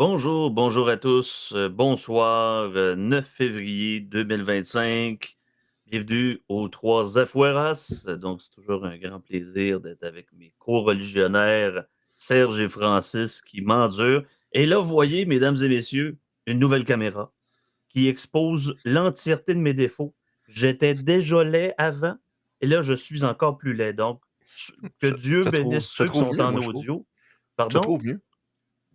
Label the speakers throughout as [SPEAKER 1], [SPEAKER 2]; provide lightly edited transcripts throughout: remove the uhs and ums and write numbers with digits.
[SPEAKER 1] Bonjour, bonjour à tous. Bonsoir, 9 février 2025. Bienvenue aux Trois Afueras. Donc, c'est toujours un grand plaisir d'être avec mes co-religionnaires Serge et Francis qui m'endurent. Et là, vous voyez, mesdames et messieurs, une nouvelle caméra qui expose l'entièreté de mes défauts. J'étais déjà laid avant et là, je suis encore plus laid. Donc, que Dieu bénisse
[SPEAKER 2] Je te
[SPEAKER 1] ceux qui
[SPEAKER 2] trouve
[SPEAKER 1] sont
[SPEAKER 2] mieux,
[SPEAKER 1] en
[SPEAKER 2] moi, je trouve.
[SPEAKER 1] audio.
[SPEAKER 2] Je te
[SPEAKER 1] Pardon?
[SPEAKER 2] trouve mieux.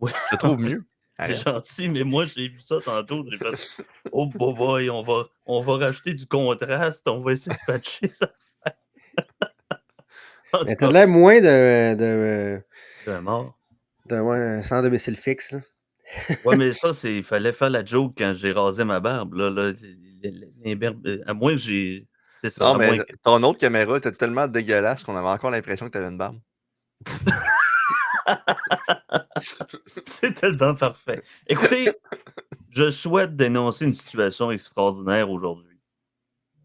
[SPEAKER 1] Oui.
[SPEAKER 2] Je te trouve mieux.
[SPEAKER 1] C'est
[SPEAKER 2] Arrête.
[SPEAKER 1] gentil, mais moi, j'ai vu ça tantôt, j'ai fait: «Oh boy, on va rajouter du contraste, on va essayer de patcher ça». En tout
[SPEAKER 3] Mais t'as de
[SPEAKER 1] cas,
[SPEAKER 3] l'air moins de
[SPEAKER 1] d'un mort.
[SPEAKER 3] ouais, sans domicile fixe, là.
[SPEAKER 1] Ouais, mais ça, c'est il fallait faire la joke quand j'ai rasé ma barbe, là, l'imberbe à moins que j'ai c'est ça,
[SPEAKER 2] Non,
[SPEAKER 1] à
[SPEAKER 2] mais
[SPEAKER 1] moins que
[SPEAKER 2] ton autre caméra était tellement dégueulasse qu'on avait encore l'impression que t'avais une barbe.
[SPEAKER 1] c'est tellement parfait. Écoutez, je souhaite dénoncer une situation extraordinaire aujourd'hui.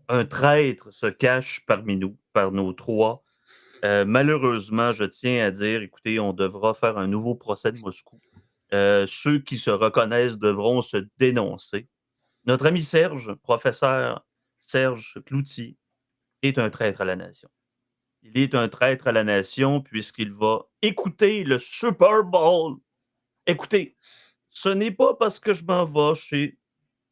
[SPEAKER 1] Un traître se cache parmi nous, par nos 3. Malheureusement, je tiens à dire, écoutez, on devra faire un nouveau procès de Moscou. Ceux qui se reconnaissent devront se dénoncer. Notre ami Serge, professeur Serge Cloutier, est un traître à la nation. Il est un traître à la nation puisqu'il va écouter le Super Bowl. Écoutez, ce n'est pas parce que je m'en vais chez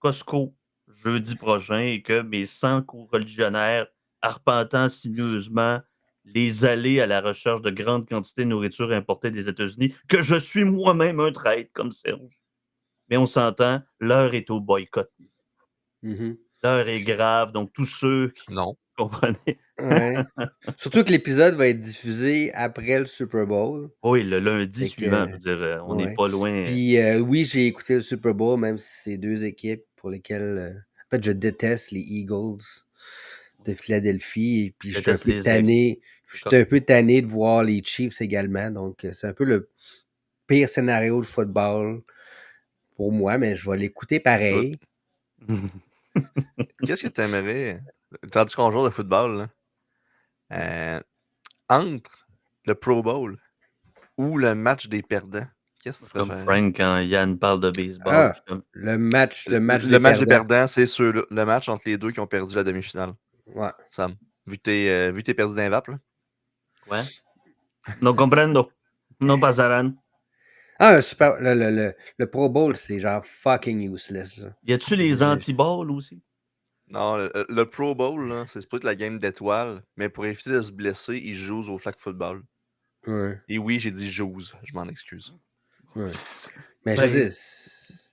[SPEAKER 1] Costco jeudi prochain et que mes 100 co-religionnaires arpentant sinueusement les allées à la recherche de grandes quantités de nourriture importée des États-Unis, que je suis moi-même un traître comme Serge. Mais on s'entend, l'heure est au boycott.
[SPEAKER 3] Mmh.
[SPEAKER 1] L'heure est grave, donc tous ceux qui
[SPEAKER 2] Non.
[SPEAKER 1] comprenez.
[SPEAKER 3] Ouais. Surtout que l'épisode va être diffusé après le Super Bowl.
[SPEAKER 1] Oui, le lundi
[SPEAKER 3] Fait
[SPEAKER 1] suivant, je
[SPEAKER 3] que
[SPEAKER 1] veux dire, on n'est
[SPEAKER 3] ouais.
[SPEAKER 1] pas loin.
[SPEAKER 3] Puis, oui, j'ai écouté le Super Bowl, même si c'est 2 équipes pour lesquelles, en fait, je déteste les Eagles de Philadelphie et puis
[SPEAKER 1] Je déteste les aigles. C'est
[SPEAKER 3] j'étais un
[SPEAKER 1] correct.
[SPEAKER 3] peu tanné de voir les Chiefs également, donc c'est un peu le pire scénario de football pour moi, mais je vais l'écouter
[SPEAKER 2] Écoute,
[SPEAKER 3] pareil.
[SPEAKER 2] qu'est-ce que t'aimerais, tandis qu'on joue de football, là, euh, entre le Pro Bowl ou le match des perdants, qu'est-ce que
[SPEAKER 1] Moi, je
[SPEAKER 2] tu
[SPEAKER 1] suis comme
[SPEAKER 2] préférerais?
[SPEAKER 1] Frank quand Yann parle de baseball. Je
[SPEAKER 3] Ah!
[SPEAKER 1] suis comme,
[SPEAKER 3] Le match
[SPEAKER 2] Le
[SPEAKER 3] des
[SPEAKER 2] match des
[SPEAKER 3] perdants.
[SPEAKER 2] perdants, c'est le match entre les deux qui ont perdu la demi-finale,
[SPEAKER 3] Ouais.
[SPEAKER 2] Sam. Vu que t'es perdu d'un vape, là.
[SPEAKER 1] quoi? No comprendo. No pasarán.
[SPEAKER 3] Ah, super. Le Pro Bowl, c'est genre fucking useless, là.
[SPEAKER 1] Y a-tu les
[SPEAKER 3] Je-
[SPEAKER 1] anti-balls aussi?
[SPEAKER 2] Non, le Pro Bowl, là, c'est pas la game d'étoiles, mais pour éviter de se blesser, ils jouent au flag football.
[SPEAKER 3] Ouais,
[SPEAKER 2] Et oui, j'ai dit jouent, je m'en excuse.
[SPEAKER 3] ouais. Mais je veux
[SPEAKER 1] Ben,
[SPEAKER 3] dire,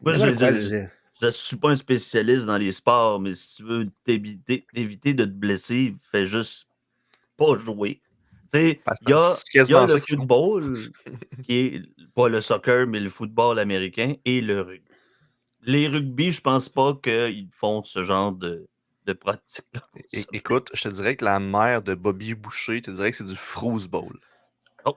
[SPEAKER 1] moi,
[SPEAKER 3] n'importe quoi, je veux dire.
[SPEAKER 1] je suis pas un spécialiste dans les sports, mais si tu veux t'éviter de te blesser, fais juste pas jouer. Tu sais,
[SPEAKER 2] Parce que
[SPEAKER 1] il
[SPEAKER 2] c'est
[SPEAKER 1] y a
[SPEAKER 2] quasiment
[SPEAKER 1] le
[SPEAKER 2] ça qu'ils font.
[SPEAKER 1] football, qui est pas le soccer, mais le football américain et le rugby. Les rugby, je pense pas qu'ils font ce genre de pratique-là au sommet.
[SPEAKER 2] Écoute, je te dirais que la mère de Bobby Boucher te dirait que c'est du Bowl.
[SPEAKER 1] Oh,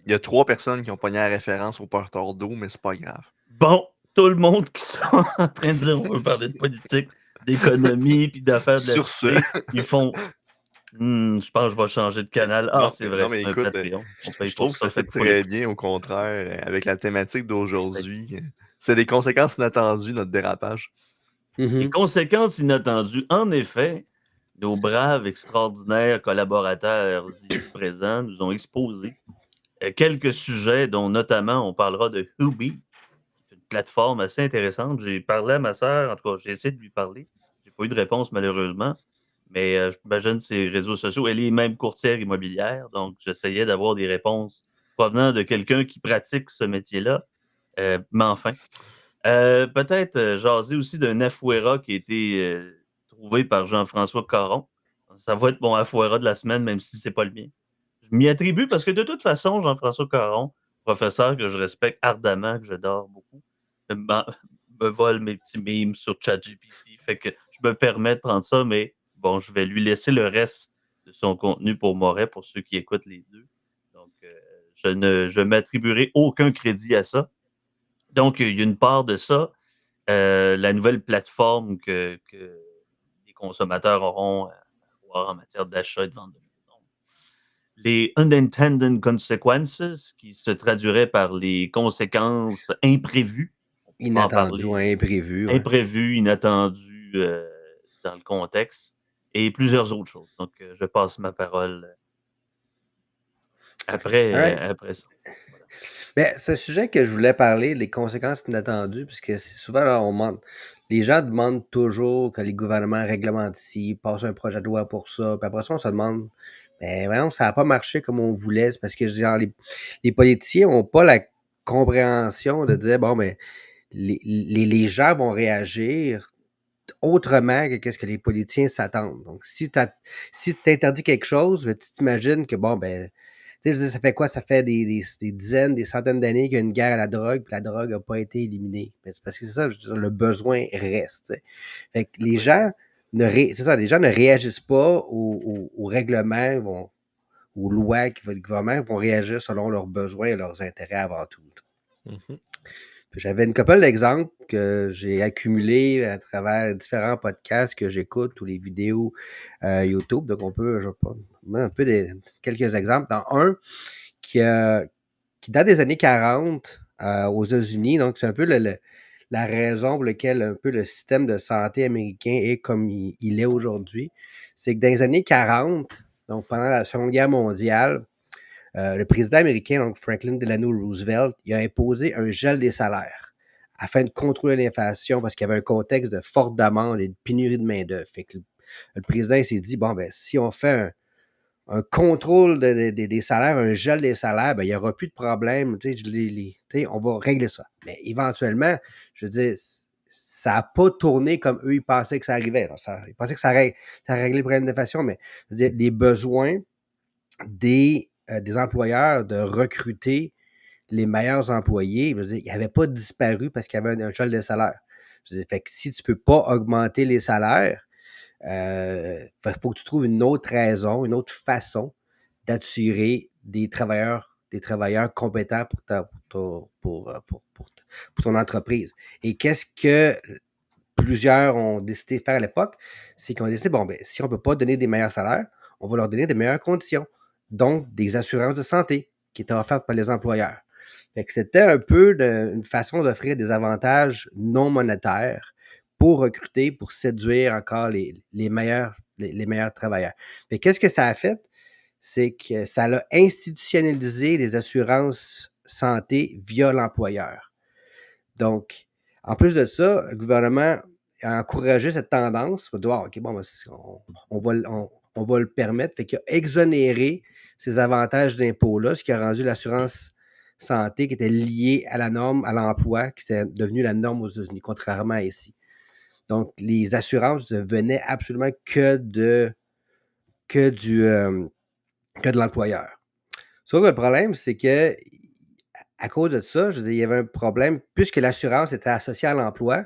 [SPEAKER 2] Il y a 3 personnes qui ont pogné la référence au porteur d'eau, mais c'est pas grave.
[SPEAKER 1] bon, tout le monde qui sont en train de dire on veut parler de politique, d'économie, puis d'affaires de la
[SPEAKER 2] Sur ce,
[SPEAKER 1] cité, ils font je pense que je vais changer de canal. Ah,
[SPEAKER 2] non,
[SPEAKER 1] c'est vrai,
[SPEAKER 2] non, mais
[SPEAKER 1] c'est un
[SPEAKER 2] écoute,
[SPEAKER 1] Patreon. On paye
[SPEAKER 2] je
[SPEAKER 1] pour
[SPEAKER 2] trouve que
[SPEAKER 1] ça,
[SPEAKER 2] ça
[SPEAKER 1] fait
[SPEAKER 2] fait
[SPEAKER 1] qu'il faut
[SPEAKER 2] très
[SPEAKER 1] l'écouter.
[SPEAKER 2] bien, au contraire, avec la thématique d'aujourd'hui. C'est les conséquences inattendues, notre dérapage.
[SPEAKER 1] Les
[SPEAKER 3] Mhm.
[SPEAKER 1] conséquences inattendues. En effet, nos braves, extraordinaires collaborateurs ici présents nous ont exposé quelques sujets, dont notamment on parlera de Hubi, une plateforme assez intéressante. J'ai parlé à ma sœur, en tout cas, j'ai essayé de lui parler. J'ai pas eu de réponse malheureusement, mais j'imagine ses réseaux sociaux. Elle est même courtière immobilière, donc j'essayais d'avoir des réponses provenant de quelqu'un qui pratique ce métier-là. Mais enfin, peut-être jaser aussi d'un Afuera qui a été trouvé par Jean-François Caron. Ça va être mon Afuera de la semaine, même si c'est pas le mien. Je m'y attribue parce que de toute façon, Jean-François Caron, professeur que je respecte ardemment, que j'adore beaucoup, m'en- me vole mes petits mimes sur ChatGPT. Fait que je me permets de prendre ça, mais bon, je vais lui laisser le reste de son contenu pour Moret, pour ceux qui écoutent les deux. Donc, je m'attribuerai aucun crédit à ça. Donc, il y a une part de ça. La nouvelle plateforme que les consommateurs auront à avoir en matière d'achat et de vente de maison. les unintended consequences, qui se traduiraient par les conséquences imprévues. On pourrait en
[SPEAKER 3] Inattendu ou
[SPEAKER 1] parler.
[SPEAKER 3] imprévu, ouais.
[SPEAKER 1] Imprévues, inattendues dans le contexte, et plusieurs autres choses. Donc, je passe ma parole après,
[SPEAKER 3] Alright.
[SPEAKER 1] après ça. Voilà.
[SPEAKER 3] Ben, c'est un sujet que je voulais parler, les conséquences inattendues, puisque souvent, là, les gens demandent toujours que les gouvernements réglementent ici, passent un projet de loi pour ça, puis après ça, on se demande, ben, voyons, ça n'a pas marché comme on voulait, c'est parce que genre, les politiciens n'ont pas la compréhension de dire, bon, mais les gens vont réagir autrement que ce que les politiciens s'attendent. Donc, si tu interdis quelque chose, ben, tu t'imagines que, bon, ben, tu sais, ça fait quoi? Ça fait des dizaines, des centaines d'années qu'il y a une guerre à la drogue, puis la drogue n'a pas été éliminée. Ben, c'est parce que c'est ça, je veux dire, le besoin reste. T'sais. Fait que les gens c'est ça, les gens ne réagissent pas aux règlements, aux lois qui vont, le gouvernement vont réagir selon leurs besoins et leurs intérêts avant tout.
[SPEAKER 2] Mhm.
[SPEAKER 3] J'avais une couple d'exemples que j'ai accumulés à travers différents podcasts que j'écoute ou les vidéos YouTube. Donc, on peut, je sais pas, un peu quelques exemples. Dans un qui date des années 40 aux États-Unis. Donc, c'est un peu la raison pour laquelle un peu le système de santé américain est comme il est aujourd'hui. C'est que dans les années 40, donc pendant la Seconde Guerre mondiale, le président américain, donc Franklin Delano Roosevelt, il a imposé un gel des salaires afin de contrôler l'inflation parce qu'il y avait un contexte de forte demande et de pénurie de main-d'œuvre. Fait que le président s'est dit, bon, ben, si on fait un contrôle des salaires, un gel des salaires, ben, il n'y aura plus de problème. On va régler ça. Mais éventuellement, je veux dire, ça n'a pas tourné comme eux, ils pensaient que ça arrivait. Ils pensaient que ça réglait le problème d'inflation, mais je veux dire, les besoins des employeurs de recruter les meilleurs employés, je veux dire, ils n'avaient pas disparu parce qu'il y avait un gel de salaire. Je veux dire, fait que si tu ne peux pas augmenter les salaires, il faut que tu trouves une autre raison, une autre façon d'attirer des travailleurs compétents pour ton entreprise. Et qu'est-ce que plusieurs ont décidé de faire à l'époque? C'est qu'on a décidé, bon, ben, si on ne peut pas donner des meilleurs salaires, on va leur donner des meilleures conditions. Donc, des assurances de santé qui étaient offertes par les employeurs. Fait que c'était un peu une façon d'offrir des avantages non monétaires pour recruter, pour séduire encore les meilleurs travailleurs. Mais qu'est-ce que ça a fait? C'est que ça a institutionnalisé les assurances santé via l'employeur. Donc, en plus de ça, le gouvernement a encouragé cette tendance. On va dire, OK, bon, on va le permettre. Fait qu'il a exonéré ces avantages d'impôt-là, ce qui a rendu l'assurance santé qui était liée à la norme, à l'emploi, qui était devenue la norme aux États-Unis, contrairement à ici. Donc, les assurances ne venaient absolument que de l'employeur. Sauf que le problème, c'est que à cause de ça, je veux dire, il y avait un problème, puisque l'assurance était associée à l'emploi,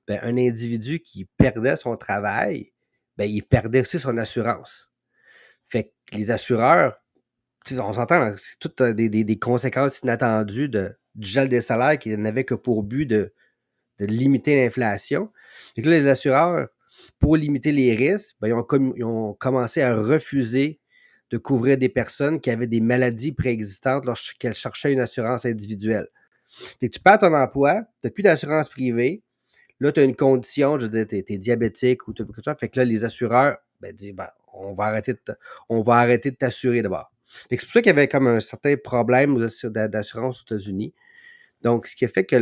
[SPEAKER 3] ben, un individu qui perdait son travail, ben, il perdait aussi son assurance. Fait que les assureurs, on s'entend, c'est toutes des conséquences inattendues du gel des salaires qui n'avaient que pour but de limiter l'inflation. Fait que là, les assureurs, pour limiter les risques, ben, ils ont commencé à refuser de couvrir des personnes qui avaient des maladies préexistantes lorsqu'elles cherchaient une assurance individuelle. Fait que tu perds ton emploi, tu n'as plus d'assurance privée, là, tu as une condition, je veux dire, tu es diabétique ou tout ça. Fait que là, les assureurs disent, ben, on va arrêter de t'assurer d'abord. Fait que c'est pour ça qu'il y avait comme un certain problème d'assurance aux États-Unis. Donc, ce qui a fait que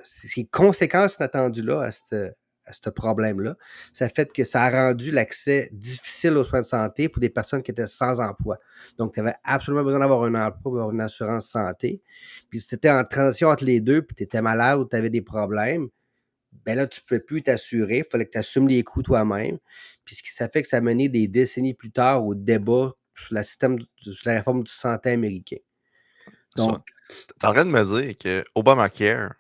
[SPEAKER 3] ces conséquences inattendues-là à ce problème-là, ça a fait que ça a rendu l'accès difficile aux soins de santé pour des personnes qui étaient sans emploi. Donc, tu avais absolument besoin d'avoir un emploi pour avoir une assurance santé. Puis, si tu étais en transition entre les deux, puis tu étais malade ou tu avais des problèmes, ben là, tu ne pouvais plus t'assurer. Il fallait que tu assumes les coûts toi-même. Puis, ça fait que ça a mené des décennies plus tard au débat sur la réforme du santé américain. Donc,
[SPEAKER 2] t'es en train de me dire que Obamacare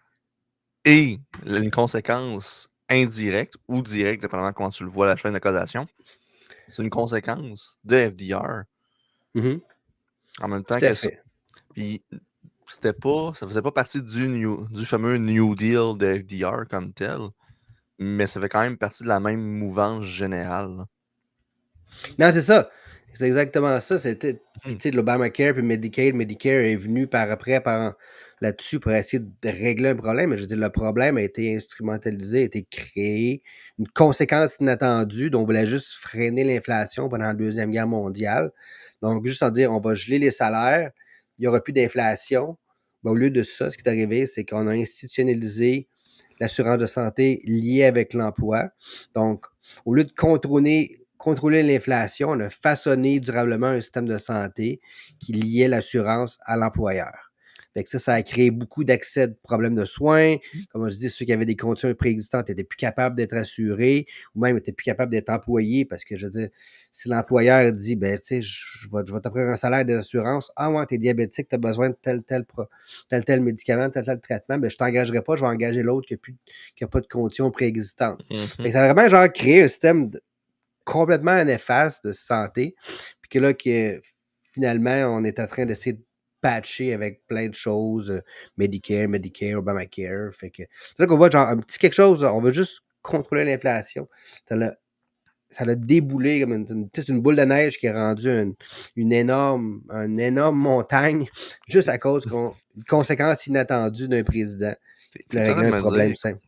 [SPEAKER 2] est une conséquence indirecte ou directe, dépendamment de comment tu le vois, la chaîne de causation. C'est une conséquence de FDR. En même temps
[SPEAKER 3] tout à
[SPEAKER 2] que ça.
[SPEAKER 3] fait.
[SPEAKER 2] Puis ça faisait pas partie du fameux New Deal de FDR comme tel, mais ça fait quand même partie de la même mouvance générale.
[SPEAKER 3] Non, c'est ça. C'est exactement ça. C'était, puis
[SPEAKER 2] Mhm.
[SPEAKER 3] tu sais, l'Obamacare puis Medicare est venu là-dessus pour essayer de régler un problème. Mais je veux dire, le problème a été instrumentalisé, a été créé, une conséquence inattendue dont on voulait juste freiner l'inflation pendant la Deuxième Guerre mondiale. Donc, juste en dire, on va geler les salaires, il n'y aura plus d'inflation. Ben, au lieu de ça, ce qui est arrivé, c'est qu'on a institutionnalisé l'assurance de santé liée avec l'emploi. Donc, au lieu de contrôler l'inflation, on a façonné durablement un système de santé qui liait l'assurance à l'employeur. Fait que ça a créé beaucoup d'accès de problèmes de soins. Comme je dis, ceux qui avaient des conditions préexistantes n'étaient plus capables d'être assurés ou même n'étaient plus capables d'être employés parce que, je veux dire, si l'employeur dit, ben, tu sais, je vais t'offrir un salaire d'assurance, ah ouais, t'es diabétique, t'as besoin de tel médicament, tel traitement, ben, je t'engagerai pas, je vais engager l'autre qui n'a pas de conditions préexistantes. Fait que ça a vraiment, genre, créé un système complètement néfaste de santé, puis que là, finalement, on est en train d'essayer de patcher avec plein de choses, Medicare, Obamacare, fait que c'est là qu'on voit genre un petit quelque chose, on veut juste contrôler l'inflation. Ça l'a déboulé comme une boule de neige qui est rendue une énorme montagne juste à cause d'une conséquence inattendue d'un président qui
[SPEAKER 2] T'es
[SPEAKER 3] voulait
[SPEAKER 2] en train
[SPEAKER 3] régler
[SPEAKER 2] de
[SPEAKER 3] un
[SPEAKER 2] me
[SPEAKER 3] problème
[SPEAKER 2] dire,
[SPEAKER 3] simple.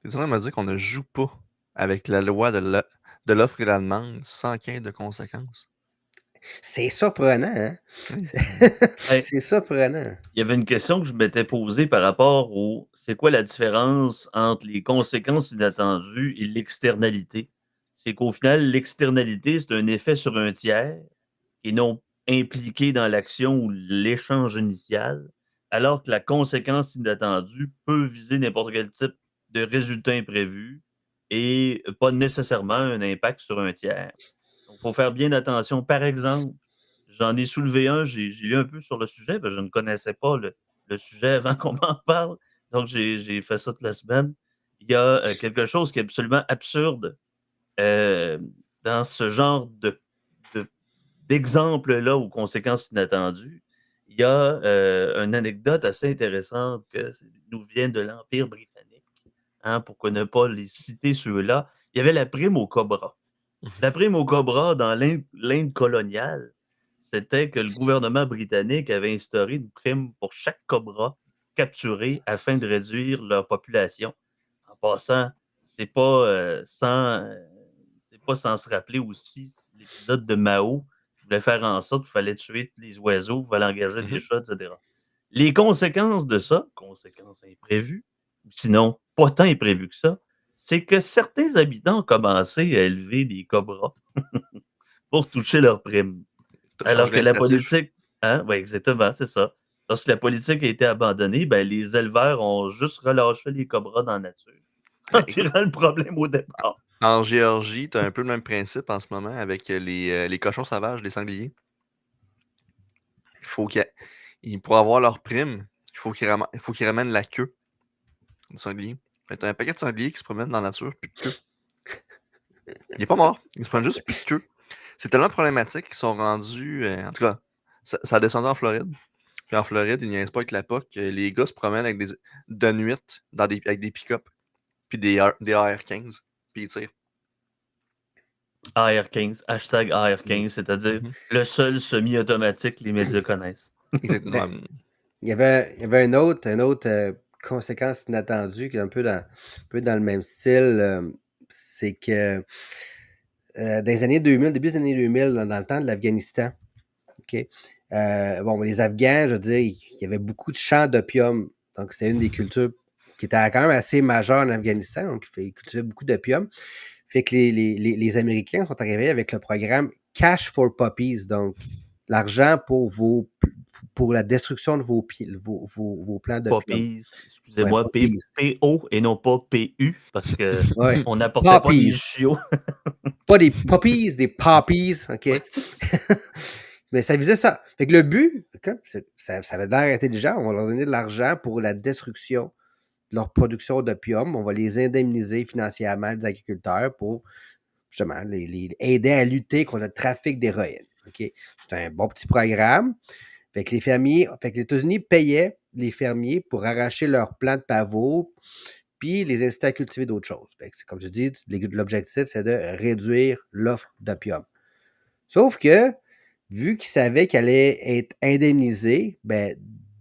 [SPEAKER 2] t'es en train de me dire qu'on ne joue pas avec la loi de l'offre et la demande sans qu'il y ait de conséquences.
[SPEAKER 3] C'est surprenant, hein?
[SPEAKER 2] Oui.
[SPEAKER 1] Hey,
[SPEAKER 3] C'est surprenant.
[SPEAKER 1] il y avait une question que je m'étais posée par rapport au c'est quoi la différence entre les conséquences inattendues et l'externalité? C'est qu'au final, l'externalité, c'est un effet sur un tiers et non impliqué dans l'action ou l'échange initial, alors que la conséquence inattendue peut viser n'importe quel type de résultat imprévu et pas nécessairement un impact sur un tiers. Donc, il faut faire bien attention. Par exemple, j'en ai soulevé un, j'ai lu un peu sur le sujet, je ne connaissais pas le sujet avant qu'on m'en parle, donc j'ai fait ça toute la semaine. Il y a quelque chose qui est absolument absurde dans ce genre de d'exemples-là aux conséquences inattendues. Il y a une anecdote assez intéressante nous vient de l'Empire britannique, hein, pour ne pas les citer ceux-là. Il y avait la prime au cobra. La prime au cobra dans l'Inde coloniale, c'était que le gouvernement britannique avait instauré une prime pour chaque cobra capturé afin de réduire leur population. En passant, c'est pas, c'est pas sans se rappeler aussi l'épisode de Mao qui voulait faire en sorte qu'il fallait tuer tous les oiseaux, il fallait engager des
[SPEAKER 2] Mhm.
[SPEAKER 1] chats, etc. Les conséquences de ça, conséquences imprévues, ou sinon pas tant imprévues que ça, c'est que certains habitants ont commencé à élever des cobras pour toucher leurs primes.
[SPEAKER 2] T'as
[SPEAKER 1] Alors
[SPEAKER 2] changé
[SPEAKER 1] que la
[SPEAKER 2] l'incitatif.
[SPEAKER 1] politique hein, ouais, exactement, c'est ça. Lorsque la politique a été abandonnée, ben, les éleveurs ont juste relâché les cobras dans la nature,
[SPEAKER 2] Ben, écoute,
[SPEAKER 1] empirant le problème au départ.
[SPEAKER 2] en Géorgie, tu as un peu le même principe en ce moment avec les cochons sauvages, les sangliers. Il faut pour avoir leur prime, il faut qu'ils ramènent la queue du sanglier. Tu as un paquet de sangliers qui se promènent dans la nature, plus de queue. Il est pas mort, ils se prennent juste plus de queue. C'est tellement problématique qu'ils sont rendus. En tout cas, ça a descendu en Floride. Puis en Floride, ils niaisent pas avec la POC. Les gars se promènent de nuit avec des pick-up, puis des AR-15, puis ils tirent.
[SPEAKER 1] AR-15, hashtag AR-15,
[SPEAKER 3] Mm.
[SPEAKER 1] c'est-à-dire
[SPEAKER 2] Mhm.
[SPEAKER 1] le seul semi-automatique que les médias connaissent.
[SPEAKER 2] Exactement.
[SPEAKER 3] Ben, il y avait une autre conséquence inattendue qui est un peu dans le même style. C'est que dans les années 2000, début des années 2000, dans le temps de l'Afghanistan, OK, bon, les Afghans, je veux dire, il y avait beaucoup de champs d'opium. Donc, c'est une des cultures qui était quand même assez majeure en Afghanistan. Donc, ils cultivaient beaucoup d'opium. Fait que les Américains sont arrivés avec le programme Cash for Puppies, donc l'argent pour la destruction de vos plants d'opium.
[SPEAKER 1] Poppies,
[SPEAKER 3] Ouais,
[SPEAKER 1] excusez-moi,
[SPEAKER 3] Puppies.
[SPEAKER 1] P-O et non pas P-U, parce
[SPEAKER 3] Ouais.
[SPEAKER 1] qu'on n'apportait pas des
[SPEAKER 3] Puppies.
[SPEAKER 1] chiots.
[SPEAKER 3] Pas des puppies, des poppies, OK?
[SPEAKER 1] Ouais, c'est ça.
[SPEAKER 3] Mais ça visait ça. Fait que le but, ça avait l'air intelligent, on va leur donner de l'argent pour la destruction de leur production d'opium. On va les indemniser financièrement, les agriculteurs, pour justement les aider à lutter contre le trafic d'héroïne. OK? C'est un bon petit programme. Fait que les États-Unis payaient les fermiers pour arracher leurs plants de pavot, puis les inciter à cultiver d'autres choses. Fait que c'est comme je dis, l'objectif, c'est de réduire l'offre d'opium. Sauf que vu qu'ils savaient qu'elle allait être indemnisée, ben,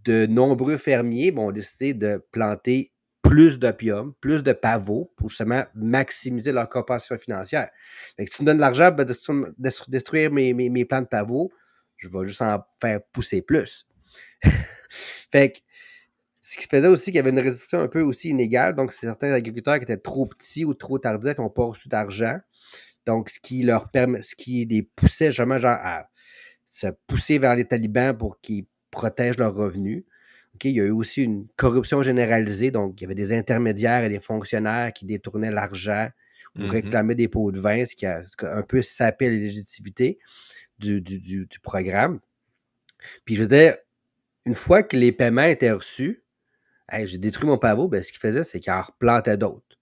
[SPEAKER 3] de nombreux fermiers ont décidé de planter plus d'opium, plus de pavots pour justement maximiser leur compensation financière. Fait que si tu me donnes de l'argent pour détruire mes plants de pavots, je vais juste en faire pousser plus. Fait que ce qui faisait aussi qu'il y avait une résolution un peu aussi inégale. Donc, c'est certains agriculteurs qui étaient trop petits ou trop tardifs qui n'ont pas reçu d'argent. Donc, ce qui les poussait justement genre, à se pousser vers les talibans pour qu'ils protègent leurs revenus. Il y a eu aussi une corruption généralisée. Donc, il y avait des intermédiaires et des fonctionnaires qui détournaient l'argent ou réclamaient des pots de vin, ce qui a un peu sapé la légitimité du programme. Puis, je veux dire, une fois que les paiements étaient reçus, hey, j'ai détruit mon pavot, ben, ce qu'il faisait, c'est qu'il en replantait d'autres.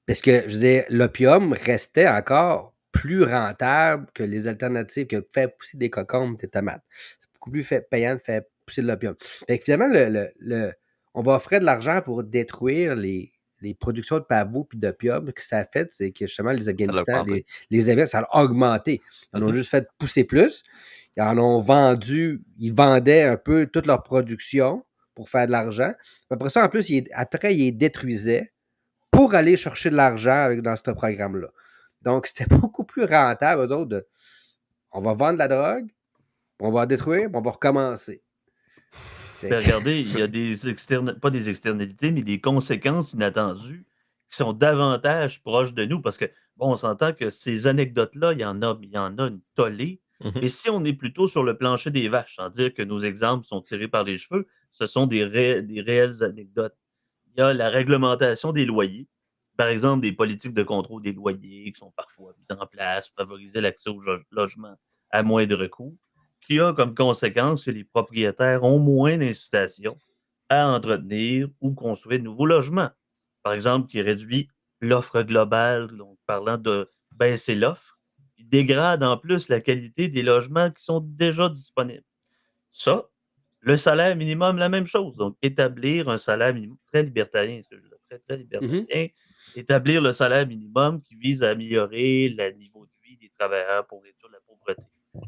[SPEAKER 3] Parce que, je veux dire, l'opium restait encore plus rentable que les alternatives que faire pousser des cocombes, des tomates. C'est beaucoup plus payant de faire pousser de l'opium. Fait que finalement, on va offrir de l'argent pour détruire les productions de pavots puis d'opium. Ce que ça a fait, c'est que justement, les Afghanistan, les événements, ça a augmenté. Ils en ont juste fait pousser plus. Ils en ont vendu, ils vendaient un peu toute leur production pour faire de l'argent. Après ça, en plus, ils les détruisaient pour aller chercher de l'argent dans ce programme-là. Donc, c'était beaucoup plus rentable, eux autres, on va vendre la drogue, on va la détruire, puis on va recommencer.
[SPEAKER 1] Ben, regardez, il y a pas des externalités, mais des conséquences inattendues qui sont davantage proches de nous. Parce que, bon, on s'entend que ces anecdotes-là, il y en a une tollée. Mais si on est plutôt sur le plancher des vaches, sans dire que nos exemples sont tirés par les cheveux, ce sont des réelles anecdotes. Il y a la réglementation des loyers. Par exemple, des politiques de contrôle des loyers qui sont parfois mises en place pour favoriser l'accès au logement à moindre coût, qui a comme conséquence que les propriétaires ont moins d'incitation à entretenir ou construire de nouveaux logements. Par exemple, qui réduit l'offre globale, donc parlant de baisser l'offre, qui dégrade en plus la qualité des logements qui sont déjà disponibles. Ça, le salaire minimum, la même chose. Donc, établir un salaire minimum, très libertarien, ce que je veux dire, très, très libertarien. Établir le salaire minimum qui vise à améliorer le niveau de vie des travailleurs pour réduire la pauvreté.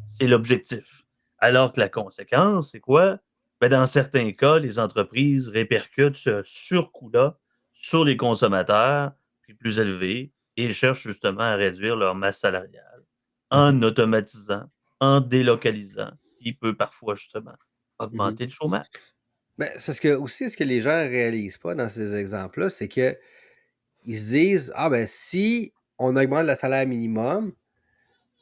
[SPEAKER 1] C'est l'objectif. Alors que la conséquence, c'est quoi? Ben, dans certains cas, les entreprises répercutent ce surcoût-là sur les consommateurs, puis plus élevés, et ils cherchent justement à réduire leur masse salariale en automatisant, en délocalisant, ce qui peut parfois justement augmenter le chômage.
[SPEAKER 3] Ben, c'est parce que aussi, ce que les gens ne réalisent pas dans ces exemples-là, c'est qu'ils se disent, ah ben si on augmente le salaire minimum,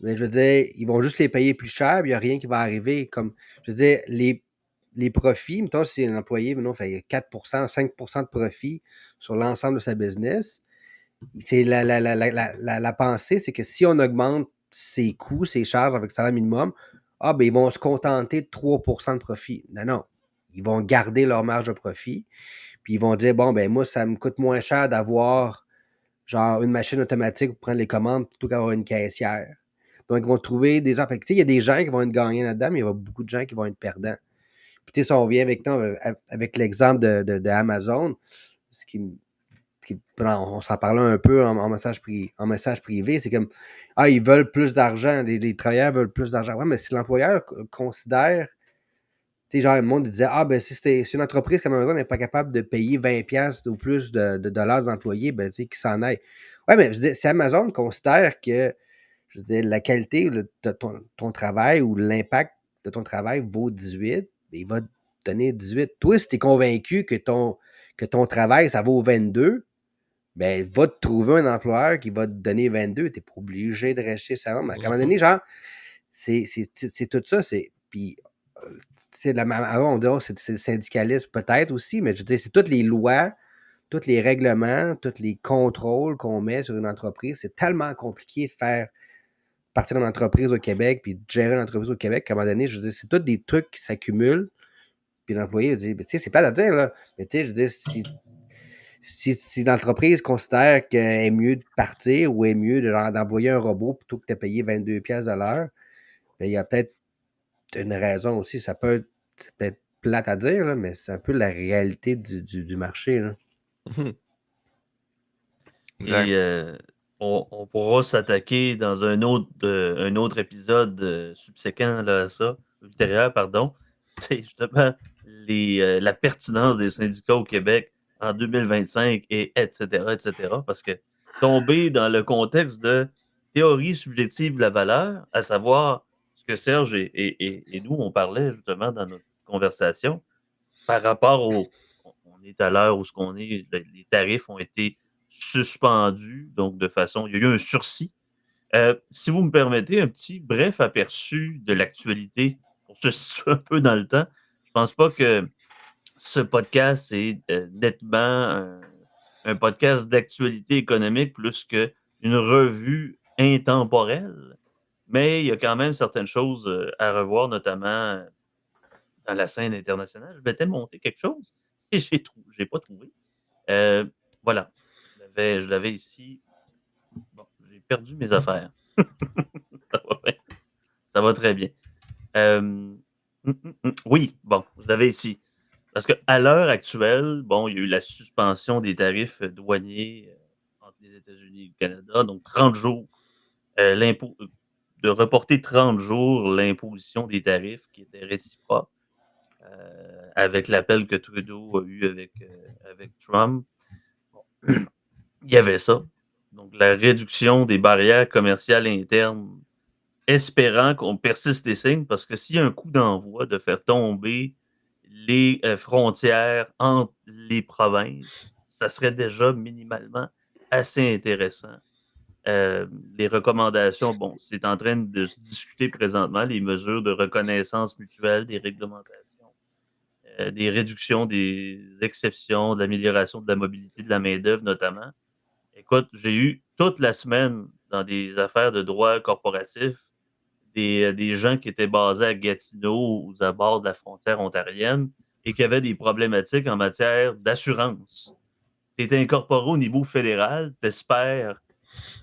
[SPEAKER 3] ben, je veux dire, ils vont juste les payer plus cher, il n'y a rien qui va arriver. Comme, je veux dire, les profits, mettons, si un employé fait 4%, 5% de profit sur l'ensemble de sa business, c'est la pensée, c'est que si on augmente ses coûts, ses charges avec le salaire minimum, ah ben ils vont se contenter de 3% de profit. Non, non. Ils vont garder leur marge de profit. Puis ils vont dire, bon, ben moi, ça me coûte moins cher d'avoir genre une machine automatique pour prendre les commandes plutôt qu'avoir une caissière. Donc, ils vont trouver des gens. Fait que, tu sais, il y a des gens qui vont être gagnants là-dedans, mais il y a beaucoup de gens qui vont être perdants. Puis, tu sais, si on revient avec l'exemple de Amazon, ce qui on s'en parlait un peu en message privé, c'est comme, ah, ils veulent plus d'argent, les travailleurs veulent plus d'argent. Ouais, mais si l'employeur considère, tu sais, genre, le monde disait, ah, ben, si une entreprise comme Amazon n'est pas capable de payer 20$ ou plus de dollars d'employés, ben, tu sais, qu'ils s'en aillent. Ouais, mais je veux dire, si Amazon considère que, je veux dire, la qualité de ton travail ou l'impact de ton travail vaut 18, ben, il va te donner 18. Toi, si tu es convaincu que ton travail, ça vaut 22, ben, va te trouver un employeur qui va te donner 22. Tu n'es pas obligé de rester ça. Mais à un moment donné, genre, c'est tout ça. Puis, on dirait c'est le syndicalisme peut-être aussi, mais je veux dire, c'est toutes les lois, tous les règlements, tous les contrôles qu'on met sur une entreprise. C'est tellement compliqué de faire partir d'une entreprise au Québec puis de gérer une entreprise au Québec qu'à un moment donné, je veux dire, c'est tous des trucs qui s'accumulent. Puis l'employé dit, tu sais, c'est pas à dire, là. Mais tu sais, je veux dire, si l'entreprise considère qu'elle est mieux de partir ou est mieux d'employer un robot plutôt que de payer 22$ de l'heure, ben, il y a peut-être une raison aussi. Ça peut être plate à dire, là, mais c'est un peu la réalité du marché. Là.
[SPEAKER 1] Et on pourra s'attaquer dans un autre épisode subséquent là, à ça, ultérieur, pardon. C'est justement la pertinence des syndicats au Québec en 2025 et etc., etc. Parce que tomber dans le contexte de théorie subjective de la valeur, à savoir ce que Serge et nous, on parlait justement dans notre petite conversation, par rapport on est à l'heure où ce qu'on est, les tarifs ont été suspendus, donc de façon il y a eu un sursis. Si vous me permettez un petit bref aperçu de l'actualité pour se situer un peu dans le temps. Je pense pas que ce podcast est, nettement un podcast d'actualité économique plus qu'une revue intemporelle, mais il y a quand même certaines choses, à revoir, notamment dans la scène internationale. Je m'étais monté quelque chose et j'ai pas trouvé. Voilà, je l'avais ici. Bon, j'ai perdu mes affaires. Ça va bien. Ça va très bien. Oui, bon, je l'avais ici. Parce qu'à l'heure actuelle, bon, il y a eu la suspension des tarifs douaniers entre les États-Unis et le Canada, donc 30 jours. De reporter 30 jours l'imposition des tarifs qui étaient réciproques. Avec l'appel que Trudeau a eu avec Trump. Bon, il y avait ça. Donc, la réduction des barrières commerciales internes, espérant qu'on persiste les signes, parce que s'il y a un coup d'envoi de faire tomber les frontières entre les provinces, ça serait déjà minimalement assez intéressant. Les recommandations, bon, c'est en train de se discuter présentement, les mesures de reconnaissance mutuelle, des réglementations, des réductions des exceptions, de l'amélioration de la mobilité de la main-d'œuvre notamment. Écoute, j'ai eu toute la semaine dans des affaires de droit corporatif des gens qui étaient basés à Gatineau aux abords de la frontière ontarienne et qui avaient des problématiques en matière d'assurance. Tu es incorporé au niveau fédéral, tu espères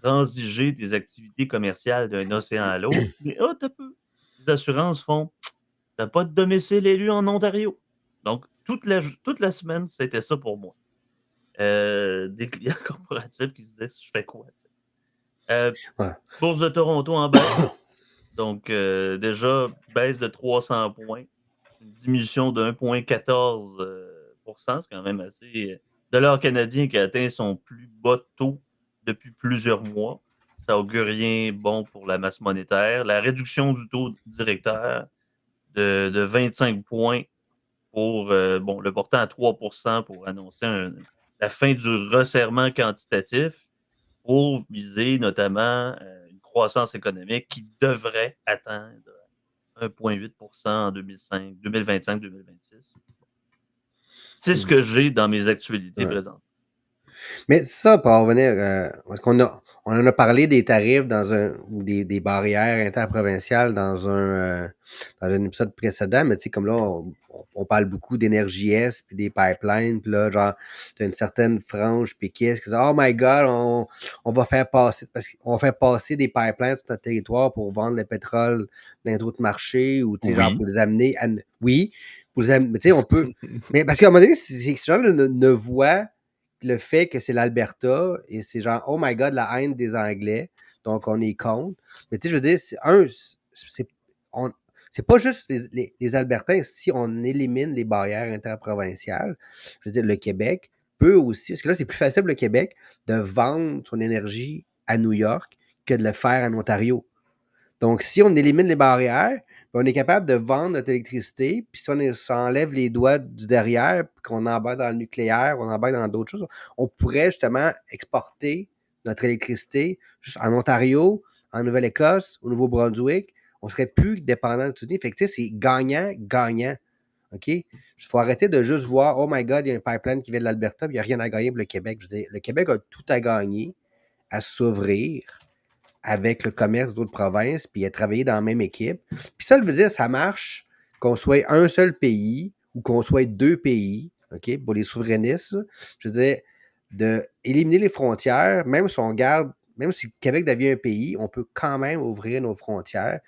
[SPEAKER 1] transiger tes activités commerciales d'un océan à l'autre, mais t'as peu. Les assurances font t'as pas de domicile élu en Ontario. Donc, toute la semaine, c'était ça pour moi. Des clients corporatifs qui disaient je fais quoi?
[SPEAKER 3] Ouais.
[SPEAKER 1] Bourse de Toronto en baisse. Donc, déjà, baisse de 300 points. Une diminution de 1,14 c'est quand même assez. Dollar canadien qui a atteint son plus bas taux depuis plusieurs mois. Ça augure rien bon pour la masse monétaire. La réduction du taux directeur de 25 points pour le portant à 3 pour annoncer la fin du resserrement quantitatif pour viser notamment une croissance économique qui devrait atteindre 1,8 en 2025-2026. C'est ce que j'ai dans mes actualités
[SPEAKER 3] Ouais.
[SPEAKER 1] présentes.
[SPEAKER 3] Mais ça, pour en revenir, parce on en a parlé des tarifs ou des barrières interprovinciales dans un épisode précédent, mais tu sais, comme là, on parle beaucoup d'énergie S puis des pipelines, puis là, genre, t'as une certaine frange péquiste qui dit oh my god, on va faire passer, parce qu'on fait passer des pipelines sur notre territoire pour vendre le pétrole dans d'autres marchés, ou tu sais, genre,
[SPEAKER 1] Oui.
[SPEAKER 3] pour les amener à. Oui, pour les amener, mais tu sais, on peut. Mais parce qu'à un moment donné, c'est que ces gens-là ne voient le fait que c'est l'Alberta et c'est genre, oh my god, la haine des Anglais, donc on est contre. Mais tu sais, je veux dire, c'est pas juste les Albertains. Si on élimine les barrières interprovinciales, je veux dire, le Québec peut aussi, parce que là, c'est plus facile pour le Québec de vendre son énergie à New York que de le faire en Ontario. Donc, si on élimine les barrières, on est capable de vendre notre électricité, puis si on s'enlève les doigts du derrière, puis qu'on embarque dans le nucléaire, on embarque dans d'autres choses, on pourrait justement exporter notre électricité juste en Ontario, en Nouvelle-Écosse, au Nouveau-Brunswick. On serait plus dépendant des États-Unis. Fait que tu sais, c'est gagnant-gagnant. OK? Il faut arrêter de juste voir, oh my God, il y a un pipeline qui vient de l'Alberta, puis il n'y a rien à gagner pour le Québec. Je veux dire, le Québec a tout à gagner à s'ouvrir avec le commerce d'autres provinces, puis à travailler dans la même équipe. Puis ça veut dire ça marche qu'on soit un seul pays ou qu'on soit deux pays, OK, pour les souverainistes. Je veux dire, d'éliminer les frontières, même si on garde, même si le Québec devient un pays, on peut quand même ouvrir nos frontières,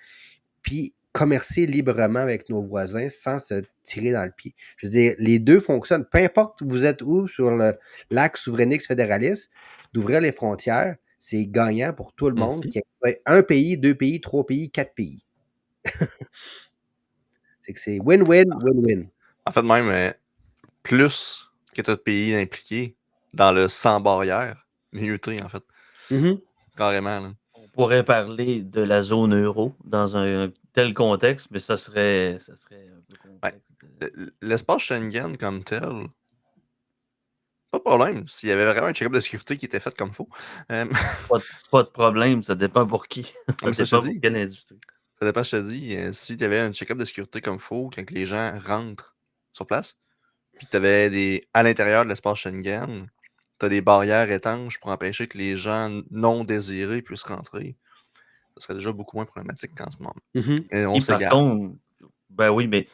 [SPEAKER 3] puis commercer librement avec nos voisins sans se tirer dans le pied. Je veux dire, les deux fonctionnent. Peu importe vous êtes où sur l'axe souverainiste fédéraliste, d'ouvrir les frontières, c'est gagnant pour tout le monde.
[SPEAKER 2] Mhm.
[SPEAKER 3] Qu'il y ait un pays, 2 pays, 3 pays, 4 pays. C'est que c'est win-win, win-win.
[SPEAKER 2] En fait, même plus que tu as de pays impliqués dans le sans barrière, mieux t'es, en fait.
[SPEAKER 3] Mhm.
[SPEAKER 2] Carrément. Là.
[SPEAKER 1] On pourrait parler de la zone euro dans un tel contexte, mais ça serait un peu complexe.
[SPEAKER 2] L'espace Schengen comme tel, pas de problème. S'il y avait vraiment un check-up de sécurité qui était fait comme il faut.
[SPEAKER 1] Pas de problème, ça dépend pour qui. Ça
[SPEAKER 2] Mais ça, je te
[SPEAKER 1] dépend pour
[SPEAKER 2] dis.
[SPEAKER 1] quelle industrie.
[SPEAKER 2] Ça dépend, je te dis. Si tu avais un check-up de sécurité comme il faut, quand les gens rentrent sur place, puis tu avais à l'intérieur de l'espace Schengen, tu as des barrières étanches pour empêcher que les gens non désirés puissent rentrer. Ce serait déjà beaucoup moins problématique qu'en ce moment.
[SPEAKER 3] Mhm.
[SPEAKER 2] Et on
[SPEAKER 1] Et par
[SPEAKER 2] s'égare.
[SPEAKER 1] contre, ben oui, mais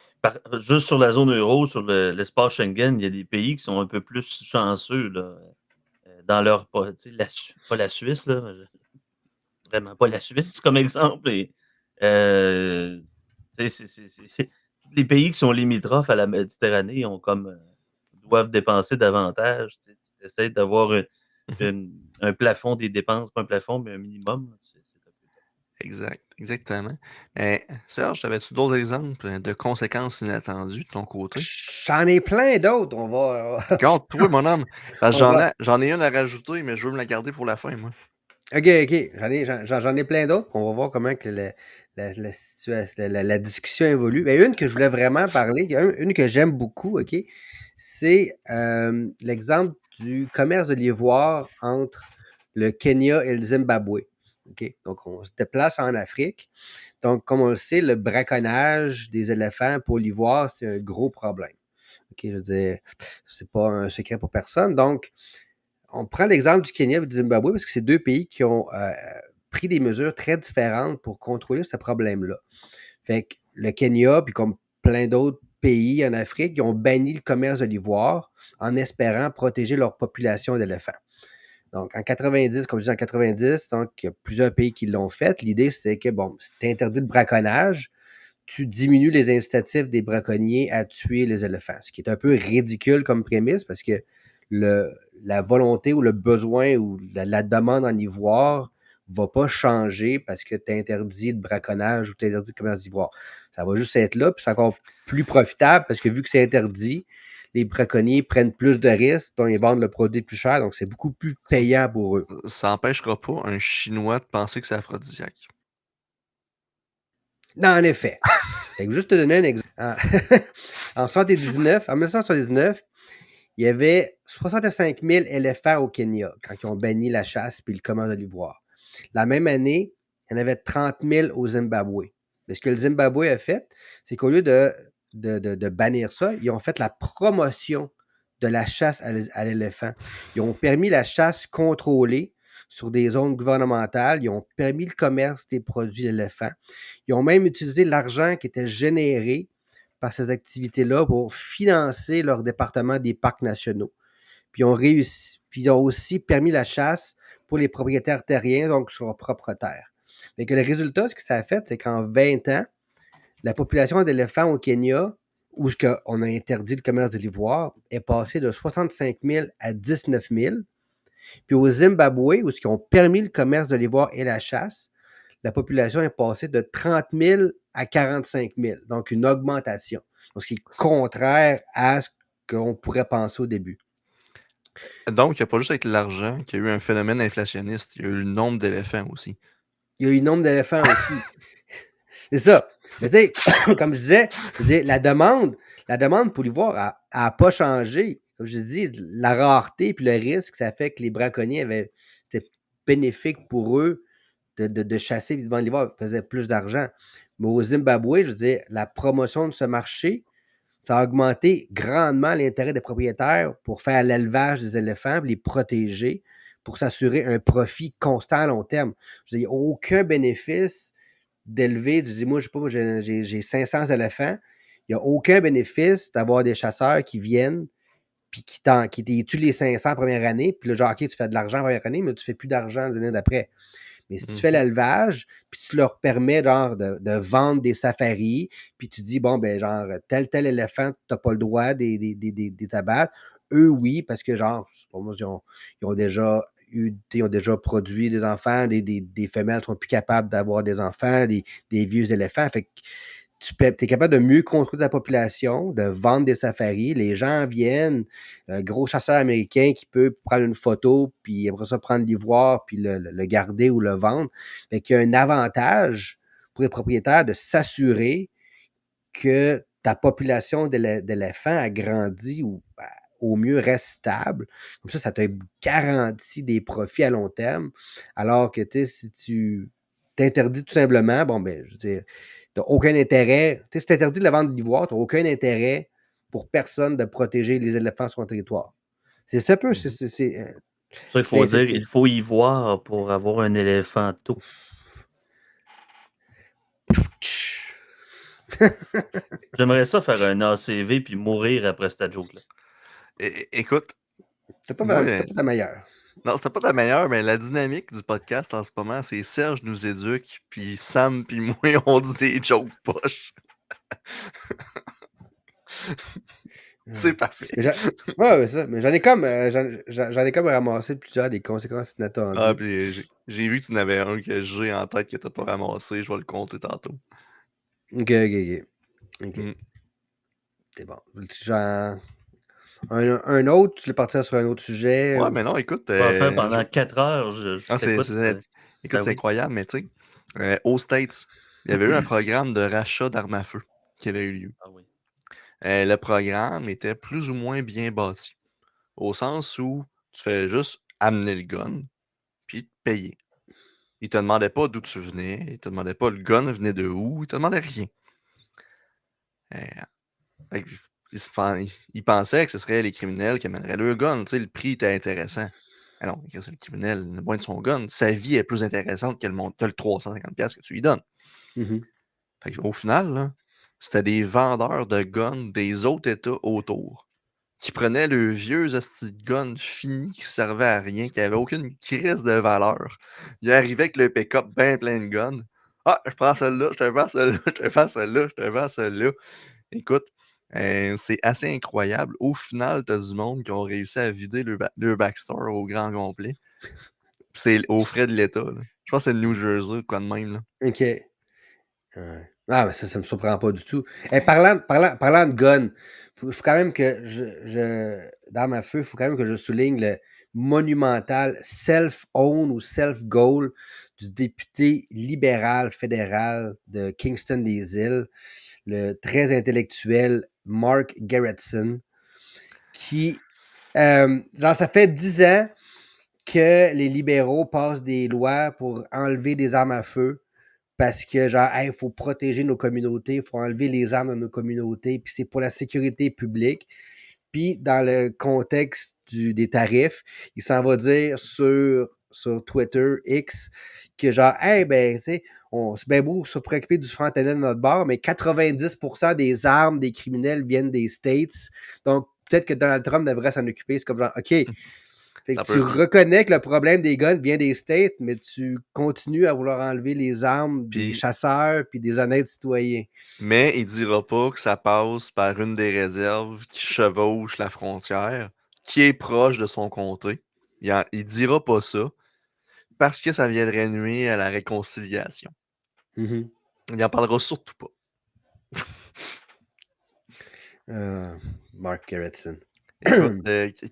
[SPEAKER 1] juste sur la zone euro, sur l'espace Schengen, il y a des pays qui sont un peu plus chanceux là, dans leur. Pas la Suisse, là, vraiment pas la Suisse comme exemple. Et, tous les pays qui sont limitrophes à la Méditerranée doivent dépenser davantage. Tu essaies d'avoir un plafond des dépenses, pas un plafond, mais un minimum. C'est un peu tough.
[SPEAKER 2] Exact, exactement. Serge, avais-tu d'autres exemples de conséquences inattendues de ton côté?
[SPEAKER 3] J'en ai plein d'autres. On va.
[SPEAKER 2] Garde-toi, mon homme. Parce que
[SPEAKER 3] On va.
[SPEAKER 2] j'en ai une à rajouter, mais je veux me la garder pour la fin, moi.
[SPEAKER 3] OK. J'en ai plein d'autres. On va voir comment que la situation, la discussion évolue. Mais une que je voulais vraiment parler, une que j'aime beaucoup, OK, c'est l'exemple du commerce de l'ivoire entre le Kenya et le Zimbabwe. OK? Donc, on se déplace en Afrique. Donc, comme on le sait, le braconnage des éléphants pour l'ivoire, c'est un gros problème. OK, je veux dire, c'est pas un secret pour personne. Donc, on prend l'exemple du Kenya et du Zimbabwe parce que c'est deux pays qui ont pris des mesures très différentes pour contrôler ce problème-là. Fait que le Kenya, puis comme plein d'autres pays en Afrique, ils ont banni le commerce de l'ivoire en espérant protéger leur population d'éléphants. Donc, en 90, comme je dis en 90, donc, il y a plusieurs pays qui l'ont fait. L'idée, c'est que, bon, si tu interdis le braconnage, tu diminues les incitatifs des braconniers à tuer les éléphants. Ce qui est un peu ridicule comme prémisse parce que la volonté ou le besoin ou la demande en ivoire ne va pas changer parce que tu interdis le braconnage ou tu interdis le commerce d'ivoire. Ça va juste être là, puis c'est encore plus profitable parce que vu que c'est interdit, les braconniers prennent plus de risques, donc ils vendent le produit plus cher, donc c'est beaucoup plus payant pour eux.
[SPEAKER 2] Ça n'empêchera pas un Chinois de penser que c'est aphrodisiaque.
[SPEAKER 3] Non, en effet. Fait que juste te donner un exemple. En 1979, il y avait 65 000 éléphants au Kenya quand ils ont banni la chasse puis le commerce de l'ivoire. La même année, il y en avait 30 000 au Zimbabwe. Mais ce que le Zimbabwe a fait, c'est qu'au lieu de bannir ça, ils ont fait la promotion de la chasse à l'éléphant. Ils ont permis la chasse contrôlée sur des zones gouvernementales. Ils ont permis le commerce des produits d'éléphants. Ils ont même utilisé l'argent qui était généré par ces activités-là pour financer leur département des parcs nationaux. Puis ils ont aussi permis la chasse pour les propriétaires terriens, donc sur leur propre terre. Mais que le résultat, ce que ça a fait, c'est qu'en 20 ans, la population d'éléphants au Kenya, où on a interdit le commerce de l'ivoire, est passée de 65 000 à 19 000. Puis au Zimbabwe, où ils ont permis le commerce de l'ivoire et la chasse, la population est passée de 30 000 à 45 000. Donc, une augmentation. Donc, c'est contraire à ce qu'on pourrait penser au début.
[SPEAKER 2] Donc, il n'y a pas juste avec l'argent qu'il y a eu un phénomène inflationniste. Il y a eu le nombre d'éléphants aussi.
[SPEAKER 3] Il y a eu le nombre d'éléphants aussi. C'est ça. Mais tu sais, comme je disais, la demande pour l'ivoire n'a pas changé. Comme je dis, la rareté et le risque, ça fait que les braconniers c'était bénéfique pour eux de chasser et de vendre l'ivoire, faisaient plus d'argent. Mais au Zimbabwe, je veux dire, la promotion de ce marché, ça a augmenté grandement l'intérêt des propriétaires pour faire l'élevage des éléphants, les protéger, pour s'assurer un profit constant à long terme. Je veux dire, il n'y a aucun bénéfice d'élever. Je dis, moi, je sais pas, j'ai 500 éléphants. Il n'y a aucun bénéfice d'avoir des chasseurs qui viennent puis qui tuent les 500 la première année. Puis là, genre, OK, tu fais de l'argent la première année, mais tu ne fais plus d'argent les années d'après. Mais si tu fais l'élevage, puis tu leur permets genre, de vendre des safaris, puis tu dis, bon, ben genre, tel éléphant, tu n'as pas le droit des abattre. Eux, oui, parce que genre, pour moi, ils ont déjà ils ont déjà produit des enfants, des femelles sont plus capables d'avoir des enfants, des vieux éléphants. Fait que tu es capable de mieux contrôler ta population, de vendre des safaris. Les gens viennent, un gros chasseur américain qui peut prendre une photo, puis après ça, prendre l'ivoire, puis le garder ou le vendre. Fait qu'il y a un avantage pour les propriétaires de s'assurer que ta population d'éléphants a grandi ou au mieux reste stable. Comme ça te garantit des profits à long terme. Alors que si tu t'interdis tout simplement, bon, ben, je veux dire, tu n'as aucun intérêt. Si tu interdis de la vente d'ivoire, tu n'as aucun intérêt pour personne de protéger les éléphants sur ton territoire. C'est ça un peu. C'est
[SPEAKER 1] C'est ça qu'il faut dire,
[SPEAKER 3] l'incentive.
[SPEAKER 1] il faut y voir pour avoir un éléphant tout. J'aimerais ça faire un ACV puis mourir après cette joke-là.
[SPEAKER 2] Écoute,
[SPEAKER 3] C'est pas,
[SPEAKER 2] moi,
[SPEAKER 3] c'était pas ta meilleure.
[SPEAKER 2] non, c'était pas la meilleure, mais la dynamique du podcast en ce moment, c'est Serge nous éduque, puis Sam puis moi, on dit des jokes poches. C'est parfait.
[SPEAKER 3] Ouais, ça. Mais j'en ai comme ramassé plusieurs des conséquences inattendues.
[SPEAKER 2] Ah, puis j'ai vu que tu en avais un que j'ai en tête que t'as pas ramassé. Je vais le compter tantôt.
[SPEAKER 3] Ok. C'est bon. Genre, un autre, tu l'es parti sur un autre sujet.
[SPEAKER 2] Ouais, mais non, écoute.
[SPEAKER 1] On va faire pendant 4 heures.
[SPEAKER 2] Écoute, c'est incroyable, mais tu sais, aux States, il y avait eu un programme de rachat d'armes à feu qui avait eu lieu.
[SPEAKER 1] Ah oui.
[SPEAKER 2] Le programme était plus ou moins bien bâti, au sens où tu fais juste amener le gun, puis te payer. Il te demandait pas d'où tu venais, il te demandait pas le gun venait de où, il te demandait rien. Fait que, il pensait que ce serait les criminels qui amèneraient le gun, tu sais, le prix était intéressant. Ah non, c'est le criminel, le moins de son gun, sa vie est plus intéressante que le 350$ que tu lui donnes. Fait qu'au final, là, c'était des vendeurs de guns des autres États autour qui prenaient le vieux asti de gun fini qui servait à rien, qui avait aucune crise de valeur. Il arrivait avec le pick-up bien plein de guns. Ah, je prends celle-là, je te vends celle-là, je te vends celle-là, je te vends celle-là. Écoute, c'est assez incroyable. Au final, t'as du monde qui ont réussi à vider le backstore au grand complet. C'est aux frais de l'État. Là. Je pense que c'est le New Jersey, quoi de même. Là.
[SPEAKER 3] OK. Ah, mais ça me surprend pas du tout. Parlant de gun, faut quand même que dans ma feu, il faut quand même que je souligne le monumental self-own ou self-goal du député libéral fédéral de Kingston des Îles, le très intellectuel Mark Gerritsen, qui, ça fait 10 ans que les libéraux passent des lois pour enlever des armes à feu parce que, genre, il faut protéger nos communautés, il faut enlever les armes de nos communautés, puis c'est pour la sécurité publique. Puis, dans le contexte des tarifs, il s'en va dire sur Twitter, X, que genre, ben, tu sais, c'est bien beau se préoccuper du fentanyl de notre bord, mais 90% des armes des criminels viennent des States. Donc, peut-être que Donald Trump devrait s'en occuper. C'est comme genre, OK, fait que tu reconnais que le problème des guns vient des States, mais tu continues à vouloir enlever les armes des chasseurs puis des honnêtes citoyens.
[SPEAKER 2] Mais il dira pas que ça passe par une des réserves qui chevauche la frontière, qui est proche de son comté. Il dira pas ça parce que ça viendrait nuire à la réconciliation. Il en parlera surtout pas.
[SPEAKER 3] Mark Gerritsen.
[SPEAKER 2] Écoute,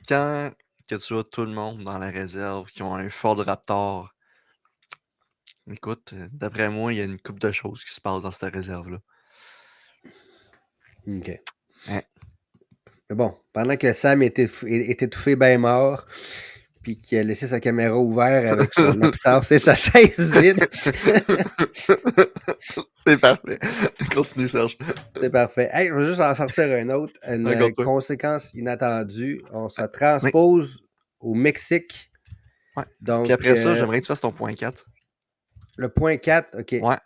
[SPEAKER 2] quand que tu as tout le monde dans la réserve qui ont un Ford Raptor, écoute, d'après moi, il y a une couple de choses qui se passent dans cette réserve-là.
[SPEAKER 3] OK. Hein? Mais bon, pendant que Sam est étouffé bien mort, puis qu'il a laissé sa caméra ouverte avec son absence et sa chaise vide.
[SPEAKER 2] C'est parfait. Continue, Serge.
[SPEAKER 3] C'est parfait. Hey, je vais juste en sortir une autre. Une conséquence inattendue. On se transpose au Mexique.
[SPEAKER 2] Ouais.
[SPEAKER 3] Donc,
[SPEAKER 2] puis après ça, j'aimerais que tu fasses ton point 4.
[SPEAKER 3] Le point 4, OK.
[SPEAKER 2] Ouais.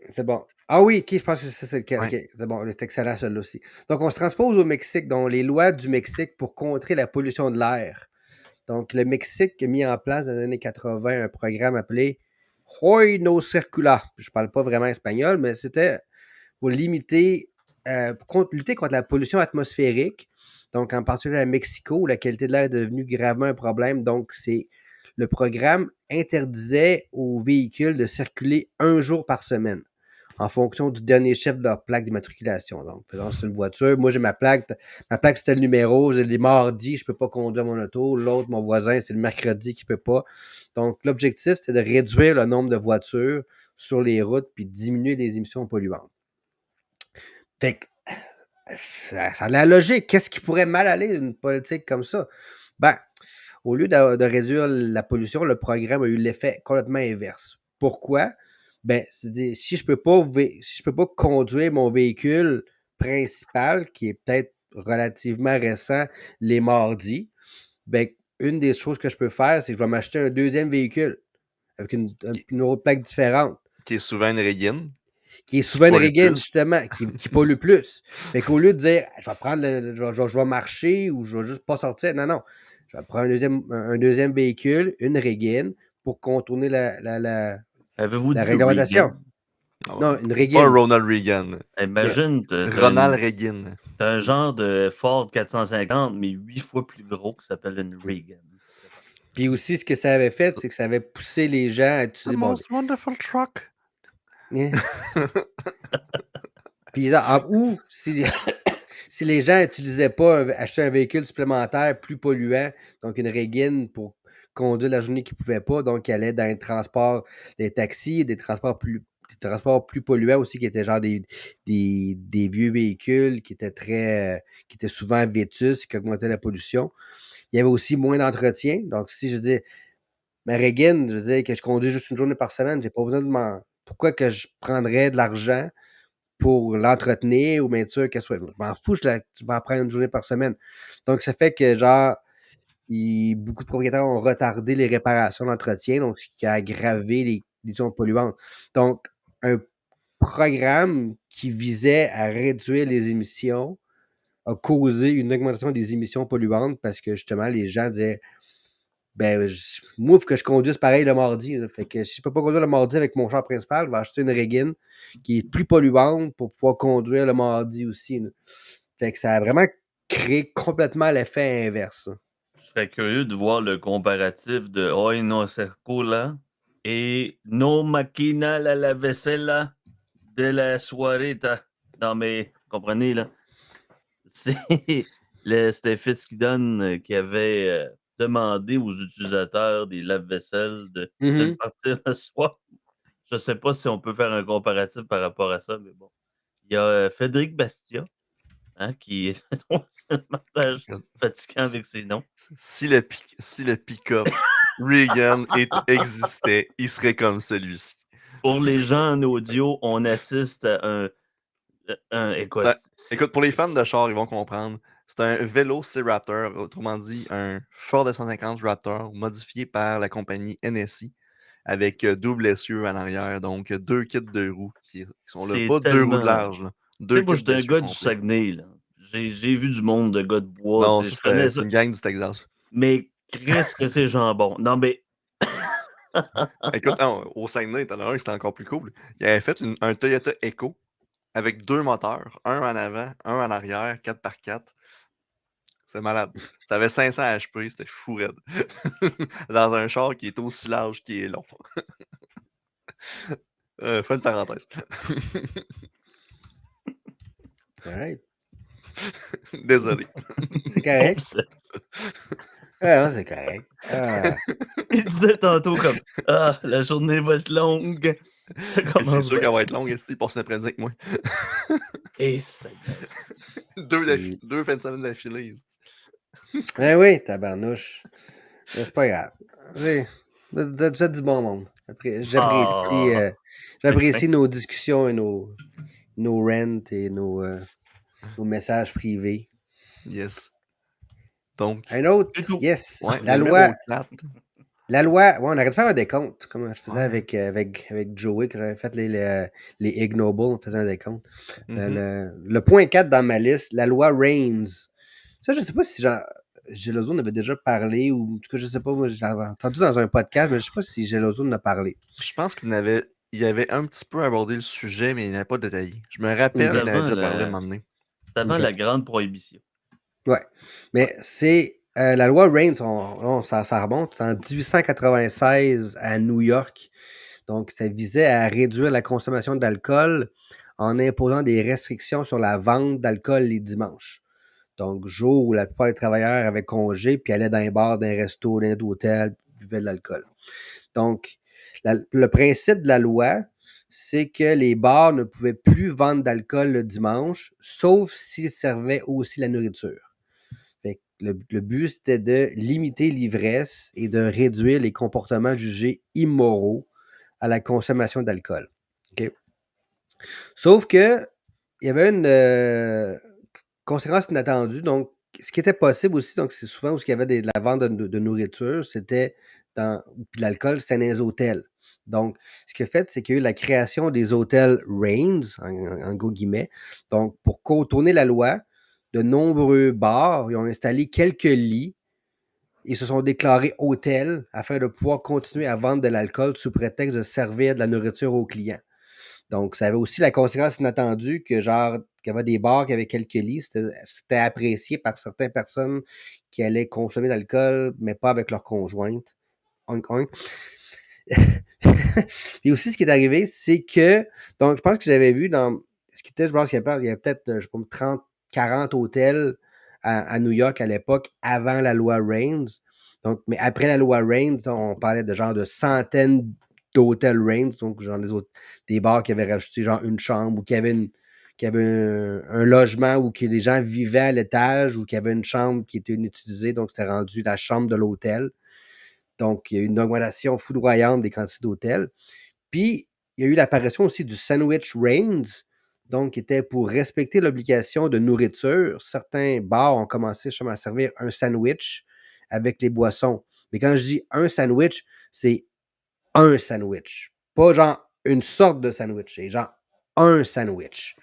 [SPEAKER 3] C'est bon. Ah oui, OK, je pense que c'est le cas. Ouais. OK, c'est bon, c'est excellent celui-là aussi. Donc, on se transpose au Mexique, donc les lois du Mexique pour contrer la pollution de l'air. Donc, le Mexique a mis en place dans les années 80 un programme appelé Hoy no Circula. Je ne parle pas vraiment espagnol, mais c'était pour lutter contre la pollution atmosphérique. Donc, en particulier à Mexico, où la qualité de l'air est devenue gravement un problème. Donc, c'est le programme interdisait aux véhicules de circuler 1 jour par semaine en fonction du dernier chiffre de leur plaque d'immatriculation. Donc, par exemple, c'est une voiture. Moi, j'ai ma plaque c'était le numéro. J'ai les mardis, je ne peux pas conduire mon auto. L'autre, mon voisin, c'est le mercredi qui ne peut pas. Donc, l'objectif, c'est de réduire le nombre de voitures sur les routes puis diminuer les émissions polluantes. Fait que, ça a la logique. Qu'est-ce qui pourrait mal aller d'une politique comme ça? Ben, au lieu de réduire la pollution, le programme a eu l'effet complètement inverse. Pourquoi? Ben, c'est-à-dire, si je peux pas conduire mon véhicule principal, qui est peut-être relativement récent, les mardis, ben, une des choses que je peux faire, c'est que je vais m'acheter un deuxième véhicule avec une autre plaque différente.
[SPEAKER 2] Qui est souvent une Reagan.
[SPEAKER 3] Qui est souvent une Reagan, justement, qui pollue plus. Fait qu'au lieu de dire, je vais prendre je vais marcher ou je vais juste pas sortir, non. Je vais prendre un deuxième véhicule, une Reagan, pour contourner la
[SPEAKER 1] Avez-vous dit
[SPEAKER 3] réglementation.
[SPEAKER 1] Reagan?
[SPEAKER 3] Non, une Reagan.
[SPEAKER 2] Pas Ronald Reagan.
[SPEAKER 1] Imagine,
[SPEAKER 2] Ronald Reagan.
[SPEAKER 1] T'as un genre de Ford 450, mais 8 fois plus gros qui s'appelle une Reagan.
[SPEAKER 3] Puis aussi, ce que ça avait fait, c'est que ça avait poussé les gens à utiliser...
[SPEAKER 2] The most wonderful truck.
[SPEAKER 3] Yeah. Puis, ou si les gens n'utilisaient pas, acheter un véhicule supplémentaire plus polluant, donc une Reagan pour conduire la journée qu'ils ne pouvaient pas, donc ils allaient dans les transports, des taxis, des transports plus polluants aussi, qui étaient genre des vieux véhicules qui étaient souvent vétustes, qui augmentaient la pollution. Il y avait aussi moins d'entretien. Donc, si je dis, ma Reagan, je veux dire que je conduis juste une journée par semaine, j'ai pas besoin de pourquoi que je prendrais de l'argent pour l'entretenir ou bien sûr qu'elle soit. Je m'en fous, je vais en prendre une journée par semaine. Donc, ça fait que, genre, beaucoup de propriétaires ont retardé les réparations d'entretien, donc ce qui a aggravé les émissions polluantes. Donc, un programme qui visait à réduire les émissions a causé une augmentation des émissions polluantes parce que, justement, les gens disaient ben, moi, il faut que je conduise pareil le mardi. Là. Fait que si je ne peux pas conduire le mardi avec mon char principal, je vais acheter une Reagan qui est plus polluante pour pouvoir conduire le mardi aussi. Là. Fait que ça a vraiment créé complètement l'effet inverse.
[SPEAKER 1] Je serais curieux de voir le comparatif de Hoy no circula et No maquina la lavaicella de la soirée. Non, mais comprenez, là. C'était Fitzgibbon qui avait demandé aux utilisateurs des lave-vaisselle de partir le soir. Je ne sais pas si on peut faire un comparatif par rapport à ça, mais bon. Il y a Frédéric Bastia, hein, qui est un montage fatigant avec ses noms.
[SPEAKER 2] Si le pick-up Reagan existait, il serait comme celui-ci.
[SPEAKER 1] Pour les gens en audio, on assiste à
[SPEAKER 2] écoute, pour les fans de char, ils vont comprendre. C'est un Velociraptor, autrement dit, un Ford F-150 Raptor modifié par la compagnie NSI avec double essieu en arrière, donc 2 kits de roues qui sont là, pas 2 roues de large. Là.
[SPEAKER 1] Moi, j'étais un gars du Saguenay. Là. J'ai vu du monde de gars de bois.
[SPEAKER 2] Non, c'est une gang du Texas.
[SPEAKER 1] Mais qu'est-ce que c'est jambon? Non, mais.
[SPEAKER 2] Écoute, au Saguenay, t'en as un qui était encore plus cool. Il avait fait un Toyota Echo avec 2 moteurs, un en avant, un en arrière, 4x4. C'est malade. Ça avait 500 HP, c'était fou raide. Dans un char qui est aussi large qu'il est long. Fin de parenthèse.
[SPEAKER 3] Alright.
[SPEAKER 2] Désolé.
[SPEAKER 3] C'est correct. Ah non, c'est correct.
[SPEAKER 1] Il disait tantôt comme la journée va être longue.
[SPEAKER 2] C'est sûr qu'elle va être longue, il passe l'après-midi avec moi.
[SPEAKER 1] Et ça.
[SPEAKER 2] Deux fins de semaine d'affilée.
[SPEAKER 3] Ben oui, tabarnouche. Mais c'est pas grave. Vous êtes du bon monde. J'apprécie nos discussions et nos rants et nos messages privés.
[SPEAKER 2] Yes. Donc.
[SPEAKER 3] Un autre, yes.
[SPEAKER 2] Ouais,
[SPEAKER 3] la loi, ouais, on aurait dû faire un décompte, comme je faisais avec Joey, quand j'avais fait les Ignoble, on faisait un décompte. Le point 4 dans ma liste, la loi Reigns. Ça, je sais pas si Geloso en avait déjà parlé, ou en tout cas, je sais pas, moi, je l'avais entendu dans un podcast, mais je sais pas si Geloso en a parlé.
[SPEAKER 2] Je pense qu'il avait un petit peu abordé le sujet, mais il n'avait pas détaillé. Je me rappelle qu'il avait déjà parlé à un moment donné.
[SPEAKER 1] C'est avant la grande prohibition.
[SPEAKER 3] Ouais. Mais c'est La loi Reigns, ça remonte, c'est en 1896 à New York. Donc, ça visait à réduire la consommation d'alcool en imposant des restrictions sur la vente d'alcool les dimanches. Donc, jour où la plupart des travailleurs avaient congé, puis allaient dans les bars, dans les restos, dans les hôtels, buvaient de l'alcool. Donc, le principe de la loi, c'est que les bars ne pouvaient plus vendre d'alcool le dimanche, sauf s'ils servaient aussi la nourriture. Fait que le but, c'était de limiter l'ivresse et de réduire les comportements jugés immoraux à la consommation d'alcool. OK? Sauf que il y avait une conséquence inattendue. Donc, ce qui était possible aussi, donc c'est souvent où il y avait de la vente de nourriture, c'était puis de l'alcool, c'était dans les hôtels. Donc, ce qui a fait, c'est qu'il y a eu la création des hôtels Reigns, en gros guillemets. Donc, pour contourner la loi, de nombreux bars ils ont installé quelques lits et se sont déclarés hôtels afin de pouvoir continuer à vendre de l'alcool sous prétexte de servir de la nourriture aux clients. Donc, ça avait aussi la conséquence inattendue que, genre, qu'il y avait des bars qui avaient quelques lits. C'était apprécié par certaines personnes qui allaient consommer de l'alcool, mais pas avec leur conjointe. Oink, oink. Et aussi, ce qui est arrivé, c'est que, donc, je pense que j'avais vu dans, ce qui était, je pense qu'il y avait peut-être, je sais pas, 30, 40 hôtels à New York à l'époque, avant la loi Reigns. Donc, mais après la loi Reigns, on parlait de genre de centaines d'hôtels Reigns, donc genre des bars qui avaient rajouté genre une chambre ou qui avaient un logement où que les gens vivaient à l'étage ou qui avait une chambre qui était inutilisée, donc c'était rendu la chambre de l'hôtel. Donc, il y a eu une augmentation foudroyante des quantités d'hôtels. Puis, il y a eu l'apparition aussi du sandwich Reigns, donc qui était pour respecter l'obligation de nourriture. Certains bars ont commencé justement à servir un sandwich avec les boissons. Mais quand je dis un sandwich, c'est un sandwich. Pas genre une sorte de sandwich, c'est genre un sandwich.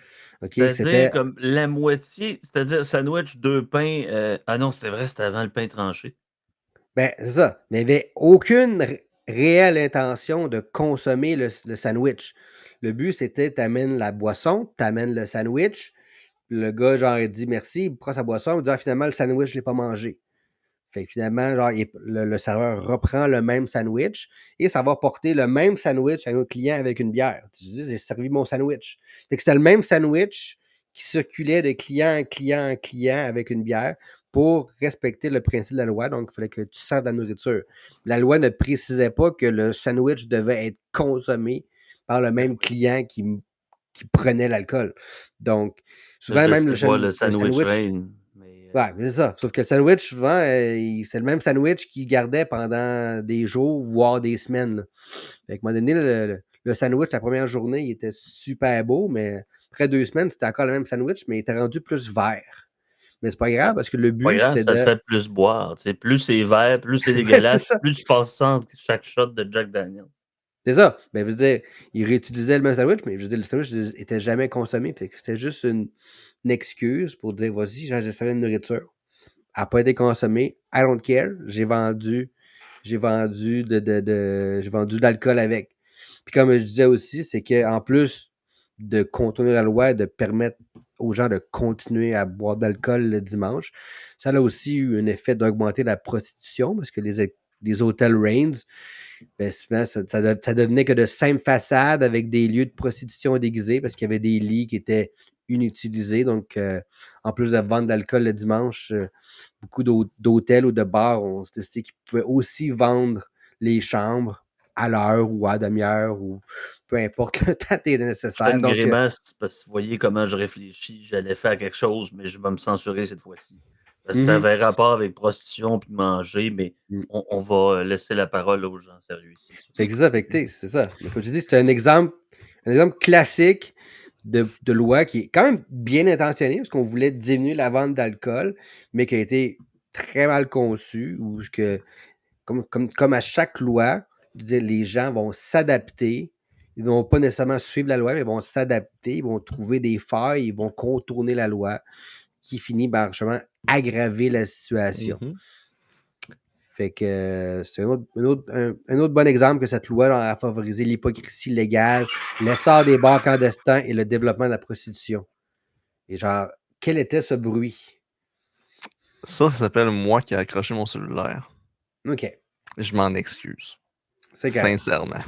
[SPEAKER 3] OK?
[SPEAKER 1] C'est-à-dire
[SPEAKER 3] C'était.
[SPEAKER 1] comme la moitié, c'est-à-dire sandwich, 2 pains. Ah non, c'était vrai, c'était avant le pain tranché.
[SPEAKER 3] Ben, c'est ça. Mais il n'y avait aucune réelle intention de consommer le sandwich. Le but, c'était t'amènes la boisson, t'amènes le sandwich. Le gars, genre, il dit merci, il prend sa boisson, il dit finalement, le sandwich, je ne l'ai pas mangé. Fait que finalement, genre, le serveur reprend le même sandwich et ça va porter le même sandwich à un autre client avec une bière. Tu dis, j'ai servi mon sandwich. Fait que c'était le même sandwich qui circulait de client en client en client avec une bière pour respecter le principe de la loi. Donc, il fallait que tu serves de la nourriture. La loi ne précisait pas que le sandwich devait être consommé par le même client qui prenait l'alcool. Donc, souvent,
[SPEAKER 1] Je
[SPEAKER 3] même
[SPEAKER 1] sais pas, le
[SPEAKER 3] le
[SPEAKER 1] sandwich
[SPEAKER 3] sandwich.
[SPEAKER 1] Reign. Mais,
[SPEAKER 3] Ouais, mais c'est ça. Sauf que le sandwich, souvent, c'est le même sandwich qu'il gardait pendant des jours, voire des semaines. Là. Fait qu'à un moment donné, le sandwich, la première journée, il était super beau, mais après 2 semaines, c'était encore le même sandwich, mais il était rendu plus vert. Mais c'est pas grave parce que le
[SPEAKER 1] pas
[SPEAKER 3] but,
[SPEAKER 1] grave,
[SPEAKER 3] c'était
[SPEAKER 1] ça te
[SPEAKER 3] de.
[SPEAKER 1] fait plus boire. Tu sais, plus c'est vert, plus c'est
[SPEAKER 3] Ouais, c'est
[SPEAKER 1] dégueulasse,
[SPEAKER 3] ça.
[SPEAKER 1] plus tu passes ça entre chaque shot de Jack Daniels.
[SPEAKER 3] C'est ça. Ben, je veux dire, il réutilisait le même sandwich, mais je veux dire, le sandwich n'était jamais consommé. Fait que c'était juste une excuse pour dire, vas-y, j'ai servi de nourriture. Elle n'a pas été consommée. I don't care. J'ai vendu j'ai vendu de l'alcool avec. Puis comme je disais aussi, c'est qu'en plus de contourner la loi et de permettre aux gens de continuer à boire de l'alcool le dimanche, ça a aussi eu un effet d'augmenter la prostitution parce que les hôtels Reigns, ben, souvent, ça devenait que de simples façades avec des lieux de prostitution déguisés parce qu'il y avait des lits qui étaient inutilisés. Donc, en plus de vendre de l'alcool le dimanche, beaucoup d'hôtels ou de bars ont décidé qu'ils pouvaient aussi vendre les chambres à l'heure ou à demi-heure ou peu importe le temps qui est
[SPEAKER 1] Je fais
[SPEAKER 3] nécessaire.
[SPEAKER 1] une
[SPEAKER 3] Donc,
[SPEAKER 1] grimace parce que vous voyez comment je réfléchis. J'allais faire quelque chose, mais je vais me censurer cette fois-ci. Parce que ça avait rapport avec prostitution puis manger, mais on va laisser la parole aux gens sérieux ici.
[SPEAKER 3] Fait que c'est ça, fait que, c'est ça. Mais comme je dis, c'est un exemple classique de loi qui est quand même bien intentionné parce qu'on voulait diminuer la vente d'alcool, mais qui a été très mal conçu ou que, comme à chaque loi, je veux dire, les gens vont s'adapter. Ils ne vont pas nécessairement suivre la loi, mais ils vont s'adapter, ils vont trouver des failles, ils vont contourner la loi qui finit par justement aggraver la situation. Fait que c'est un autre bon exemple que cette loi a favorisé l'hypocrisie légale, l'essor des bars clandestins et le développement de la prostitution. Et genre, quel était ce bruit?
[SPEAKER 2] Ça s'appelle moi qui ai accroché mon cellulaire.
[SPEAKER 3] OK.
[SPEAKER 2] Je m'en excuse.
[SPEAKER 3] C'est correct.
[SPEAKER 2] Sincèrement.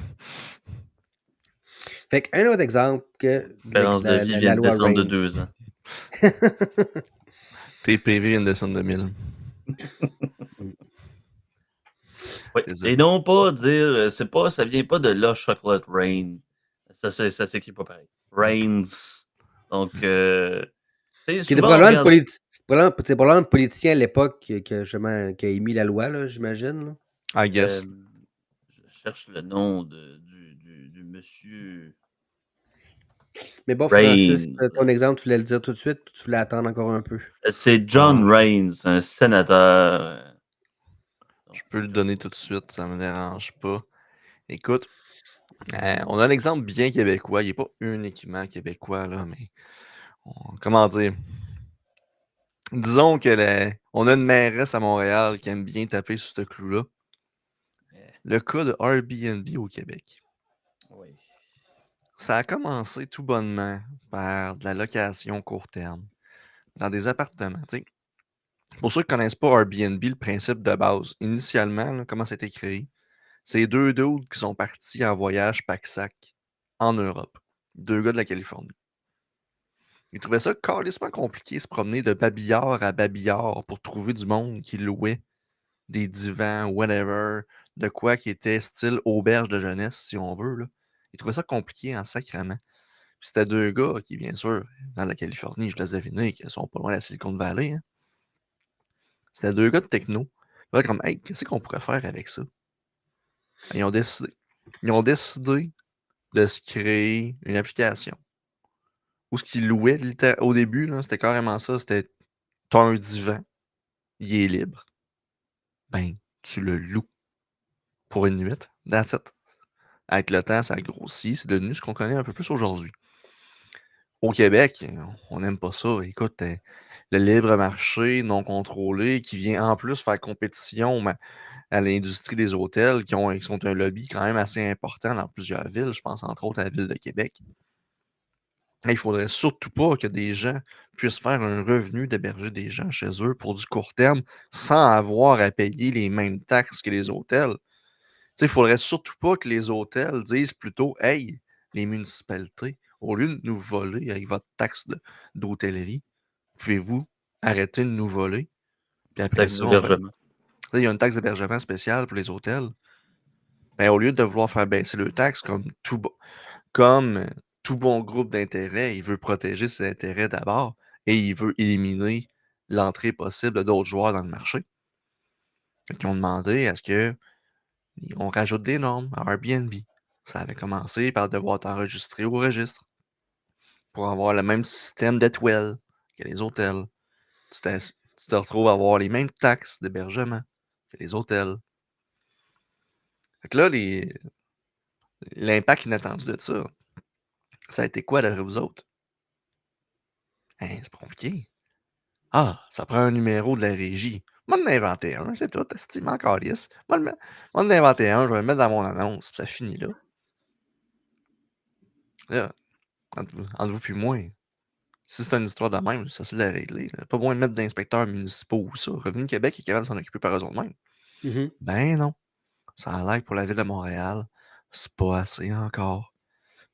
[SPEAKER 3] Fait qu'un autre exemple que
[SPEAKER 1] L'espérance de vie vient
[SPEAKER 3] la
[SPEAKER 1] de
[SPEAKER 3] loi
[SPEAKER 1] descendre de
[SPEAKER 3] Reigns.
[SPEAKER 1] 2 ans.
[SPEAKER 2] Tes PV viennent de descendre de 1000.
[SPEAKER 1] Oui.
[SPEAKER 2] Désolé.
[SPEAKER 1] Et non pas dire, ça vient pas de la Chocolate Rain. Ça s'écrit pas pareil. Reigns. Donc,
[SPEAKER 3] Qui était
[SPEAKER 1] souvent, on
[SPEAKER 3] probablement
[SPEAKER 1] regarde.
[SPEAKER 3] c'est probablement le politicien à l'époque qui a émis la loi, là, j'imagine. Là.
[SPEAKER 2] I guess.
[SPEAKER 1] Je cherche le nom du monsieur
[SPEAKER 3] Mais bon, Francis,
[SPEAKER 1] Reigns.
[SPEAKER 3] ton exemple, tu voulais le dire tout de suite ou tu voulais attendre encore un peu?
[SPEAKER 1] C'est John
[SPEAKER 2] Ah,
[SPEAKER 1] Reigns, un sénateur.
[SPEAKER 2] je peux le donner tout de suite, ça me dérange pas. Écoute, on a un exemple bien québécois. Il n'est pas uniquement québécois, là, mais comment dire? Disons que on a une mairesse à Montréal qui aime bien taper sur ce clou-là. Le cas de Airbnb au Québec.
[SPEAKER 1] Oui.
[SPEAKER 2] Ça a commencé tout bonnement par de la location court terme dans des appartements. T'sais. Pour ceux qui ne connaissent pas Airbnb, le principe de base, initialement, là, comment ça a été créé, c'est 2 dudes qui sont partis en voyage pack-sac en Europe. 2 gars de la Californie. Ils trouvaient ça carrément compliqué se promener de babillard à babillard pour trouver du monde qui louait des divans, whatever, de quoi qui était style auberge de jeunesse, si on veut. Là. Ils trouvaient ça compliqué en sacrament. Puis c'était 2 gars qui, bien sûr, dans la Californie, je laisse deviner qu'ils sont pas loin de la Silicon Valley. Hein. C'était 2 gars de techno. Ils étaient comme, hey, qu'est-ce qu'on pourrait faire avec ça? Ils ont décidé. Ils ont décidé de se créer une application. Où ce qu'ils louaient au début, là, c'était carrément ça. C'était, t'as un divan, il est libre. Ben, tu le loues pour une nuit. That's it. Avec le temps, ça a grossi. C'est devenu ce qu'on connaît un peu plus aujourd'hui. Au Québec, on n'aime pas ça. Écoute, le libre marché non contrôlé qui vient en plus faire compétition à l'industrie des hôtels qui sont un lobby quand même assez important dans plusieurs villes. Je pense entre autres à la ville de Québec. Il faudrait surtout pas que des gens puissent faire un revenu d'héberger des gens chez eux pour du court terme sans avoir à payer les mêmes taxes que les hôtels. Il faudrait surtout pas que les hôtels disent plutôt hey, les municipalités, au lieu de nous voler avec votre taxe d'hôtellerie, pouvez-vous arrêter de nous voler? Puis après
[SPEAKER 1] Taxe
[SPEAKER 2] ça, on fait.
[SPEAKER 1] d'hébergement.
[SPEAKER 2] Il y a une taxe d'hébergement spéciale pour les hôtels. Ben, au lieu de vouloir faire baisser le taxe comme tout bon groupe d'intérêts, il veut protéger ses intérêts d'abord et il veut éliminer l'entrée possible d'autres joueurs dans le marché. Ils ont demandé à ce qu'on rajoute des normes à Airbnb. Ça avait commencé par devoir t'enregistrer au registre pour avoir le même système d'étoiles que les hôtels. Tu te retrouves à avoir les mêmes taxes d'hébergement que les hôtels. Fait que là, l'impact inattendu de ça, ça a été quoi d'après vous autres? Hein, c'est pas compliqué. Ah, ça prend un numéro de la régie. Moi, de l'inventer un, c'est tout. Estime encore lisse. Moi, de l'inventer un, je vais le mettre dans mon annonce, puis ça finit là. Là, entre vous puis moi, si c'est une histoire de même, c'est facile à régler. Là. Pas besoin de mettre d'inspecteurs municipaux ou ça. Revenu Québec est capable de s'en occuper par eux autres même. Ben non. Ça a l'air que pour la ville de Montréal, c'est pas assez encore.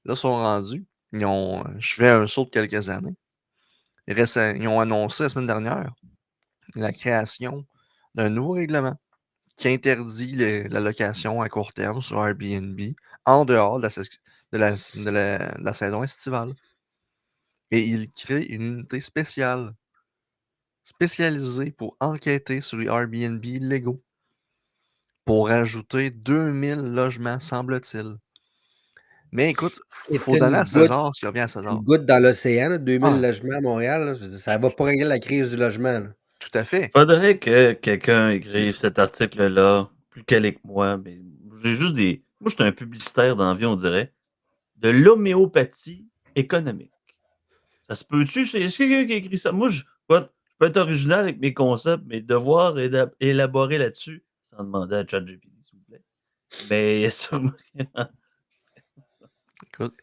[SPEAKER 2] Là, ils sont rendus. Je fais un saut de quelques années. Ils ont annoncé la semaine dernière la création d'un nouveau règlement qui interdit la location à court terme sur Airbnb en dehors de la saison estivale. Et il crée une unité spécialisée pour enquêter sur les Airbnb illégaux pour ajouter 2000 logements, semble-t-il. Mais écoute,
[SPEAKER 3] C'est
[SPEAKER 2] faut donner à César ce qui revient à César.
[SPEAKER 3] une goutte dans l'océan, là, 2000
[SPEAKER 2] Ah,
[SPEAKER 3] logements à Montréal. Là, je veux dire, ça ne va pas régler la crise du logement. Là.
[SPEAKER 2] tout à fait.
[SPEAKER 1] Faudrait que quelqu'un écrive cet article-là, plus calé que moi, mais j'ai juste des. Moi, je suis un publicitaire dans la vie, on dirait. De l'homéopathie économique. Ça se peut-tu? Est-ce qu'il y a quelqu'un qui a écrit ça? Moi, je peux être original avec mes concepts, mais devoir élaborer là-dessus, sans demander à ChatGPT, s'il vous plaît. Mais il y a sûrement.
[SPEAKER 2] Écoute,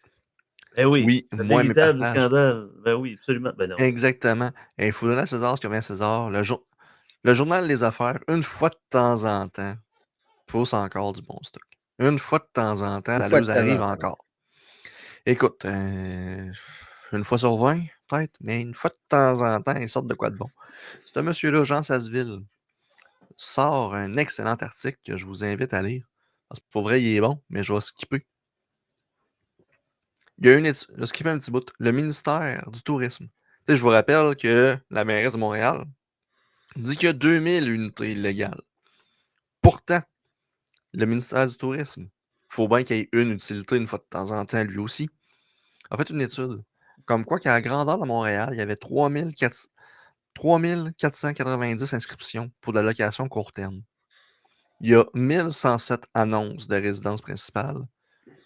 [SPEAKER 1] Ben oui,
[SPEAKER 2] oui,
[SPEAKER 1] un
[SPEAKER 2] moi, mes
[SPEAKER 1] véritable
[SPEAKER 2] partages.
[SPEAKER 1] scandale. Ben oui, absolument. Ben non.
[SPEAKER 2] Exactement. Et il faut donner à César ce qui revient à César. Le journal Les Affaires, une fois de temps en temps, pousse encore du bon stock. Une fois de temps en temps,
[SPEAKER 3] Une
[SPEAKER 2] la
[SPEAKER 3] fois de
[SPEAKER 2] loose
[SPEAKER 3] temps
[SPEAKER 2] arrive
[SPEAKER 3] en temps.
[SPEAKER 2] encore. Écoute, une fois sur 20, peut-être, mais une fois de temps en temps, ils sortent de quoi de bon. Ce monsieur-là, Jean Sasseville, sort un excellent article que je vous invite à lire. Parce que pour vrai, il est bon, mais je vais skipper. Il y a une étude, je vais skipper un petit bout. Le ministère du Tourisme. Tu sais, je vous rappelle que la mairesse de Montréal dit qu'il y a 2000 unités illégales. Pourtant, le ministère du Tourisme, il faut bien qu'il y ait une utilité une fois de temps en temps, lui aussi, a fait une étude. Comme quoi qu'à la grandeur de Montréal, il y avait 3490 inscriptions pour de la location court terme. Il y a 1107 annonces de résidence principale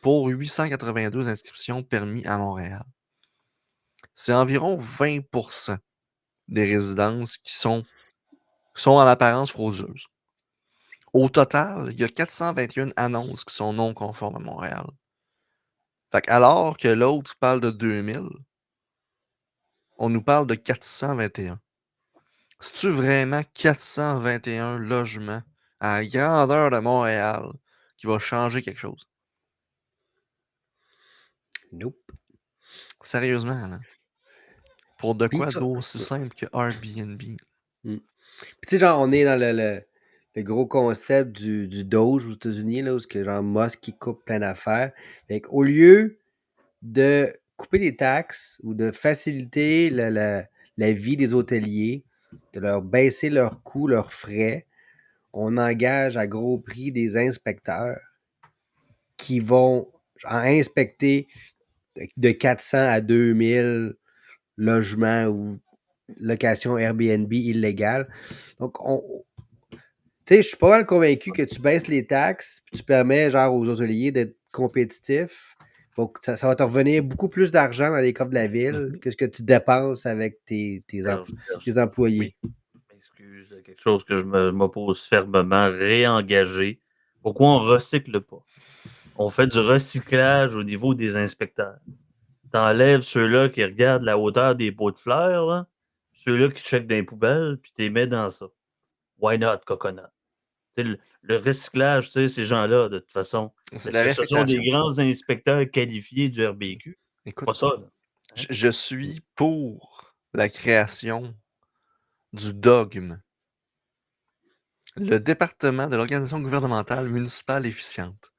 [SPEAKER 2] pour 882 inscriptions permis à Montréal. C'est environ 20% des résidences qui sont en apparence frauduleuses. Au total, il y a 421 annonces qui sont non conformes à Montréal. Fait alors que l'autre parle de 2000, on nous parle de 421. C'est-tu vraiment 421 logements à la grandeur de Montréal qui va changer quelque chose?
[SPEAKER 3] Nope.
[SPEAKER 2] Sérieusement, là. Pour de
[SPEAKER 3] Puis
[SPEAKER 2] quoi
[SPEAKER 3] ça.
[SPEAKER 2] d'aussi simple que Airbnb?
[SPEAKER 3] Puis tu sais, genre, on est dans le gros concept du Doge aux États-Unis, là, où c'est que genre Musk qui coupe plein d'affaires. Fait qu'au lieu de couper les taxes ou de faciliter la vie des hôteliers, de leur baisser leurs coûts, leurs frais, on engage à gros prix des inspecteurs qui vont genre, inspecter de 400 à 2000 logements ou locations Airbnb illégales. Donc, tu sais, je suis pas mal convaincu que tu baisses les taxes, puis tu permets genre aux hôteliers d'être compétitifs. Donc, ça va te revenir beaucoup plus d'argent dans les coffres de la ville que ce que tu dépenses avec tes employés.
[SPEAKER 2] Oui.
[SPEAKER 1] Excuse, quelque chose que je m'oppose fermement, réengager. Pourquoi on recycle pas? On fait du recyclage au niveau des inspecteurs. T'enlèves ceux-là qui regardent la hauteur des pots de fleurs, là, ceux-là qui checkent dans les poubelles, puis t'es mets dans ça. Why not, coconut? Tu sais, le recyclage, tu sais, ces gens-là, de toute façon,
[SPEAKER 2] C'est de la
[SPEAKER 1] ce sont des
[SPEAKER 2] réaffectation.
[SPEAKER 1] grands inspecteurs qualifiés du RBQ.
[SPEAKER 2] Écoute,
[SPEAKER 1] Pas ça, là. Hein?
[SPEAKER 2] je suis pour la création du dogme, le département de l'organisation gouvernementale municipale efficiente.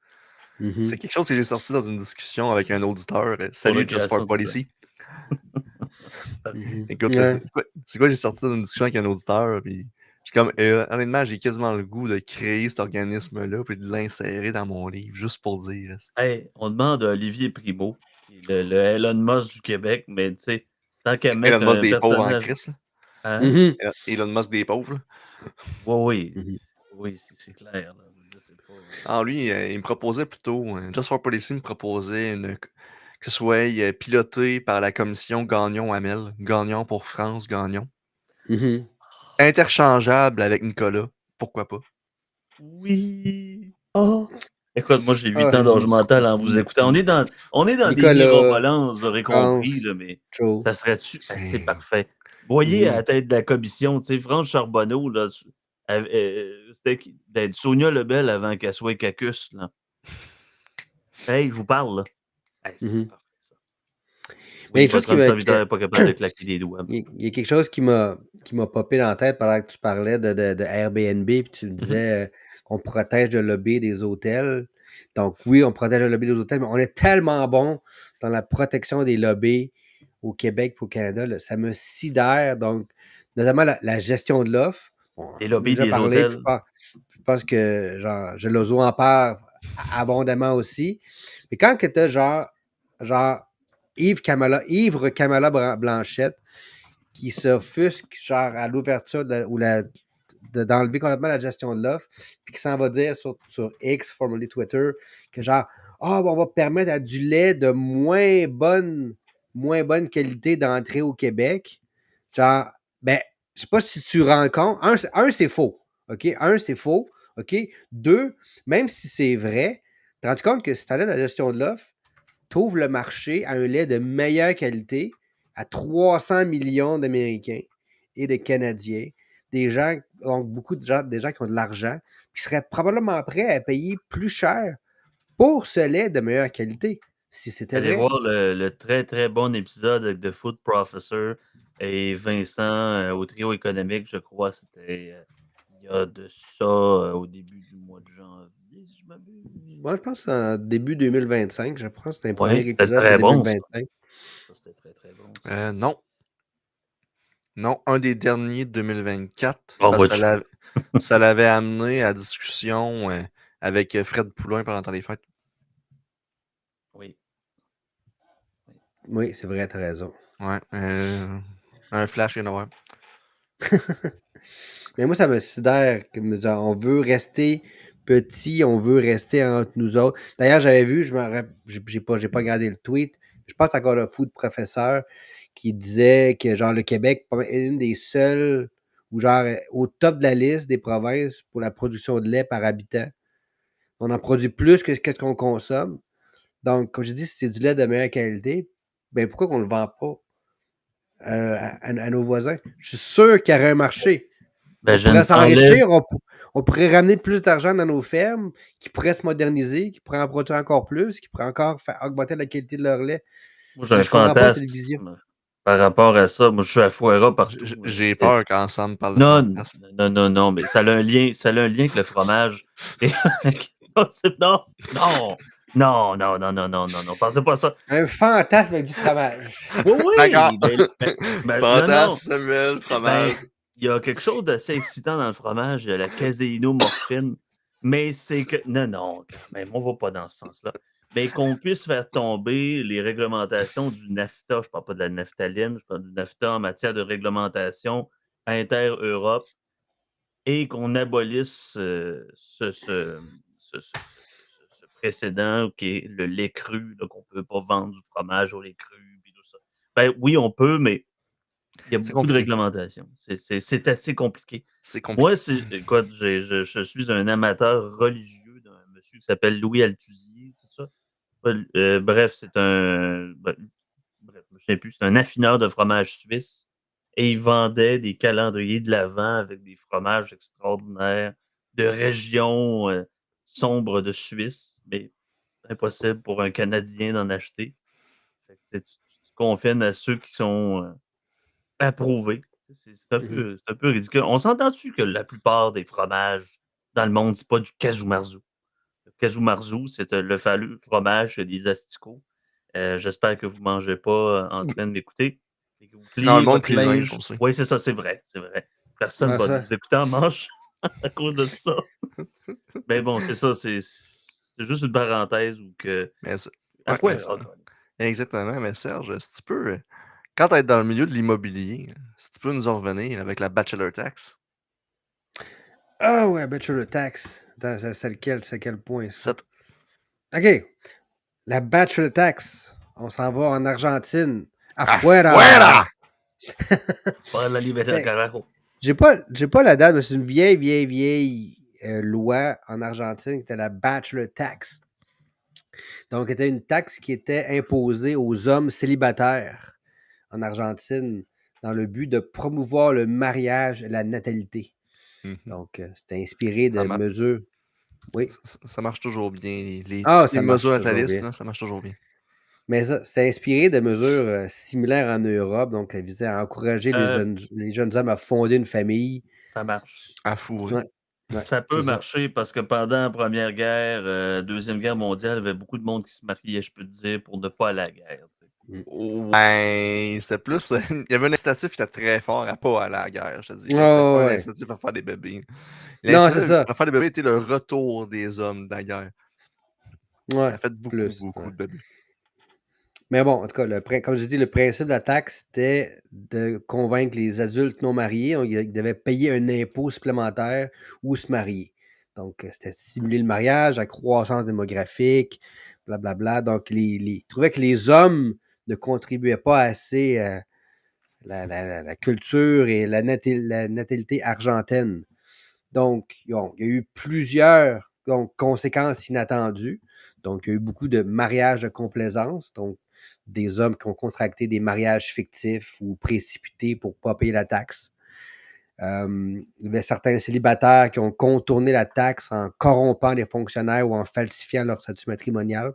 [SPEAKER 2] C'est quelque chose que j'ai sorti dans une discussion avec un auditeur. Salut, Just for Policy. Écoute, c'est quoi j'ai sorti dans une discussion avec un auditeur, puis comme, honnêtement, j'ai quasiment le goût de créer cet organisme-là puis de l'insérer dans mon livre, juste pour dire.
[SPEAKER 1] Hey, on demande à Olivier Primo, qui est le Elon Musk du Québec, mais tu sais, tant qu'à mettre
[SPEAKER 2] Elon Musk
[SPEAKER 1] un
[SPEAKER 2] des pauvres en
[SPEAKER 1] personnage.
[SPEAKER 2] Christ.
[SPEAKER 1] Hein?
[SPEAKER 2] Elon Musk des pauvres. Là.
[SPEAKER 1] Oui, oui, c'est clair. Là. C'est pas...
[SPEAKER 2] Ah, lui, il me proposait plutôt, Just for Policy me proposait que ce soit piloté par la commission Gagnon-Hamel. Gagnon pour France, Gagnon. Interchangeable avec Nicolas. Pourquoi pas?
[SPEAKER 1] Oui. Oh. Écoute, moi j'ai 8 ans d'âge mental en vous écoutant. On est dans des
[SPEAKER 3] Nicolas,
[SPEAKER 1] mirobolances, vous aurez compris,
[SPEAKER 3] France,
[SPEAKER 1] là, mais
[SPEAKER 3] Joe.
[SPEAKER 1] ça serait-tu assez parfait? Voyez à la tête de la commission, tu sais, France Charbonneau, là, c'était qui? D'être Sonia Lebel avant qu'elle soit Cacus, là. Hey, je vous parle, là. Hey, c'est parfait, ça.
[SPEAKER 3] Mais
[SPEAKER 1] Oui,
[SPEAKER 3] quelque chose
[SPEAKER 1] votre homme serviteur n'est pas capable de claquer des doigts.
[SPEAKER 3] Il y a quelque chose qui m'a popé dans la tête pendant que tu parlais de Airbnb, puis tu me disais qu'on protège le lobby des hôtels. Donc oui, on protège le lobby des hôtels, mais on est tellement bon dans la protection des lobbies au Québec et au Canada. Là, ça me sidère. Donc, notamment la gestion de l'offre.
[SPEAKER 1] Les lobbies des hôtels.
[SPEAKER 3] Je pense que genre, Geloso en parle abondamment aussi. Mais quand tu as genre Yves Kamala Blanchette qui s'offusque genre à l'ouverture d'enlever complètement la gestion de l'offre, puis qui s'en va dire sur X, formerly Twitter, que genre on va permettre à du lait de moins bonne qualité d'entrer au Québec. Genre, ben, je sais pas si tu rends compte. Un, c'est faux. OK? C'est faux. OK? 2, même si c'est vrai, tu te rends compte que si tu enlèves la gestion de l'offre, tu ouvres le marché à un lait de meilleure qualité à 300 millions d'Américains et de Canadiens des gens, donc beaucoup de gens, des gens qui ont de l'argent, qui seraient probablement prêts à payer plus cher pour ce lait de meilleure qualité, si c'était
[SPEAKER 1] Allez
[SPEAKER 3] vrai.
[SPEAKER 1] voir le très très bon épisode avec The Food Professor et Vincent au trio économique, je crois. C'était il y a de ça au début du mois de janvier, si je m'abuse.
[SPEAKER 3] Moi, je pense en début 2025, je pense que c'était un premier
[SPEAKER 1] Oui, c'était
[SPEAKER 3] épisode de
[SPEAKER 1] très bon, ça.
[SPEAKER 3] 2025.
[SPEAKER 1] Ça, c'était très très bon. Ça.
[SPEAKER 2] Non. Non, un des derniers de 2024.
[SPEAKER 1] Oh,
[SPEAKER 2] Parce que
[SPEAKER 1] vois-tu.
[SPEAKER 2] ça l'avait amené à discussion avec Fred Poulain pendant le temps des fêtes.
[SPEAKER 1] Oui.
[SPEAKER 3] Oui, c'est vrai, t'as raison.
[SPEAKER 2] Ouais. Un flash et Noël.
[SPEAKER 3] Mais moi, ça me sidère. Genre, on veut rester petit, on veut rester entre nous autres. D'ailleurs, j'avais vu, j'ai pas regardé le tweet. Je pense encore le food professeur qui disait que genre le Québec est une des seules, ou genre au top de la liste des provinces pour la production de lait par habitant. On en produit plus que ce qu'on consomme. Donc, comme je dis, si c'est du lait de meilleure qualité, ben pourquoi qu'on le vend pas à nos voisins? Je suis sûr qu'il y aurait un marché.
[SPEAKER 1] Ben,
[SPEAKER 3] On
[SPEAKER 1] je ne
[SPEAKER 3] pourrait
[SPEAKER 1] t'enlève.
[SPEAKER 3] s'enrichir, on pourrait ramener plus d'argent dans nos fermes, qui pourraient se moderniser, qui pourraient en produire encore plus, qui pourraient encore faire augmenter la qualité de leur lait.
[SPEAKER 1] Moi, j'ai un
[SPEAKER 3] Je comprends pas cette vision.
[SPEAKER 1] fantasme par rapport à ça. Moi, je suis à Foira partout.
[SPEAKER 2] J'ai peur quand Sam parle de
[SPEAKER 1] Non,
[SPEAKER 2] fantasme.
[SPEAKER 1] non, mais ça a un lien avec le fromage. Et... non, pensez pas à ça.
[SPEAKER 3] Un fantasme avec du fromage.
[SPEAKER 1] Oui,
[SPEAKER 2] D'accord.
[SPEAKER 1] non,
[SPEAKER 2] Fantasme, Samuel, fromage.
[SPEAKER 1] il y a quelque chose d'assez excitant dans le fromage, il y a la caséinomorphine, mais c'est que... Non, quand même, on va pas dans ce sens-là. Mais qu'on puisse faire tomber les réglementations du NAFTA, je parle pas de la naphtaline, je parle du NAFTA en matière de réglementation inter-Europe, et qu'on abolisse ce précédent qui est le lait cru, qu'on ne peut pas vendre du fromage au lait cru, puis tout ça. Ben oui, on peut, mais il y a
[SPEAKER 2] C'est
[SPEAKER 1] beaucoup de
[SPEAKER 2] compliqué.
[SPEAKER 1] réglementations. C'est assez compliqué.
[SPEAKER 2] C'est
[SPEAKER 1] Moi,
[SPEAKER 2] compliqué.
[SPEAKER 1] écoute, je suis un amateur religieux d'un monsieur qui s'appelle Louis Althusser, c'est ça? Bref, c'est un. Bref, je ne sais plus, c'est un affineur de fromage suisse. Et il vendait des calendriers de l'Avent avec des fromages extraordinaires de régions sombres de Suisse, mais impossible pour un Canadien d'en acheter. Fait que, tu confines à ceux qui sont approuvés. C'est un peu ridicule. On s'entend-tu que la plupart des fromages dans le monde, c'est pas du cajou marzu? Le cajou marzu, c'est le fameux fromage des asticots. J'espère que vous ne mangez pas en train de m'écouter et que vous
[SPEAKER 2] Non, le
[SPEAKER 1] pliez
[SPEAKER 2] monde
[SPEAKER 1] votre
[SPEAKER 2] plie le linge
[SPEAKER 1] linge.
[SPEAKER 2] aussi.
[SPEAKER 1] Oui, c'est ça, c'est vrai, c'est vrai. Personne ne
[SPEAKER 3] Ah,
[SPEAKER 1] va
[SPEAKER 3] ça.
[SPEAKER 1] nous écouter en manche à cause de ça. Mais bon, c'est ça, c'est juste une parenthèse où que.
[SPEAKER 2] Mais
[SPEAKER 1] À
[SPEAKER 2] ouais,
[SPEAKER 1] fois,
[SPEAKER 2] mais exactement. Mais Serge, si tu peux, quand tu es dans le milieu de l'immobilier, si tu peux nous en revenir avec la bachelor tax.
[SPEAKER 3] Ah ouais, bachelor tax. Attends, c'est lequel, c'est à quel point ça?
[SPEAKER 2] Cette-
[SPEAKER 3] OK. La bachelor tax. On s'en va en Argentine. Afuera!
[SPEAKER 2] Afuera!
[SPEAKER 1] Pas la liberté,
[SPEAKER 3] Ben,
[SPEAKER 1] carajo.
[SPEAKER 3] j'ai pas la date, mais c'est une vieille loi en Argentine qui était la bachelor tax. Donc, c'était une taxe qui était imposée aux hommes célibataires en Argentine dans le but de promouvoir le mariage et la natalité.
[SPEAKER 2] Mhm.
[SPEAKER 3] Donc, c'était inspiré de mesures. Oui.
[SPEAKER 2] Ça marche toujours bien.
[SPEAKER 3] Ah,
[SPEAKER 2] Toutes les
[SPEAKER 3] ça marche
[SPEAKER 2] mesures
[SPEAKER 3] toujours
[SPEAKER 2] natalistes,
[SPEAKER 3] bien.
[SPEAKER 2] là, ça marche toujours bien.
[SPEAKER 3] Mais ça, c'était inspiré de mesures similaires en Europe. Donc, ça visait à encourager les jeunes hommes à fonder une famille.
[SPEAKER 1] Ça marche.
[SPEAKER 2] À fourrer.
[SPEAKER 3] Ouais, ouais,
[SPEAKER 1] Ça peut
[SPEAKER 3] c'est ça.
[SPEAKER 1] marcher parce que pendant la Première Guerre, Deuxième Guerre mondiale, il y avait beaucoup de monde qui se mariait, je peux te dire, pour ne pas aller à la guerre.
[SPEAKER 2] Ouais, c'était plus. Il y avait un incitatif qui était très fort à pas aller à la guerre, je te dis. C'était
[SPEAKER 3] Oh,
[SPEAKER 2] pas un
[SPEAKER 3] ouais.
[SPEAKER 2] incitatif à faire des bébés.
[SPEAKER 3] Non, c'est
[SPEAKER 2] L'incitatif
[SPEAKER 3] ça.
[SPEAKER 2] à faire des bébés était le retour des hommes de la guerre.
[SPEAKER 3] Ouais,
[SPEAKER 2] Ça a fait beaucoup
[SPEAKER 3] ouais.
[SPEAKER 2] de bébés.
[SPEAKER 3] Mais bon, en tout cas, comme je dis, le principe de la taxe, c'était de convaincre les adultes non mariés. Donc, ils devaient payer un impôt supplémentaire ou se marier. Donc, c'était stimuler le mariage, la croissance démographique, blablabla. Donc, ils trouvaient que les hommes ne contribuaient pas assez à la culture et la natalité argentine. Donc, il y a eu plusieurs conséquences inattendues. Donc, il y a eu beaucoup de mariages de complaisance. Donc, des hommes qui ont contracté des mariages fictifs ou précipités pour ne pas payer la taxe. Il y avait certains célibataires qui ont contourné la taxe en corrompant des fonctionnaires ou en falsifiant leur statut matrimonial.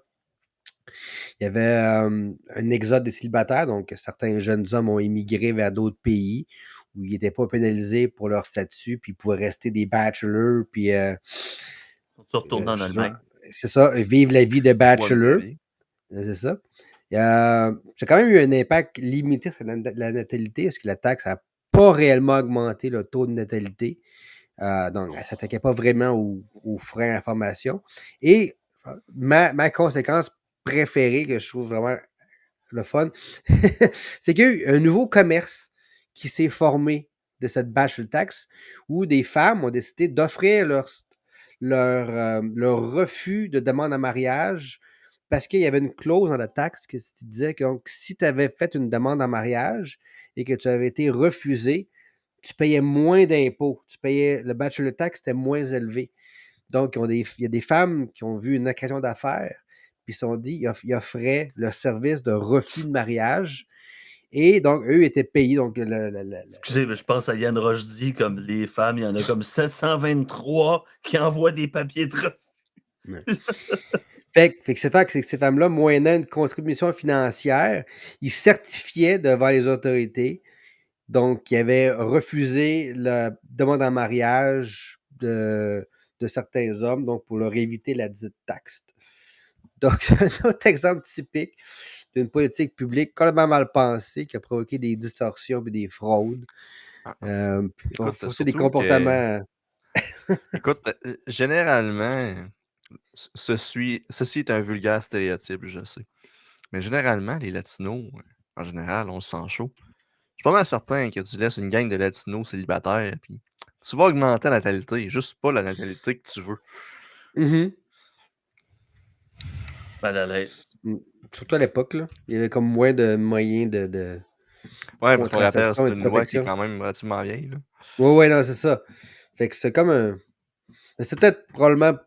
[SPEAKER 3] Il y avait un exode des célibataires, donc certains jeunes hommes ont émigré vers d'autres pays où ils n'étaient pas pénalisés pour leur statut, puis ils pouvaient rester des bachelors, puis
[SPEAKER 1] Sont retournés en Allemagne.
[SPEAKER 3] c'est ça, vivre la vie de
[SPEAKER 2] Ou en
[SPEAKER 3] bachelor.
[SPEAKER 2] Italie.
[SPEAKER 3] C'est ça. C'est quand même eu un impact limité sur la natalité, parce que la taxe n'a pas réellement augmenté le taux de natalité. Donc, elle ne s'attaquait pas vraiment aux freins à la formation. Et ma conséquence préférée, que je trouve vraiment le fun, c'est qu'il y a eu un nouveau commerce qui s'est formé de cette bachelor tax où des femmes ont décidé d'offrir leur refus de demande en mariage parce qu'il y avait une clause dans la taxe qui disait que donc, si tu avais fait une demande en mariage et que tu avais été refusé, tu payais moins d'impôts. Le bachelor tax était moins élevé. Donc, il y a des femmes qui ont vu une occasion d'affaires, puis ils se sont dit, ils offraient le service de refus de mariage. Et donc, eux étaient payés. Donc,
[SPEAKER 1] Excusez, mais je pense à Yann Rochdy, comme les femmes, il y en a comme 723 qui envoient des papiers de refus.
[SPEAKER 3] Fait que ces femmes-là, moyennant une contribution financière, ils certifiaient devant les autorités, donc ils avaient refusé la demande en mariage de certains hommes, donc pour leur éviter la dite taxe. Donc, un autre exemple typique d'une politique publique complètement mal pensée qui a provoqué des distorsions et des fraudes.
[SPEAKER 2] Écoute,
[SPEAKER 3] C'est des
[SPEAKER 2] surtout que,
[SPEAKER 3] comportements.
[SPEAKER 2] écoute, généralement, ceci est un vulgaire stéréotype, je sais. Mais généralement, les Latinos, en général, on le sent chaud. Je suis pas mal certain que tu laisses une gang de Latinos célibataires, puis tu vas augmenter la natalité, juste pas la natalité que tu veux.
[SPEAKER 3] Mhm.
[SPEAKER 1] Mal à l'aise.
[SPEAKER 3] Surtout à l'époque, là, il y avait comme moins de moyens de
[SPEAKER 2] Ouais, parce qu'on rappelle,
[SPEAKER 3] contraception
[SPEAKER 2] c'est
[SPEAKER 3] et de
[SPEAKER 2] une loi qui est
[SPEAKER 3] protection.
[SPEAKER 2] quand même relativement vieille. Là.
[SPEAKER 3] Oui, non, c'est ça. Fait que c'est comme un. C'était peut-être probablement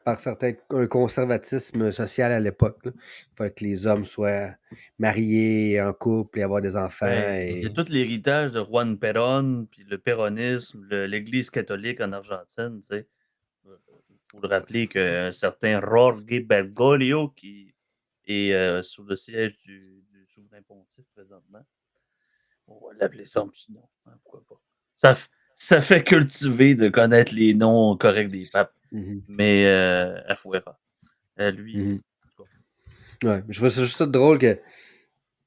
[SPEAKER 3] par certains un conservatisme social à l'époque. Il fallait que les hommes soient mariés, en couple et avoir des enfants.
[SPEAKER 1] Ben, il y a tout l'héritage de Juan Perón, puis le péronisme, l'Église catholique en Argentine, tu sais. Il faut le rappeler qu'un certain Jorge Bergoglio, qui est sous le siège du souverain pontife présentement, on va l'appeler son petit nom, hein, pourquoi pas. Ça fait cultiver de connaître les noms corrects des papes, mais Afuera, lui,
[SPEAKER 3] Ouais, je trouve ça juste drôle que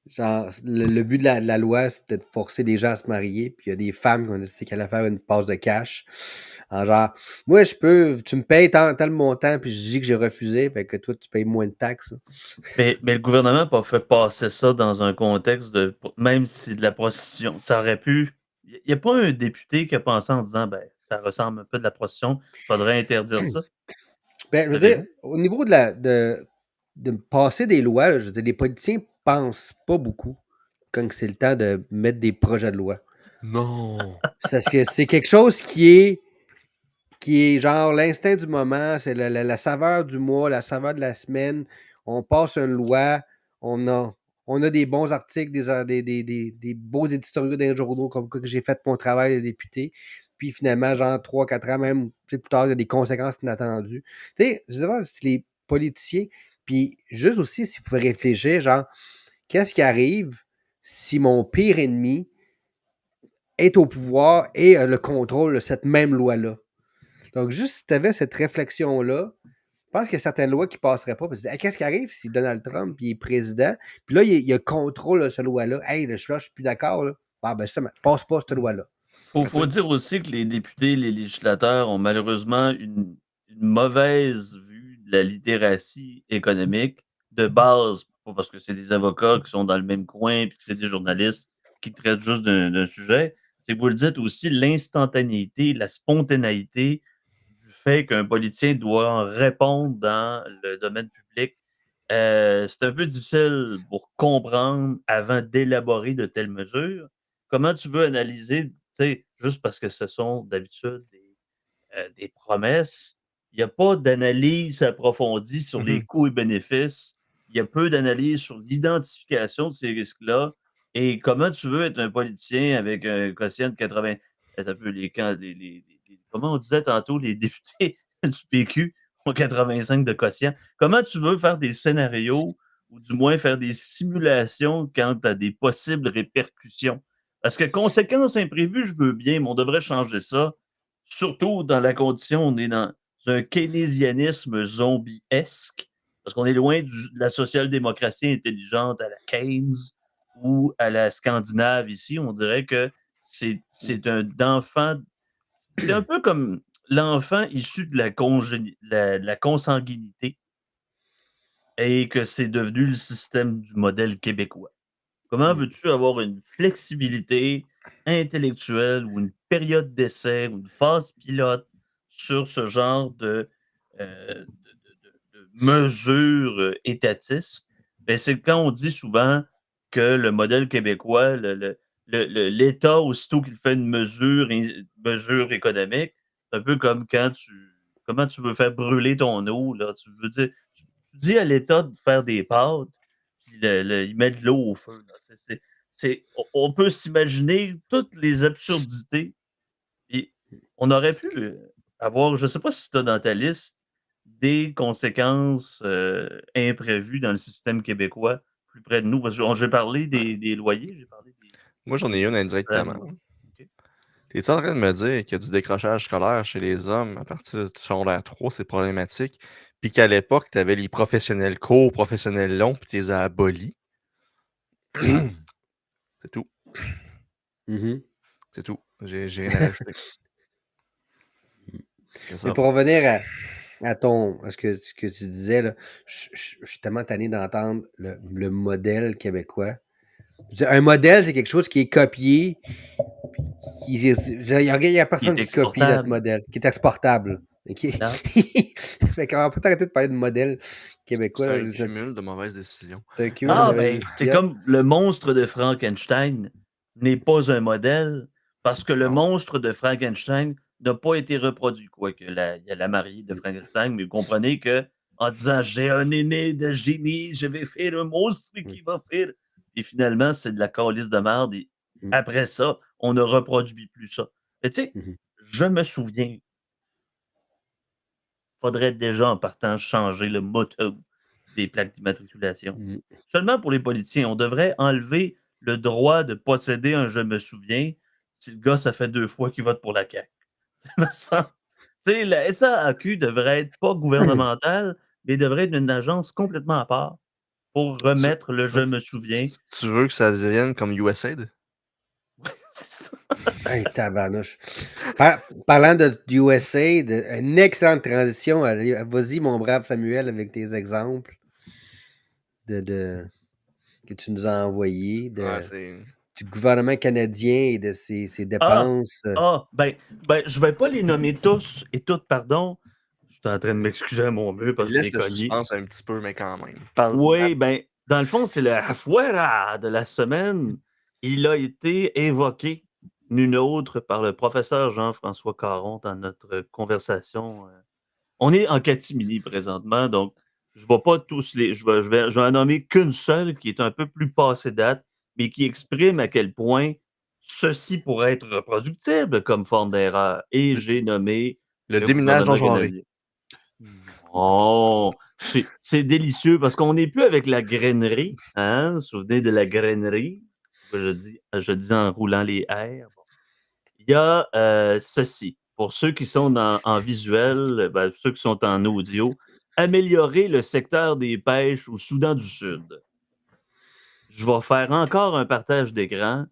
[SPEAKER 3] genre, le but de la loi, c'était de forcer les gens à se marier, puis il y a des femmes qui ont décidé qu'elles allaient faire une passe de cash. En genre, moi, tu me payes tel montant, puis je dis que j'ai refusé, fait que toi, tu payes moins de taxes.
[SPEAKER 1] Mais le gouvernement n'a pas fait passer ça dans un contexte de, même si de la prostitution, ça aurait pu. Il n'y a pas un député qui a pensé en disant, ben, ça ressemble un peu de la prostitution, il faudrait interdire ça.
[SPEAKER 3] Ben, je veux dire, au niveau de passer des lois, là, je veux dire, les politiciens pensent pas beaucoup quand c'est le temps de mettre des projets de loi.
[SPEAKER 2] Non!
[SPEAKER 3] Parce que c'est quelque chose qui est genre l'instinct du moment, c'est la saveur du mois, la saveur de la semaine. On passe une loi, on a des bons articles, des beaux éditoriaux dans les journaux, comme que j'ai fait mon travail de député. Puis finalement, genre 3-4 ans, même plus tard, il y a des conséquences inattendues. Tu sais, je sais pas si les politiciens, puis juste aussi s'ils pouvaient réfléchir, genre, qu'est-ce qui arrive si mon pire ennemi est au pouvoir et a le contrôle de cette même loi-là? Donc, juste si tu avais cette réflexion-là, je pense qu'il y a certaines lois qui ne passeraient pas. Parce que, hey, qu'est-ce qui arrive si Donald Trump il est président? Puis là, il a contrôle de cette loi-là. Hey, là, je suis plus d'accord. Là. Ah, ben, ça, passe pas cette loi-là.
[SPEAKER 1] Faut dire aussi que les députés, les législateurs ont malheureusement une mauvaise vue de la littératie économique de base, pas parce que c'est des avocats qui sont dans le même coin et que c'est des journalistes qui traitent juste d'un sujet. C'est que vous le dites aussi, l'instantanéité, la spontanéité du fait qu'un politicien doit en répondre dans le domaine public. C'est un peu difficile pour comprendre avant d'élaborer de telles mesures. Comment tu veux analyser, tu sais, juste parce que ce sont d'habitude des promesses, il n'y a pas d'analyse approfondie sur les coûts et bénéfices. Il y a peu d'analyse sur l'identification de ces risques-là. Et comment tu veux être un politicien avec un quotient de 80. Attends un peu, comment on disait tantôt, les députés du PQ ont 85 de quotient. Comment tu veux faire des scénarios ou du moins faire des simulations quant à des possibles répercussions? Parce que conséquences imprévues, je veux bien, mais on devrait changer ça. Surtout dans la condition, on est dans un keynésianisme zombie-esque, parce qu'on est loin de la social-démocratie intelligente à la Keynes ou à la Scandinave ici. On dirait que c'est un enfant. C'est un peu comme l'enfant issu de la consanguinité et que c'est devenu le système du modèle québécois. Comment veux-tu avoir une flexibilité intellectuelle ou une période d'essai ou une phase pilote sur ce genre de mesures étatistes? Ben, c'est quand on dit souvent que le modèle québécois, l'État, aussitôt qu'il fait une mesure économique, c'est un peu comme comment tu veux faire brûler ton eau, là. Tu dis à l'État de faire des pâtes, puis il met de l'eau au feu, là. On peut s'imaginer toutes les absurdités. Puis on aurait pu avoir, je ne sais pas si tu as dans ta liste, des conséquences imprévues dans le système québécois plus près de nous. Parce que j'ai parlé des loyers, j'ai parlé
[SPEAKER 2] Moi, j'en ai une indirectement.
[SPEAKER 1] OK.
[SPEAKER 2] T'es-tu en train de me dire qu'il y a du décrochage scolaire chez les hommes à partir de secondaire 3, c'est problématique, puis qu'à l'époque, tu avais les professionnels courts, professionnels longs, puis tu les as abolis? C'est tout.
[SPEAKER 3] Mhm.
[SPEAKER 2] C'est tout. J'ai rien à rajouter. C'est
[SPEAKER 3] Mais
[SPEAKER 2] ça.
[SPEAKER 3] pour revenir à ce que tu disais, là, je suis tellement tanné d'entendre le modèle québécois. Je veux dire, un modèle, c'est quelque chose qui est copié. Il n'y a personne
[SPEAKER 1] Qui est
[SPEAKER 3] qui copie notre
[SPEAKER 1] exportable.
[SPEAKER 3] modèle, qui est exportable. OK?
[SPEAKER 1] Voilà.
[SPEAKER 3] Fait qu'on va pas arrêter de parler de modèle québécois.
[SPEAKER 2] C'est
[SPEAKER 3] là,
[SPEAKER 2] un cumul de mauvaises décisions.
[SPEAKER 3] C'est un cumul de
[SPEAKER 1] Ah,
[SPEAKER 3] mauvaises
[SPEAKER 1] ben, c'est
[SPEAKER 3] décisions.
[SPEAKER 1] comme le monstre de Frankenstein n'est pas un modèle parce que le
[SPEAKER 2] Non.
[SPEAKER 1] monstre de Frankenstein n'a pas été reproduit. Quoique il y a la mariée de Frankenstein, mais vous comprenez que en disant j'ai un aîné de génie, je vais faire un monstre qui va faire. Et finalement, c'est de la calice de merde. Et après ça, on ne reproduit plus ça. Mais tu sais, je me souviens, faudrait déjà en partant changer le motto des plaques d'immatriculation. Seulement pour les politiciens, on devrait enlever le droit de posséder un je me souviens si le gars, ça fait 2 fois qu'il vote pour la CAQ. Ça me semble. Tu sais, la SAAQ devrait être pas gouvernementale, mais devrait être une agence complètement à part pour remettre le je me souviens.
[SPEAKER 2] Tu veux que ça devienne comme USAID?
[SPEAKER 1] C'est ça.
[SPEAKER 3] Hey, tabarnouche. Parlant de USA, une excellente transition. Vas-y, mon brave Samuel, avec tes exemples que tu nous as envoyés du gouvernement canadien et de ses dépenses.
[SPEAKER 1] Ben, je vais pas les nommer tous et toutes, pardon. Je suis en train de m'excuser à mon mieux parce que je
[SPEAKER 2] Laisse
[SPEAKER 1] l'ai
[SPEAKER 2] le
[SPEAKER 1] cogné.
[SPEAKER 2] suspense un petit peu, mais quand même. Parle.
[SPEAKER 1] Oui, ben, dans le fond, c'est le afuera de la semaine. Il a été évoqué, nul autre, par le professeur Jean-François Caron dans notre conversation. On est en catimini présentement, donc je ne vais pas tous les. Je vais en nommer qu'une seule qui est un peu plus passée date, mais qui exprime à quel point ceci pourrait être reproductible comme forme d'erreur. Et j'ai nommé
[SPEAKER 2] Le
[SPEAKER 1] le
[SPEAKER 2] déminage non
[SPEAKER 1] gouvernement
[SPEAKER 2] genré.
[SPEAKER 1] canadien. Oh, c'est délicieux parce qu'on n'est plus avec la grainerie. Hein? Vous vous souvenez de la grainerie? Je dis en roulant les R. Bon. Il y a ceci. Pour ceux qui sont en visuel, ben, ceux qui sont en audio, améliorer le secteur des pêches au Soudan du Sud. Je vais faire encore un partage d'écran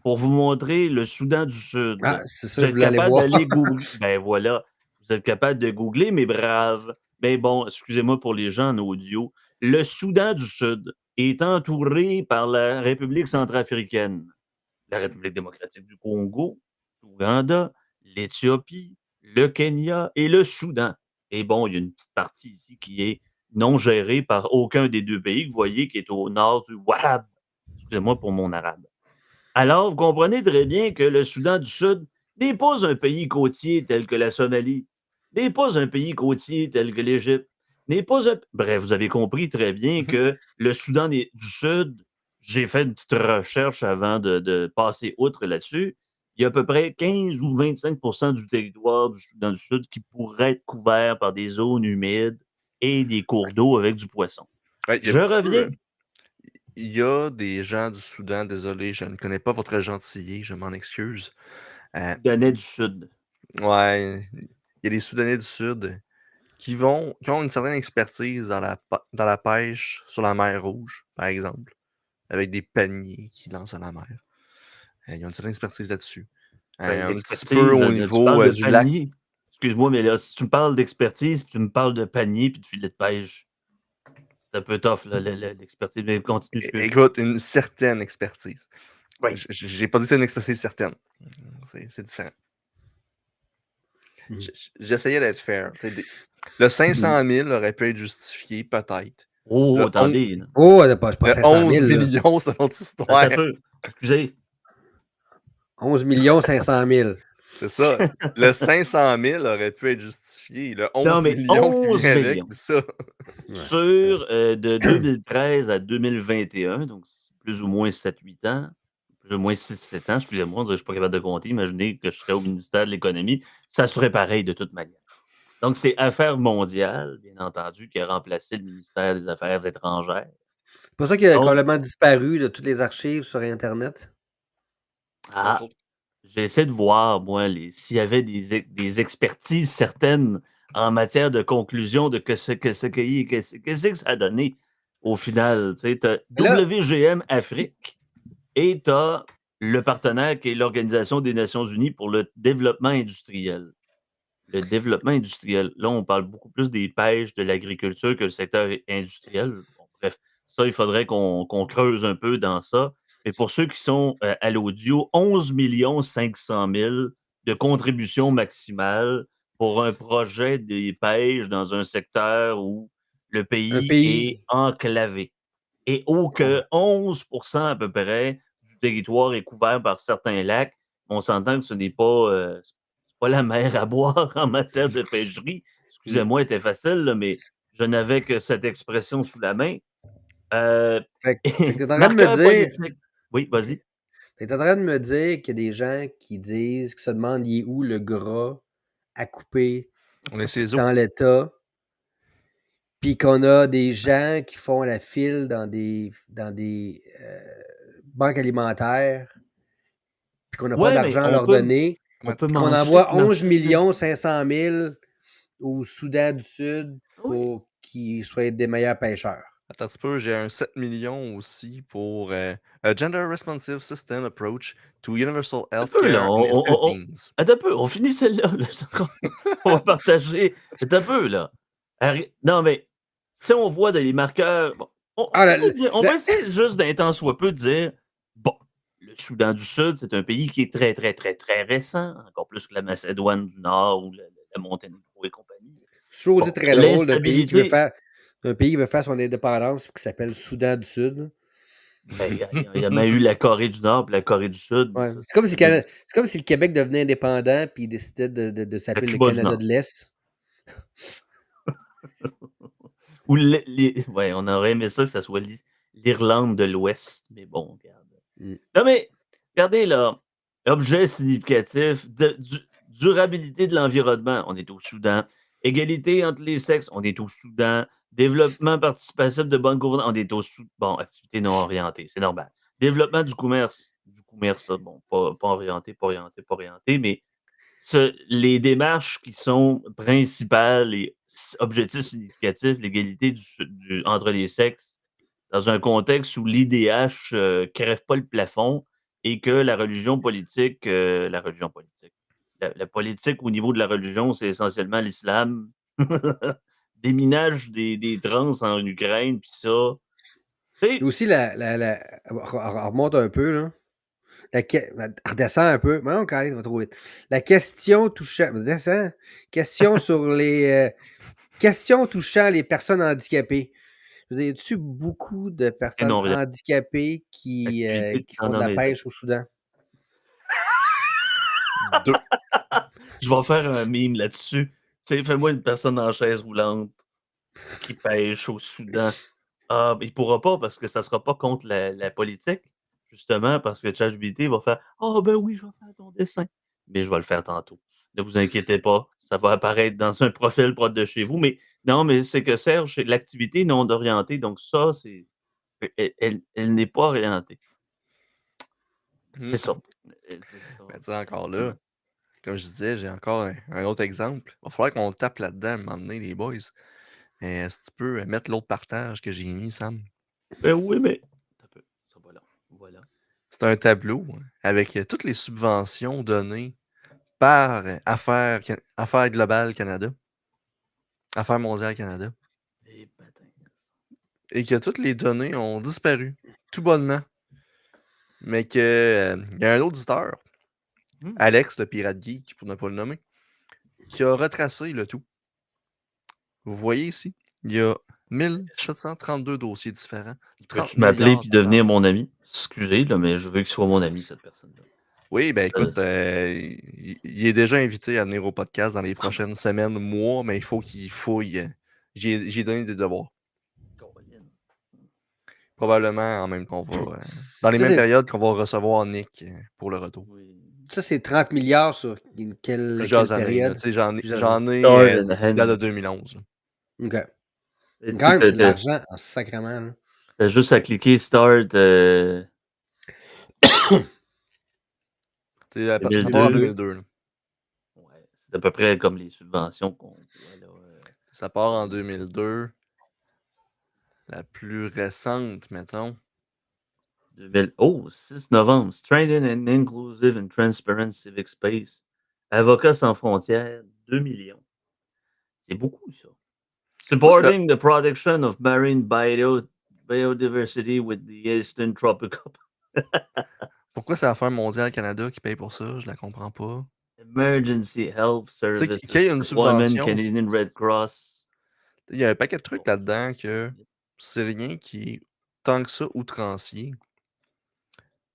[SPEAKER 1] pour vous montrer le Soudan du Sud.
[SPEAKER 3] Ah, c'est ça,
[SPEAKER 1] Vous
[SPEAKER 3] je
[SPEAKER 1] êtes
[SPEAKER 3] voulais aller
[SPEAKER 1] capable
[SPEAKER 3] voir.
[SPEAKER 1] d'aller googler. Ben voilà, vous êtes capable de googler, mes braves. Mais bon, excusez-moi pour les gens en audio. Le Soudan du Sud est entouré par la République centrafricaine, la République démocratique du Congo, l'Ouganda, l'Éthiopie, le Kenya et le Soudan. Et bon, il y a une petite partie ici qui est non gérée par aucun des deux pays, que vous voyez, qui est au nord du Wahab. Excusez-moi pour mon arabe. Alors, vous comprenez très bien que le Soudan du Sud n'est pas un pays côtier tel que la Somalie, n'est pas un pays côtier tel que l'Égypte, n'est pas un... Bref, vous avez compris très bien que le Soudan du Sud, j'ai fait une petite recherche avant de passer outre là-dessus, il y a à peu près 15 ou 25% du territoire du Soudan du Sud qui pourrait être couvert par des zones humides et des cours d'eau avec du poisson.
[SPEAKER 2] Ouais, il y a
[SPEAKER 1] Je
[SPEAKER 2] un petit peu,
[SPEAKER 1] reviens.
[SPEAKER 2] il y a des gens du Soudan, désolé, je ne connais pas votre gentillet, je m'en excuse.
[SPEAKER 1] Soudanais du Sud.
[SPEAKER 2] Ouais, il y a des Soudanais du Sud qui ont une certaine expertise dans la pêche sur la mer Rouge, par exemple, avec des paniers qui lancent à la mer. Ils ont une certaine expertise là-dessus.
[SPEAKER 1] Ben,
[SPEAKER 2] Un petit peu au
[SPEAKER 1] l'expertise, tu
[SPEAKER 2] niveau
[SPEAKER 1] parles de
[SPEAKER 2] du lac.
[SPEAKER 1] panier. Excuse-moi, mais là, si tu me parles d'expertise, puis tu me parles de panier, puis de filet de pêche, c'est un peu tough, là, l'expertise. Mais continue, excuse-moi.
[SPEAKER 2] Écoute, une certaine expertise.
[SPEAKER 1] Oui.
[SPEAKER 2] J'ai pas dit que c'est une expertise certaine. C'est différent. J'essayais d'être fair. Le 500 000 aurait pu être justifié, peut-être.
[SPEAKER 1] Oh,
[SPEAKER 2] Le
[SPEAKER 1] attendez. Là.
[SPEAKER 3] Oh, c'est pas
[SPEAKER 2] Le
[SPEAKER 3] 500
[SPEAKER 2] 11
[SPEAKER 3] 000. Là.
[SPEAKER 2] millions, c'est une autre histoire.
[SPEAKER 1] Attends un peu. Excusez.
[SPEAKER 3] 11 millions 500 000.
[SPEAKER 2] C'est ça. Le 500 000 aurait pu être justifié. Le 11
[SPEAKER 1] Non, mais
[SPEAKER 2] millions qui
[SPEAKER 1] 11
[SPEAKER 2] vient avec,
[SPEAKER 1] millions.
[SPEAKER 2] ça.
[SPEAKER 1] Sur de 2013 à 2021, donc c'est plus ou moins 7-8 ans, plus ou moins 6-7 ans, excusez-moi, je ne suis pas capable de compter, imaginez que je serais au ministère de l'Économie, ça serait pareil de toute manière. Donc, c'est Affaires mondiales, bien entendu, qui a remplacé le ministère des Affaires étrangères.
[SPEAKER 3] C'est pour ça qu'il a
[SPEAKER 1] Donc,
[SPEAKER 3] complètement disparu de toutes les archives sur Internet.
[SPEAKER 1] ah, j'essaie de voir, moi, s'il y avait des expertises certaines en matière de conclusion de qu'est-ce que ça a donné au final. Tu sais, as
[SPEAKER 3] Là-
[SPEAKER 1] WGM Afrique et tu as le partenaire qui est l'Organisation des Nations Unies pour le développement industriel. Le développement industriel. Là, on parle beaucoup plus des pêches, de l'agriculture que le secteur industriel. Bon, bref, ça, il faudrait qu'on creuse un peu dans ça. Mais pour ceux qui sont à l'audio, 11 500 000 de contribution maximale pour un projet des pêches dans un secteur où le
[SPEAKER 3] Un
[SPEAKER 1] pays
[SPEAKER 3] pays.
[SPEAKER 1] est enclavé. Et où que 11% à peu près du territoire est couvert par certains lacs. On s'entend que ce n'est pas, c'est pas la mer à boire en matière de pêcherie. Excusez-moi, était facile, là, mais je n'avais que cette expression sous la main.
[SPEAKER 3] Fait que t'es en train de me
[SPEAKER 1] Marqueur
[SPEAKER 3] dire.
[SPEAKER 1] politique. Oui, vas-y.
[SPEAKER 3] T'es en train de me dire qu'il y a des gens qui disent, qui se demandent il est où le gras à couper
[SPEAKER 2] On est ses os.
[SPEAKER 3] dans l'État, puis qu'on a des gens qui font la file dans des banques alimentaires, puis qu'on n'a pas
[SPEAKER 1] Ouais, mais
[SPEAKER 3] d'argent à
[SPEAKER 1] on
[SPEAKER 3] leur
[SPEAKER 1] peut,
[SPEAKER 3] donner,
[SPEAKER 1] on peut
[SPEAKER 3] puis qu'on
[SPEAKER 1] mancher,
[SPEAKER 3] envoie 11 500 000 au Soudan du Sud
[SPEAKER 1] Oui.
[SPEAKER 3] pour qu'ils soient des meilleurs pêcheurs.
[SPEAKER 2] Attends un petit peu, j'ai un 7 millions aussi pour a Gender Responsive System Approach to Universal
[SPEAKER 1] Un peu, là.
[SPEAKER 2] Healthcare in the Philippines.
[SPEAKER 1] Attends un peu, on finit celle-là. Là. On va partager. Attends un peu, là. Non, mais si on voit dans les marqueurs. Bon, on va essayer juste d'un temps soit peu de dire bon, le Soudan du Sud, c'est un pays qui est très, très, très, très récent, encore plus que la Macédoine du Nord ou la Monténégro et compagnie.
[SPEAKER 3] Chose
[SPEAKER 1] Bon,
[SPEAKER 3] très drôle d'un pays qui veut
[SPEAKER 1] l'instabilité.
[SPEAKER 3] faire un pays qui veut faire son indépendance qui s'appelle Soudan du Sud.
[SPEAKER 1] Ben, il y a même eu la Corée du Nord et la Corée du Sud.
[SPEAKER 3] Ouais.
[SPEAKER 1] Ça,
[SPEAKER 3] C'est comme, si le Québec devenait indépendant puis il décidait de s'appeler le
[SPEAKER 1] Cuba du
[SPEAKER 3] Canada
[SPEAKER 1] Nord.
[SPEAKER 3] de l'Est.
[SPEAKER 1] Ou ouais, on aurait aimé ça que ça soit l'Irlande de l'Ouest, mais bon, regarde. Non, mais regardez là, objet significatif, durabilité de l'environnement, on est au Soudan. Égalité entre les sexes, on est au Soudan. Développement participatif de bonne gouvernance, on est au Soudan. Bon, activité non orientée, c'est normal. Développement du commerce, ça, bon, pas orienté, mais les démarches qui sont principales et objectifs significatifs, l'égalité entre les sexes, dans un contexte où l'IDH crève pas le plafond et que la politique, la politique au niveau de la religion, c'est essentiellement l'islam. Déminage des trans en Ukraine, puis ça.
[SPEAKER 3] Et aussi, remonte un peu, là. Redescend un peu. Non, ça va trop vite. La question touchant. Redescend. Question sur les. Questions touchant les personnes handicapées. Je veux dire, y a-tu beaucoup de personnes
[SPEAKER 1] non, rien.
[SPEAKER 3] handicapées qui font de la pêche au Soudan?
[SPEAKER 2] 2.
[SPEAKER 1] Je vais faire un meme là-dessus. Tu sais, fais-moi une personne en chaise roulante qui pêche au Soudan. Ah, mais il pourra pas parce que ça sera pas contre la politique. Justement, parce que ChatGPT va faire « Oh, ben oui, je vais faire ton dessin. » Mais je vais le faire tantôt. Ne vous inquiétez pas, ça va apparaître dans un profil proche de chez vous. Mais non, mais c'est que Serge, c'est l'activité non orientée. Donc ça, c'est elle n'est pas orientée.
[SPEAKER 2] Hmm.
[SPEAKER 1] C'est ça. C'est ça.
[SPEAKER 2] Mais tu sais, encore là, comme je disais, j'ai encore un autre exemple. Il va falloir qu'on tape là-dedans à un moment donné, les boys. Mais est-ce que tu peux mettre l'autre partage que j'ai mis, Sam?
[SPEAKER 1] Ben oui, mais. Attends un peu, ça va là. Voilà.
[SPEAKER 2] C'est un tableau avec toutes les subventions données par Affaires Globales Canada, Affaires Mondiales Canada,
[SPEAKER 1] Et patins.
[SPEAKER 2] et que toutes les données ont disparu, tout bonnement. Mais que il y a un auditeur,
[SPEAKER 1] Hmm.
[SPEAKER 2] Alex, le pirate geek, pour ne pas le nommer, qui a retracé le tout. Vous voyez ici, il y a 1732 dossiers différents, 30
[SPEAKER 1] Peux-tu m'appeler
[SPEAKER 2] milliards
[SPEAKER 1] puis
[SPEAKER 2] de
[SPEAKER 1] devenir
[SPEAKER 2] dollars.
[SPEAKER 1] mon ami? Excusez, là, mais je veux qu'il soit mon ami, cette personne-là.
[SPEAKER 2] Oui, ben écoute, il est déjà invité à venir au podcast dans les prochaines semaines, mois, mais il faut qu'il fouille. J'ai donné des devoirs.
[SPEAKER 1] Colin.
[SPEAKER 2] Probablement en même qu'on va. Dans les
[SPEAKER 3] Ça,
[SPEAKER 2] mêmes
[SPEAKER 3] c'est
[SPEAKER 2] périodes qu'on va recevoir Nick pour le retour.
[SPEAKER 1] Oui.
[SPEAKER 3] ça, c'est 30 milliards sur quelle
[SPEAKER 2] Plusieurs années. Là,
[SPEAKER 3] période?
[SPEAKER 2] tu sais, j'en ai,
[SPEAKER 3] Plusieurs
[SPEAKER 2] j'en ai
[SPEAKER 1] Start and
[SPEAKER 2] qui date de
[SPEAKER 1] Henry.
[SPEAKER 2] 2011. Là.
[SPEAKER 3] OK.
[SPEAKER 1] Et tu
[SPEAKER 3] Quand même,
[SPEAKER 1] sais,
[SPEAKER 3] c'est de l'argent en sacrement. Là.
[SPEAKER 1] t'as juste à cliquer Start
[SPEAKER 2] Tu sais, ça part en
[SPEAKER 1] 2002.
[SPEAKER 2] 2002. Là.
[SPEAKER 1] Ouais, c'est à peu près comme les subventions qu'on voit là.
[SPEAKER 2] Ça part en 2002. La plus récente, mettons.
[SPEAKER 1] 2000 Oh, 6 novembre. Strengthen an inclusive and transparent civic space. Avocats sans frontières, 2 millions. C'est beaucoup, ça. Supporting the protection of marine biodiversity with the Eastern Tropical
[SPEAKER 2] Pourquoi c'est Affaires Mondiales Canada qui paye pour ça? Je la comprends pas.
[SPEAKER 1] Emergency Health
[SPEAKER 2] Tu sais,
[SPEAKER 1] Services
[SPEAKER 2] qu'il y ait une
[SPEAKER 1] Deployment
[SPEAKER 2] subvention,
[SPEAKER 1] Canadian Red Cross.
[SPEAKER 2] il y a un paquet de trucs là-dedans que c'est rien qui est tant que ça outrancier.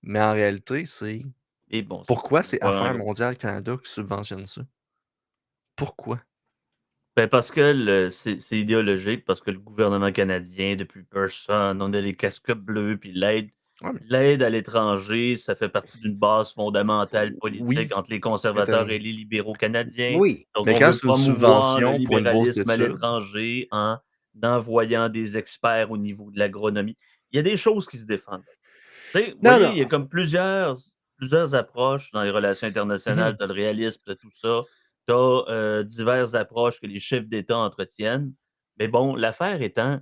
[SPEAKER 2] Mais en réalité, c'est
[SPEAKER 1] Et bon,
[SPEAKER 2] pourquoi c'est
[SPEAKER 1] pas
[SPEAKER 2] Affaires
[SPEAKER 1] en-
[SPEAKER 2] Mondiales Canada qui subventionne ça? Pourquoi?
[SPEAKER 1] Ben parce que c'est idéologique, parce que le gouvernement canadien, depuis personne, on a les casques bleus, puis
[SPEAKER 2] Ouais, mais
[SPEAKER 1] l'aide à l'étranger, ça fait partie d'une base fondamentale
[SPEAKER 2] oui,
[SPEAKER 1] politique entre les
[SPEAKER 2] mais
[SPEAKER 1] conservateurs et les libéraux canadiens.
[SPEAKER 3] Oui.
[SPEAKER 1] Donc,
[SPEAKER 2] mais
[SPEAKER 1] on
[SPEAKER 2] quand
[SPEAKER 1] veut
[SPEAKER 2] c'est une
[SPEAKER 1] promouvoir le
[SPEAKER 2] subvention pour une bourse
[SPEAKER 1] libéralisme à
[SPEAKER 2] d'études,
[SPEAKER 1] l'étranger en envoyant des experts au niveau de l'agronomie. Il y a des choses qui se défendent. Tu sais, vous
[SPEAKER 3] Non,
[SPEAKER 1] voyez,
[SPEAKER 3] non.
[SPEAKER 1] il y a comme plusieurs approches dans les relations internationales.
[SPEAKER 3] Mhm.
[SPEAKER 1] Tu as le réalisme, tu as tout ça. Tu as diverses approches que les chefs d'État entretiennent. Mais bon, l'affaire étant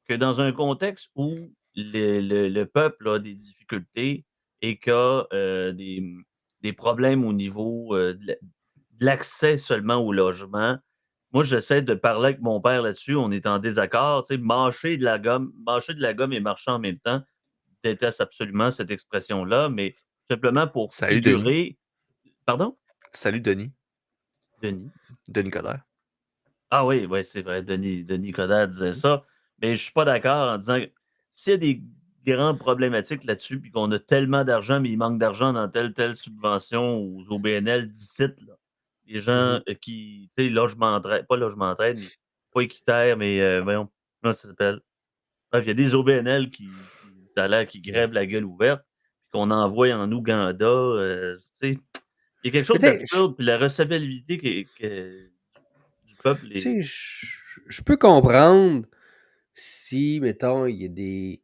[SPEAKER 1] que dans un contexte où le peuple a des difficultés et qu'a des problèmes au niveau de l'accès seulement au logement, moi, j'essaie de parler avec mon père là-dessus. On est en désaccord. Tu sais, mâcher de la gomme et marcher en même temps, je déteste absolument cette expression-là, mais simplement pour
[SPEAKER 2] salut Denis.
[SPEAKER 1] figurer. Pardon?
[SPEAKER 2] Salut Denis.
[SPEAKER 1] Denis.
[SPEAKER 2] Denis Coderre.
[SPEAKER 1] Ah oui, ouais, c'est vrai, Denis Coderre disait ça. Mais je suis pas d'accord en disant que s'il y a des grandes problématiques là-dessus, puis qu'on a tellement d'argent, mais il manque d'argent dans telle subvention aux OBNL d'ici, là. Les gens
[SPEAKER 3] Mhm.
[SPEAKER 1] qui, tu sais, pas logement entraide, mais pas équitaire, mais voyons, comment ça s'appelle? Bref, il y a des OBNL ça a l'air qui crèvent la gueule ouverte, puis qu'on envoie en Ouganda. Tu sais, il y a quelque
[SPEAKER 3] Mais
[SPEAKER 1] chose
[SPEAKER 3] tu sais,
[SPEAKER 1] d'absurde, puis la recevabilité du peuple est.
[SPEAKER 3] tu sais, je peux comprendre si, mettons, il y a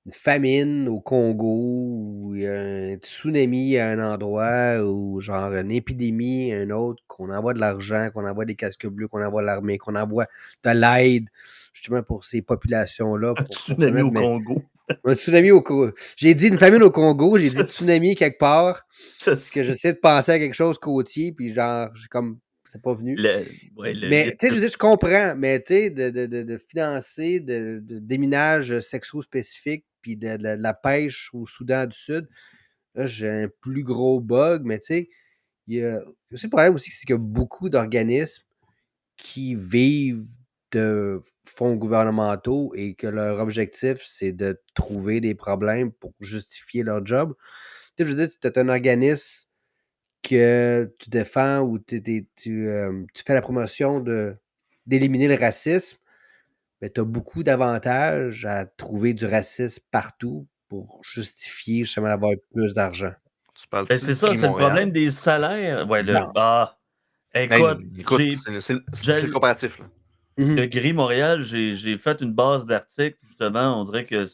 [SPEAKER 3] une famine au Congo ou il y a un tsunami à un endroit ou genre une épidémie à un autre, qu'on envoie de l'argent, qu'on envoie des casques bleus, qu'on envoie l'armée, qu'on envoie de l'aide justement pour ces populations-là,
[SPEAKER 1] Un
[SPEAKER 3] pour
[SPEAKER 1] tsunami
[SPEAKER 3] permettre
[SPEAKER 1] au
[SPEAKER 3] de mettre
[SPEAKER 1] Congo.
[SPEAKER 3] un tsunami au Congo. J'ai dit une famine au Congo, j'ai dit
[SPEAKER 1] Je sais,
[SPEAKER 3] tsunami quelque part,
[SPEAKER 1] je
[SPEAKER 3] puis que
[SPEAKER 1] sais.
[SPEAKER 3] j'essaie de penser à quelque chose côtier, puis genre, j'ai comme, c'est pas venu.
[SPEAKER 1] Ouais,
[SPEAKER 3] Mais, tu sais, je veux dire, je comprends, mais tu sais, de financer de déminage sexo-spécifique puis de la pêche au Soudan du Sud, là, j'ai un plus gros bug, mais tu sais, il y a aussi le problème aussi, c'est qu'il y a beaucoup d'organismes qui vivent de fonds gouvernementaux et que leur objectif, c'est de trouver des problèmes pour justifier leur job. Tu sais, je veux dire, si tu es un organisme que tu défends ou tu fais la promotion d'éliminer le racisme, ben, tu as beaucoup d'avantages à trouver du racisme partout pour justifier justement d'avoir plus d'argent.
[SPEAKER 2] Tu parles
[SPEAKER 1] Ben, c'est ça,
[SPEAKER 2] Gris
[SPEAKER 1] c'est le
[SPEAKER 2] Montréal?
[SPEAKER 1] problème des salaires. Ouais,
[SPEAKER 3] Non.
[SPEAKER 1] écoute,
[SPEAKER 2] Écoute,
[SPEAKER 1] j'ai
[SPEAKER 2] c'est le
[SPEAKER 1] j'ai
[SPEAKER 2] comparatif, là.
[SPEAKER 1] le Gris Montréal, j'ai fait une base d'articles, justement. On dirait que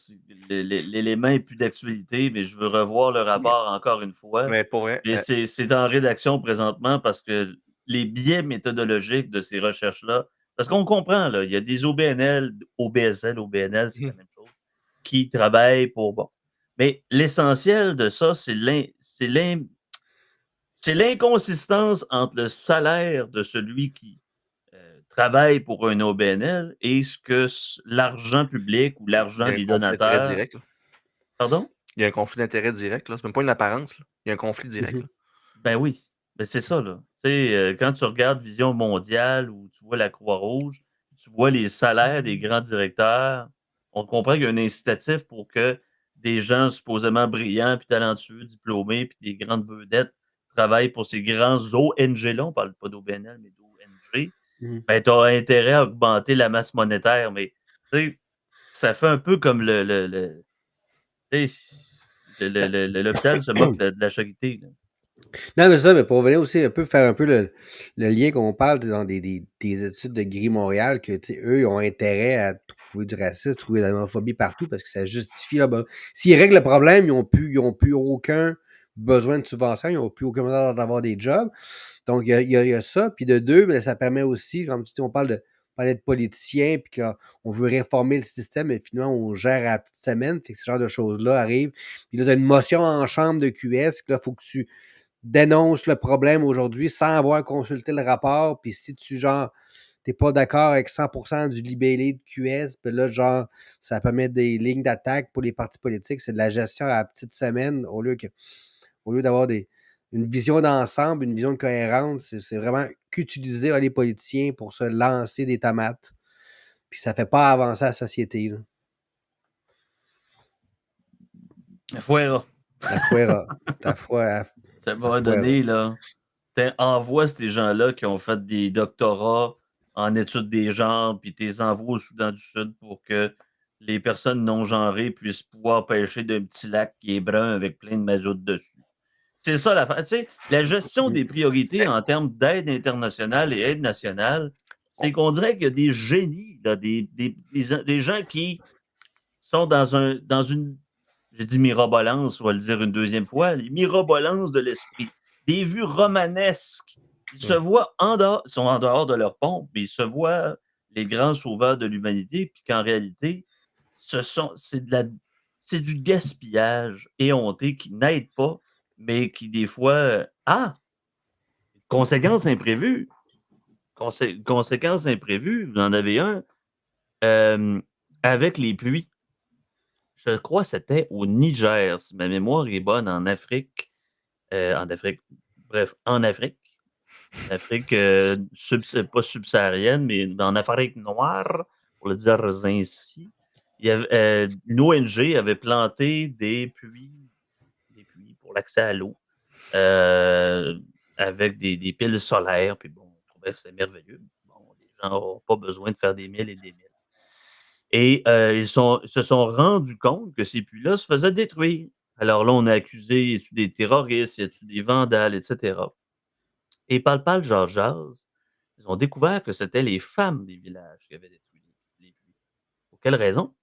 [SPEAKER 1] l'élément est plus d'actualité, mais je veux revoir le rapport encore une fois.
[SPEAKER 2] Mais pour vrai,
[SPEAKER 1] Et c'est en rédaction présentement parce que les biais méthodologiques de ces recherches-là, parce qu'on comprend, là, il y a des OBNL, OBSL, OBNL, c'est la même chose, qui travaillent pour bon. Mais l'essentiel de ça, c'est l'inconsistance entre le salaire de celui qui travaille pour un OBNL et ce que l'argent public ou
[SPEAKER 2] il
[SPEAKER 1] l'argent
[SPEAKER 2] y a un
[SPEAKER 1] des
[SPEAKER 2] conflit d'intérêt
[SPEAKER 1] donateurs.
[SPEAKER 2] direct, là.
[SPEAKER 1] Pardon?
[SPEAKER 2] Il y a un conflit d'intérêt direct, là. C'est même pas une apparence, là. Il y a un conflit direct, là.
[SPEAKER 1] Ben oui. Ben c'est ça, là. Tu sais, quand tu regardes Vision mondiale ou tu vois la Croix-Rouge, tu vois les salaires des grands directeurs, on comprend qu'il y a un incitatif pour que des gens supposément brillants, puis talentueux, diplômés, puis des grandes vedettes travaillent pour ces grands ONG-là. On parle pas d'OBNL, mais d'ONG. Ben, tu as intérêt à augmenter la masse monétaire, mais tu sais, ça fait un peu comme tu sais, l'hôpital se moque de la charité, là.
[SPEAKER 3] Non, mais ça, mais pour revenir aussi un peu, faire un peu le lien qu'on parle dans des études de Gris Montréal, que eux, ils ont intérêt à trouver du racisme, trouver de la homophobie partout parce que ça justifie là, s'ils règlent le problème, ils n'ont plus aucun besoin de subvention, ils n'ont plus aucun besoin d'avoir des jobs. Donc, il y a ça. Puis de deux, ben, ça permet aussi, comme tu dis, on parlait de politiciens, puis qu'on veut réformer le système, mais finalement, on gère à la petite semaine. Fait que ce genre de choses-là arrivent. Puis là, tu as une motion en chambre de QS, que là, il faut que tu dénonces le problème aujourd'hui sans avoir consulté le rapport. Puis si tu, genre, t'es pas d'accord avec 100% du libellé de QS, puis là, genre, ça permet des lignes d'attaque pour les partis politiques. C'est de la gestion à la petite semaine au lieu d'avoir une vision d'ensemble, une vision de cohérence. C'est vraiment qu'utiliser les politiciens pour se lancer des tomates. Puis ça fait pas avancer la société. Là.
[SPEAKER 1] Fuera.
[SPEAKER 3] La fuera. Ta foi.
[SPEAKER 1] Ça va donner, là. Envoie ces gens-là qui ont fait des doctorats en études des genres, puis tu les envoies au Soudan du Sud pour que les personnes non genrées puissent pouvoir pêcher d'un petit lac qui est brun avec plein de mazout dessus. C'est ça l'affaire. Tu sais, la gestion des priorités en termes d'aide internationale et aide nationale, c'est qu'on dirait qu'il y a des génies, là, des gens qui sont dans une, j'ai dit mirobolance, je vais le dire une deuxième fois, les mirobolances de l'esprit, des vues romanesques. Ils se voient ils sont en dehors de leur pompe, mais ils se voient les grands sauveurs de l'humanité, puis qu'en réalité, c'est du gaspillage éhonté qui n'aide pas, mais qui des fois, conséquences imprévues. Conséquences imprévues, vous en avez un, avec les pluies. Je crois que c'était au Niger, si ma mémoire est bonne, en Afrique. Bref, en Afrique. En Afrique, pas subsaharienne, mais en Afrique noire, pour le dire ainsi. Il y avait, une ONG avait planté des puits pour l'accès à l'eau, avec des piles solaires. Puis bon, on trouvait que c'était merveilleux. Bon, les gens n'ont pas besoin de faire des milles et des milles. Et ils se sont rendus compte que ces puits-là se faisaient détruire. Alors là, on a accusé, y a-tu des terroristes, y a-tu des vandales, etc. Et parle jase, ils ont découvert que c'était les femmes des villages qui avaient détruit les puits. Pour quelle raison?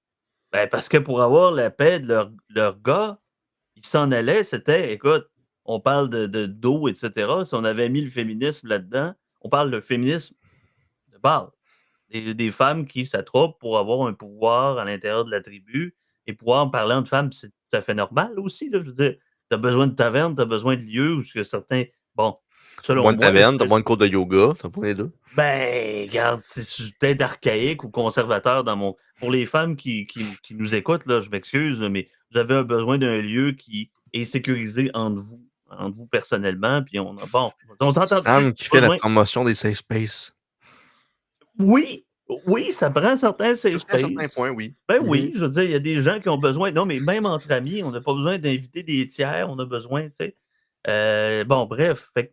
[SPEAKER 1] Ben, parce que pour avoir la paix de leur gars, ils s'en allaient, écoute, on parle d'eau, etc. Si on avait mis le féminisme là-dedans, on parle de féminisme de base. Des femmes qui s'attroupent pour avoir un pouvoir à l'intérieur de la tribu et pouvoir en parler entre femmes, c'est tout à fait normal aussi, là. Je veux dire, tu as besoin de taverne, tu as besoin de lieux où certains. Bon, selon
[SPEAKER 2] Moins de
[SPEAKER 1] moi,
[SPEAKER 2] taverne, t'as moins de cours de yoga, t'as pas les deux.
[SPEAKER 1] ben, regarde, c'est peut-être archaïque ou conservateur pour les femmes qui nous écoutent, là, je m'excuse, là, mais vous avez besoin d'un lieu qui est sécurisé entre vous personnellement, puis on s'entend
[SPEAKER 2] Sam
[SPEAKER 1] dessus.
[SPEAKER 2] qui fait la promotion des safe space.
[SPEAKER 1] Oui, oui, ça prend certains safe
[SPEAKER 2] Jusqu'à un certain
[SPEAKER 1] space.
[SPEAKER 2] point, oui.
[SPEAKER 1] Ben oui, je veux dire, il y a des gens qui ont besoin. Non, mais même entre amis, on n'a pas besoin d'inviter des tiers, on a besoin, tu sais. Bon, bref, fait que,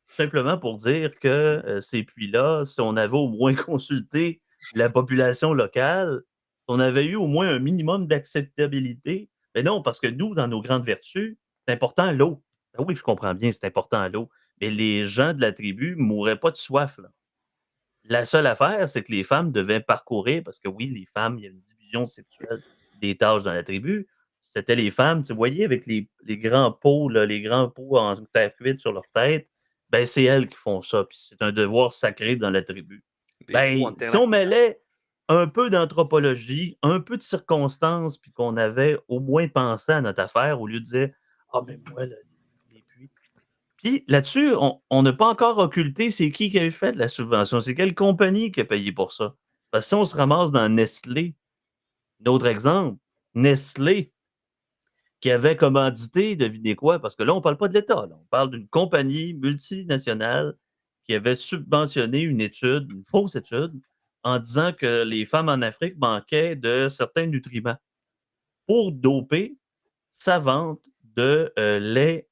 [SPEAKER 1] tout simplement pour dire que ces puits-là, si on avait au moins consulté la population locale, si on avait eu au moins un minimum d'acceptabilité, Mais non, parce que nous, dans nos grandes vertus, c'est important l'eau. Ben oui, je comprends bien, c'est important l'eau. Mais les gens de la tribu mourraient pas de soif, là. La seule affaire, c'est que les femmes devaient parcourir, parce que oui, les femmes, il y a une division sexuelle des tâches dans la tribu. C'était les femmes, tu voyais, avec les grands pots, là, les grands pots en terre cuite sur leur tête, ben c'est elles qui font ça, puis c'est un devoir sacré dans la tribu.
[SPEAKER 2] Des pots en
[SPEAKER 1] Ben,
[SPEAKER 2] terre
[SPEAKER 1] si on mêlait un peu d'anthropologie, un peu de circonstances, puis qu'on avait au moins pensé à notre affaire, au lieu de dire: «Ah, mais moi, là, les puits». Puis là-dessus, on n'a pas encore occulté c'est qui a eu fait la subvention. C'est quelle compagnie qui a payé pour ça? Parce que si on se ramasse dans Nestlé, d'autres exemples, Nestlé qui avait commandité, devinez quoi? Parce que là, on ne parle pas de l'État, là, on parle d'une compagnie multinationale qui avait subventionné une étude, une fausse étude, en disant que les femmes en Afrique manquaient de certains nutriments pour doper sa vente de lait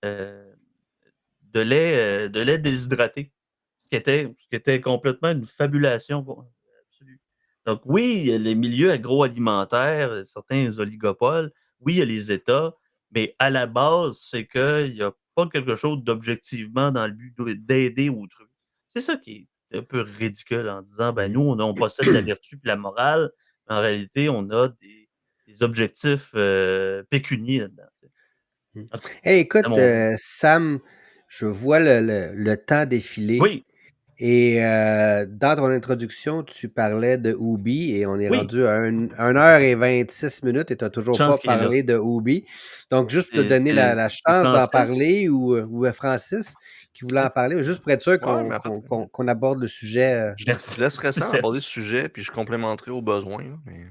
[SPEAKER 1] déshydraté, ce qui était complètement une fabulation absolue. Donc oui, il y a les milieux agroalimentaires, certains oligopoles, oui, il y a les États, mais à la base, c'est qu'il y a pas quelque chose d'objectivement dans le but d'aider autrui. C'est ça qui est un peu ridicule en disant: «Ben,
[SPEAKER 2] Mmh.
[SPEAKER 1] nous, on possède la vertu puis la morale», mais en réalité, on a des objectifs, pécuniaires là-dedans, tu sais.
[SPEAKER 3] Mmh.
[SPEAKER 1] En tout cas,
[SPEAKER 3] Hey,
[SPEAKER 1] c'est
[SPEAKER 3] écoute,
[SPEAKER 1] mon
[SPEAKER 3] Sam, je vois le temps défiler
[SPEAKER 1] oui,
[SPEAKER 3] et dans ton introduction, tu parlais de Ubi et on est
[SPEAKER 1] oui,
[SPEAKER 3] rendu à 1 heure et 26 minutes et tu as toujours pas
[SPEAKER 1] chance qu'il est là.
[SPEAKER 3] parlé de Ubi. Donc, juste pour te
[SPEAKER 1] C'est
[SPEAKER 3] donner
[SPEAKER 1] c'est
[SPEAKER 3] la
[SPEAKER 1] c'est
[SPEAKER 3] chance d'en
[SPEAKER 1] Francis?
[SPEAKER 3] parler ou Francis qui voulait en parler, juste pour être sûr
[SPEAKER 2] Ouais,
[SPEAKER 3] qu'on
[SPEAKER 2] mais après,
[SPEAKER 3] qu'on qu'on qu'on aborde le sujet.
[SPEAKER 2] je
[SPEAKER 1] Merci,
[SPEAKER 2] laisserais ça aborder
[SPEAKER 1] Serge.
[SPEAKER 2] le sujet, puis je complémenterai au besoin, là, mais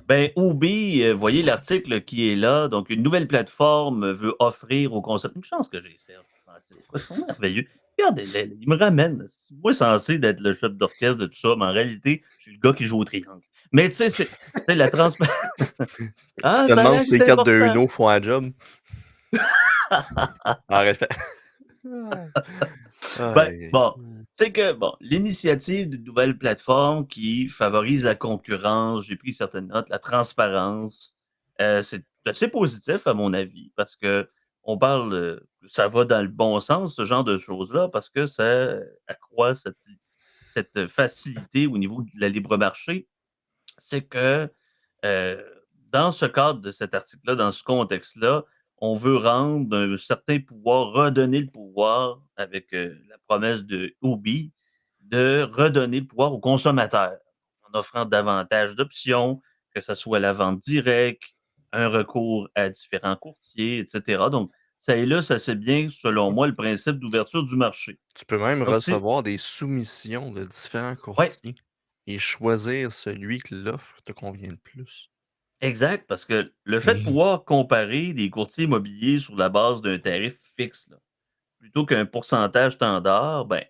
[SPEAKER 1] Ben, Ubi, voyez l'article qui est là. Donc, une nouvelle plateforme veut offrir aux consommateurs. Une chance que j'ai, Serge et Francis. Quoi, ils sont merveilleux. Regardez-les, là, ils me ramènent. Moi, censé d'être le chef d'orchestre de tout ça, mais en réalité, je suis le gars qui joue au triangle. Mais tu sais, c'est la transparence.
[SPEAKER 2] tu
[SPEAKER 1] Ah,
[SPEAKER 2] te demandes
[SPEAKER 1] fallait
[SPEAKER 2] si
[SPEAKER 1] que
[SPEAKER 2] les
[SPEAKER 1] c'est
[SPEAKER 2] cartes de
[SPEAKER 1] important.
[SPEAKER 2] Uno font un job. Arrête, fait.
[SPEAKER 1] Ben,
[SPEAKER 2] Aïe, aïe.
[SPEAKER 1] bon, c'est que, bon, l'initiative d'une nouvelle plateforme qui favorise la concurrence, j'ai pris certaines notes, la transparence, c'est assez positif à mon avis parce que on parle, ça va dans le bon sens, ce genre de choses-là, parce que ça accroît cette facilité au niveau de la libre marché. C'est que, heu, dans ce cadre de cet article-là, dans ce contexte-là, on veut rendre un certain pouvoir, redonner le pouvoir avec, la promesse de Ubi, de redonner le pouvoir aux consommateurs, en offrant davantage d'options, que ce soit la vente directe, un recours à différents courtiers et cetera. Donc ça illustre bien, selon moi, le principe d'ouverture du marché.
[SPEAKER 2] Tu peux même
[SPEAKER 1] Donc c'est
[SPEAKER 2] recevoir des soumissions de différents
[SPEAKER 1] ouais.
[SPEAKER 2] courtiers et choisir celui que l'offre te convient le plus.
[SPEAKER 1] Exact, parce que le fait de
[SPEAKER 2] Mmh.
[SPEAKER 1] pouvoir comparer des courtiers immobiliers sur la base d'un tarif fixe, là, plutôt qu'un pourcentage standard, ben,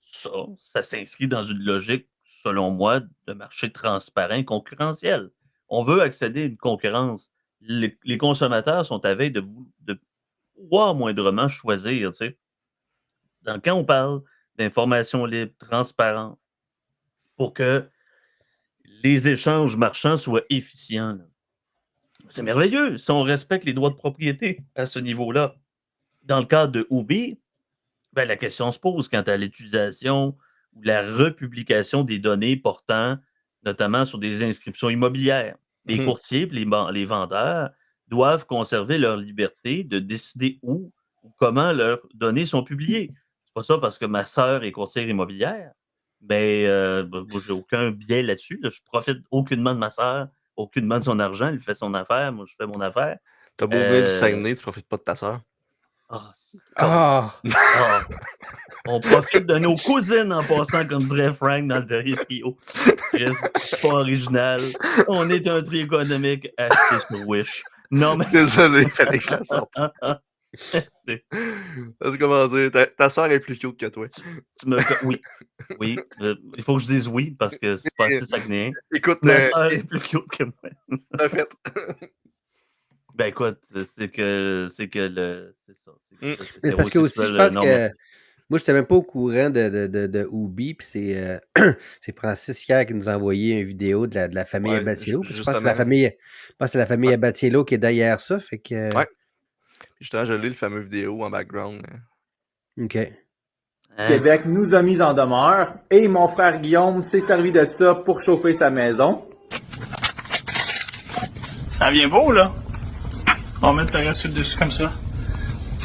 [SPEAKER 1] ça s'inscrit dans une logique, selon moi, de marché transparent et concurrentiel. On veut accéder à une concurrence. Les consommateurs sont à veille de pouvoir moindrement choisir, tu sais. Quand on parle d'informations libres, transparentes, pour que les échanges marchands soient efficients, là. C'est merveilleux si on respecte les droits de propriété à ce niveau-là. Dans le cadre de Ubi, ben, la question se pose quant à l'utilisation ou la republication des données portant notamment sur des inscriptions immobilières. Les
[SPEAKER 2] Mmh.
[SPEAKER 1] courtiers et les vendeurs doivent conserver leur liberté de décider où ou comment leurs données sont publiées. C'est pas ça parce que ma sœur est courtière immobilière, ben, moi, j'ai aucun biais là-dessus, là. Je profite aucunement de ma sœur, aucunement de son argent. Elle fait son affaire, moi je fais mon affaire.
[SPEAKER 2] Tu beau venir du
[SPEAKER 1] Heu,
[SPEAKER 2] Saguenay, tu profites pas de ta sœur.
[SPEAKER 1] c'est
[SPEAKER 3] Ah!
[SPEAKER 1] câlisse. Ah! On profite de nos cousines en passant, comme dirait Frank dans le dernier trio. Chris, pas original. On est un trio économique acheté sur Wish. Non, mais
[SPEAKER 2] Désolé, il fallait que je la sorte.
[SPEAKER 1] c'est
[SPEAKER 2] Parce que comment dire, ta sœur est plus cute que toi.
[SPEAKER 1] tu me co oui, oui, il faut que je dise oui parce que c'est pas
[SPEAKER 2] Et
[SPEAKER 1] assez saguenéen.
[SPEAKER 2] écoute,
[SPEAKER 1] Ma sœur est plus cute que moi.
[SPEAKER 2] c'est un fait.
[SPEAKER 1] Ben, écoute, c'est que c'est ça, c'est que
[SPEAKER 2] Mmh.
[SPEAKER 1] je suis
[SPEAKER 3] Mais c'est parce que aussi, je
[SPEAKER 1] hétérosexuel,
[SPEAKER 3] pense que
[SPEAKER 1] normatif.
[SPEAKER 3] Moi, je n'étais même pas au courant de Ubi, puis c'est Francis hier qui nous a envoyé une vidéo de la famille
[SPEAKER 2] Ouais,
[SPEAKER 3] Abatiello. Puis je pense que
[SPEAKER 2] justement.
[SPEAKER 3] c'est la famille
[SPEAKER 2] Ouais.
[SPEAKER 3] Abatiello qui est derrière ça. Fait que.
[SPEAKER 2] Ouais. Justement, je lis le fameux vidéo en background.
[SPEAKER 3] OK.
[SPEAKER 1] Hein?
[SPEAKER 4] Québec nous a mis en demeure et mon frère Guillaume s'est servi de ça pour chauffer sa maison.
[SPEAKER 5] Ça vient beau, là. On va mettre le reste sur le dessus comme ça.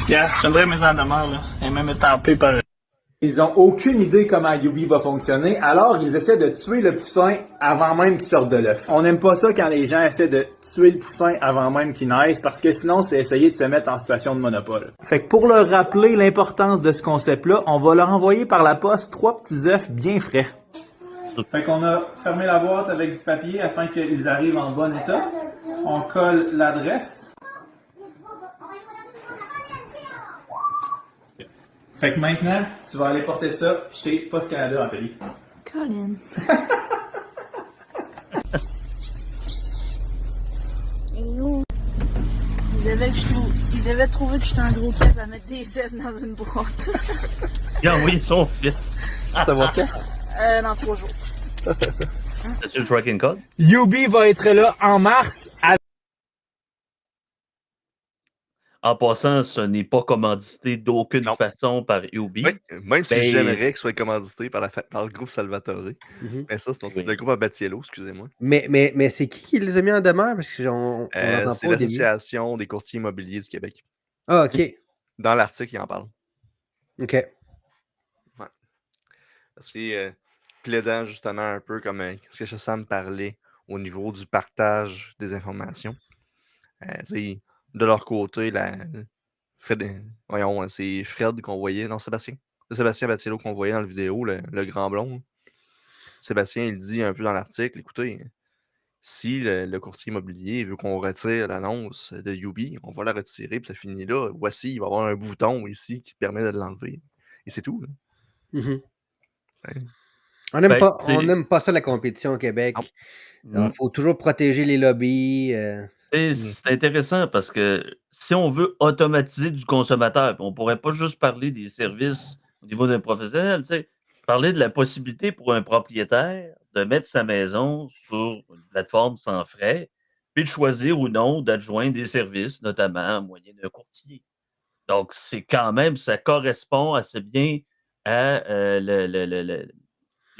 [SPEAKER 5] Yeah, j'aimerais mes en demeure, là. Et même étampée par...
[SPEAKER 4] Ils ont aucune idée comment Yubi va fonctionner, alors ils essaient de tuer le poussin avant même qu'il sorte de l'œuf. On n'aime pas ça quand les gens essaient de tuer le poussin avant même qu'il naisse, parce que sinon c'est essayer de se mettre en situation de monopole. Fait que pour leur rappeler l'importance de ce concept-là, on va leur envoyer par la poste 3 petits œufs bien frais. Fait qu'on a fermé la boîte avec du papier afin qu'ils arrivent en bon état. On colle l'adresse. Fait que maintenant, tu vas aller porter ça chez Post Canada en télé.
[SPEAKER 6] Colin. Il devait trouver que j'étais un gros cap à mettre des sèves dans une boîte.
[SPEAKER 1] Il a envoyé son fils.
[SPEAKER 4] Ça va quand?
[SPEAKER 6] Dans 3 jours.
[SPEAKER 4] Ça, c'est ça.
[SPEAKER 1] As-tu le tracking code?
[SPEAKER 4] Yubi va être là en mars.
[SPEAKER 1] En passant, ce n'est pas commandité d'aucune
[SPEAKER 2] Non.
[SPEAKER 1] façon par Ubi.
[SPEAKER 2] Oui, même si
[SPEAKER 1] Ben-
[SPEAKER 2] j'aimerais qu'il soit commandité par le groupe Salvatore.
[SPEAKER 3] Mhm.
[SPEAKER 2] Mais ça, c'est
[SPEAKER 1] Oui.
[SPEAKER 2] le groupe Abatiello, excusez-moi.
[SPEAKER 3] Mais c'est qui les a mis en demeure? Parce qu'on l'entend
[SPEAKER 2] C'est
[SPEAKER 3] pas au début.
[SPEAKER 2] l'Association des courtiers immobiliers du Québec.
[SPEAKER 3] Ah, OK.
[SPEAKER 2] Dans l'article, il en parle.
[SPEAKER 3] OK.
[SPEAKER 2] C'est plaidant justement un peu comme ce que Sam parlait au niveau du partage des informations. De leur côté, c'est Fred qu'on voyait, non, Sébastien. C'est Sébastien Batiello qu'on voyait dans la vidéo, le grand blond. Sébastien, il dit un peu dans l'article, écoutez, si le courtier immobilier veut qu'on retire l'annonce de Yubi, on va la retirer, puis ça finit là. Voici, il va y avoir un bouton ici qui te permet de l'enlever. Et c'est tout. Là.
[SPEAKER 3] Mhm.
[SPEAKER 2] Ouais.
[SPEAKER 3] On n'aime
[SPEAKER 1] Ben,
[SPEAKER 3] pas ça, la compétition au Québec.
[SPEAKER 2] Non.
[SPEAKER 3] Il faut toujours protéger les lobbies.
[SPEAKER 1] C'est intéressant parce que si on veut automatiser du consommateur, puis on ne pourrait pas juste parler des services au niveau d'un professionnel, parler de la possibilité pour un propriétaire de mettre sa maison sur une plateforme sans frais, puis de choisir ou non d'adjoindre des services, notamment au moyen d'un courtier. Donc, c'est quand même, ça correspond assez bien à le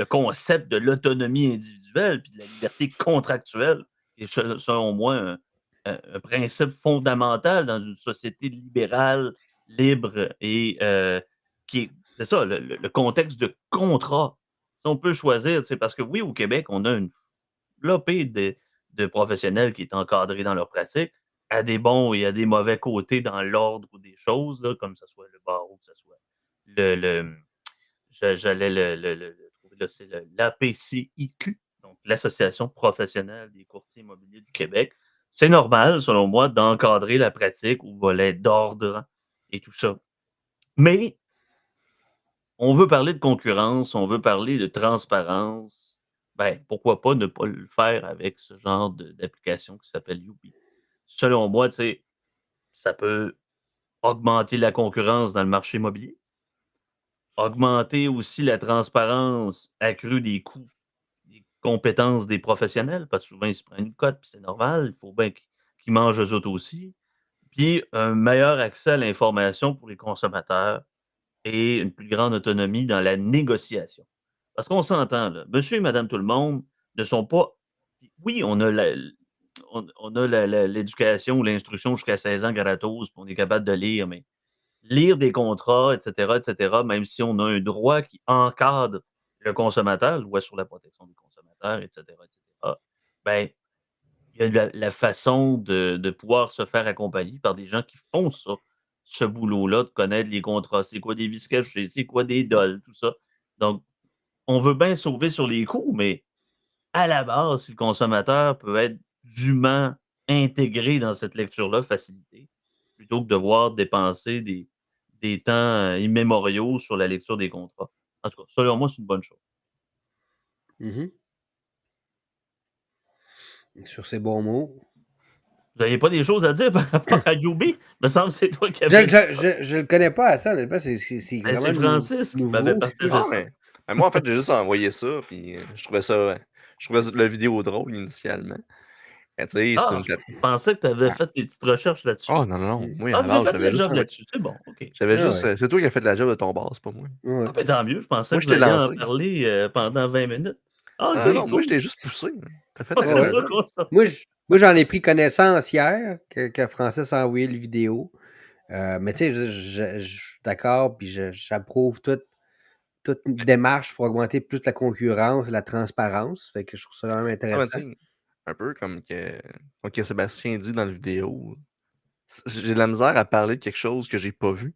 [SPEAKER 1] concept de l'autonomie individuelle puis de la liberté contractuelle, qui est selon moi un principe fondamental dans une société libérale, libre et qui est, c'est ça, le contexte de contrat. Si on peut choisir, c'est parce que oui, au Québec, on a une flopée de professionnels qui est encadrés dans leur pratique, à des bons et à des mauvais côtés dans l'ordre des choses, là, comme que ce soit le barreau, que ce soit le j'allais le trouver là, c'est l'APCIQ, donc l'Association professionnelle des courtiers immobiliers du Québec. C'est normal, selon moi, d'encadrer la pratique au volet d'ordre et tout ça. Mais on veut parler de concurrence, on veut parler de transparence. Ben, pourquoi pas ne pas le faire avec ce genre d'application qui s'appelle Youpi? Selon moi, ça peut augmenter la concurrence dans le marché immobilier. Augmenter aussi la transparence accrue des coûts, des compétences des professionnels, parce que souvent, ils se prennent une cote, puis c'est normal, il faut bien qu'ils mangent eux autres aussi. Puis un meilleur accès à l'information pour les consommateurs et une plus grande autonomie dans la négociation. Parce qu'on s'entend, là, monsieur et madame tout le monde ne sont pas. Oui, on a l'éducation ou l'instruction jusqu'à 16 ans gratos, puis on est capable de lire, mais lire des contrats, et cetera, même si on a un droit qui encadre le consommateur, loi sur la protection des consommateurs, et cetera, ben, il y a la façon de pouvoir se faire accompagner par des gens qui font ça, ce boulot-là, de connaître les contrats, c'est quoi des vices cachés, c'est quoi des DOL, tout ça. Donc, on veut bien sauver sur les coûts, mais à la base, si le consommateur peut être dûment intégré dans cette lecture-là, facilitée, plutôt que de devoir dépenser des temps immémoriaux sur la lecture des contrats. En tout cas, selon moi, c'est une bonne chose.
[SPEAKER 3] Mhm. Sur ces bons mots.
[SPEAKER 1] Vous n'aviez pas des choses à dire par rapport à Yubi? Il me semble que c'est toi qui
[SPEAKER 3] Je
[SPEAKER 1] avais dit ça.
[SPEAKER 3] je le connais pas à ça, honnêtement, c'est
[SPEAKER 1] Ben,
[SPEAKER 3] vraiment
[SPEAKER 1] c'est Francis qui m'avait
[SPEAKER 3] nouveau.
[SPEAKER 1] partagé
[SPEAKER 2] Ah,
[SPEAKER 1] ça.
[SPEAKER 2] mais moi, en fait, j'ai juste envoyé ça, puis je trouvais la vidéo drôle initialement. Mais tu sais, c'est
[SPEAKER 1] Ah,
[SPEAKER 2] une
[SPEAKER 1] je pensais que tu avais fait tes petites recherches là-dessus.
[SPEAKER 2] Oh non, non, non.
[SPEAKER 3] Mmh.
[SPEAKER 2] Moi,
[SPEAKER 1] Ah,
[SPEAKER 2] à
[SPEAKER 1] vous
[SPEAKER 2] la
[SPEAKER 1] avez
[SPEAKER 2] base,
[SPEAKER 1] fait
[SPEAKER 2] j'avais
[SPEAKER 1] le
[SPEAKER 2] juste
[SPEAKER 1] job là-dessus. C'est bon, OK.
[SPEAKER 2] J'avais
[SPEAKER 3] Ah
[SPEAKER 2] juste.
[SPEAKER 3] ouais.
[SPEAKER 2] C'est toi qui as fait la job de ton boss, pas moi.
[SPEAKER 3] Ouais.
[SPEAKER 1] Ah, ben tant mieux. Je pensais
[SPEAKER 2] Moi,
[SPEAKER 1] que
[SPEAKER 2] je
[SPEAKER 1] vous
[SPEAKER 2] t'ai
[SPEAKER 1] alliez en
[SPEAKER 2] lancé.
[SPEAKER 1] parler pendant 20 minutes. Ah,
[SPEAKER 2] Ah
[SPEAKER 1] OK,
[SPEAKER 2] non, moi, je
[SPEAKER 1] cool.
[SPEAKER 2] t'ai juste poussé. T'as fait
[SPEAKER 1] Ah,
[SPEAKER 2] la
[SPEAKER 1] c'est
[SPEAKER 3] Ouais.
[SPEAKER 1] toi
[SPEAKER 2] job.
[SPEAKER 1] qu'on s'en-
[SPEAKER 3] Moi, j'en ai pris connaissance hier que Francis a envoyé le vidéo. Mais tu sais, je suis d'accord, puis j'approuve toute démarche pour augmenter plus la concurrence et la transparence. Fait que je trouve ça quand même
[SPEAKER 2] Ah, mais
[SPEAKER 3] intéressant.
[SPEAKER 2] tu sais, un peu comme que Sébastien dit dans la vidéo, j'ai de la misère à parler de quelque chose que j'ai pas vu.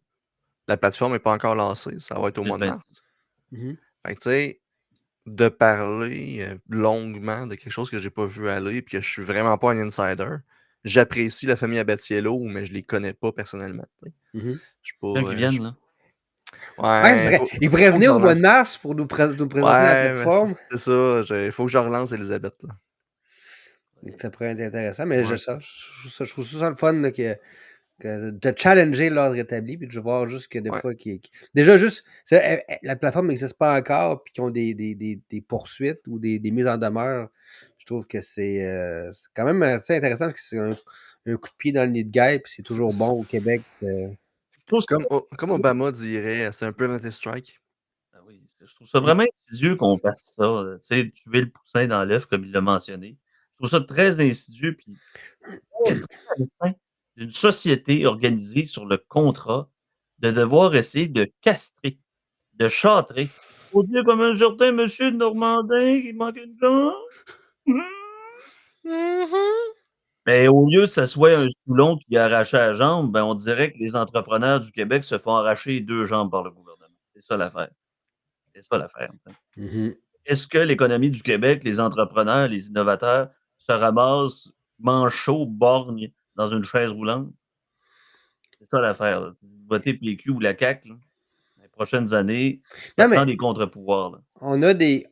[SPEAKER 2] La plateforme n'est pas encore lancée. Ça va être au mois de
[SPEAKER 1] 2026.
[SPEAKER 2] mars.
[SPEAKER 3] Mhm.
[SPEAKER 2] Fait que tu sais, de parler longuement de quelque chose que j'ai pas vu aller puis que je suis vraiment pas un insider. J'apprécie la famille Abatiello, mais je les connais pas personnellement. Tu sais.
[SPEAKER 3] Mhm.
[SPEAKER 2] Je suis
[SPEAKER 1] Quand
[SPEAKER 2] pas.
[SPEAKER 1] ils viennent, là.
[SPEAKER 3] Ouais,
[SPEAKER 2] Ouais,
[SPEAKER 3] il pourrait
[SPEAKER 2] faut que je
[SPEAKER 3] venir au mois
[SPEAKER 2] relance.
[SPEAKER 3] de mars pour nous présenter la
[SPEAKER 2] Ouais, mais
[SPEAKER 3] plateforme.
[SPEAKER 2] c'est ça. Il faut que je relance Elisabeth. Là.
[SPEAKER 3] Donc, ça pourrait être intéressant. Mais
[SPEAKER 2] Ouais.
[SPEAKER 3] je trouve ça le fun là, de challenger l'ordre établi, puis de voir juste que des
[SPEAKER 2] Ouais.
[SPEAKER 3] fois, déjà juste, la plateforme n'existe pas encore, puis qu'ils ont des poursuites ou des mises en demeure. Je trouve que c'est quand même assez intéressant parce que c'est un coup de pied dans le nid de guêpe, puis c'est toujours bon au Québec.
[SPEAKER 1] Je trouve ça-
[SPEAKER 2] Comme Obama dirait, c'est un preventive strike.
[SPEAKER 1] Ah oui, je trouve ça vraiment insidieux qu'on fasse ça. Tu sais, tuer le poussin dans l'œuf, comme il l'a mentionné. Je trouve ça très insidieux, puis très, très malsain d'une société organisée sur le contrat de devoir essayer de castrer, de châtrer. Faut dire comme un certain monsieur de Normandin qui manque une jambe. Mais au lieu que ça soit un Soulon qui a arraché la jambe, ben, on dirait que les entrepreneurs du Québec se font arracher 2 jambes par le gouvernement. C'est ça l'affaire. C'est ça l'affaire, tu sais.
[SPEAKER 3] Mhm.
[SPEAKER 1] Est-ce que l'économie du Québec, les entrepreneurs, les innovateurs se ramassent manchots, borgnes dans une chaise roulante? C'est ça l'affaire, là. Vous votez PQ ou la CAQ, là, dans les prochaines années, ça
[SPEAKER 3] Non,
[SPEAKER 1] prend
[SPEAKER 3] mais
[SPEAKER 1] des contre-pouvoirs, là.
[SPEAKER 3] on a des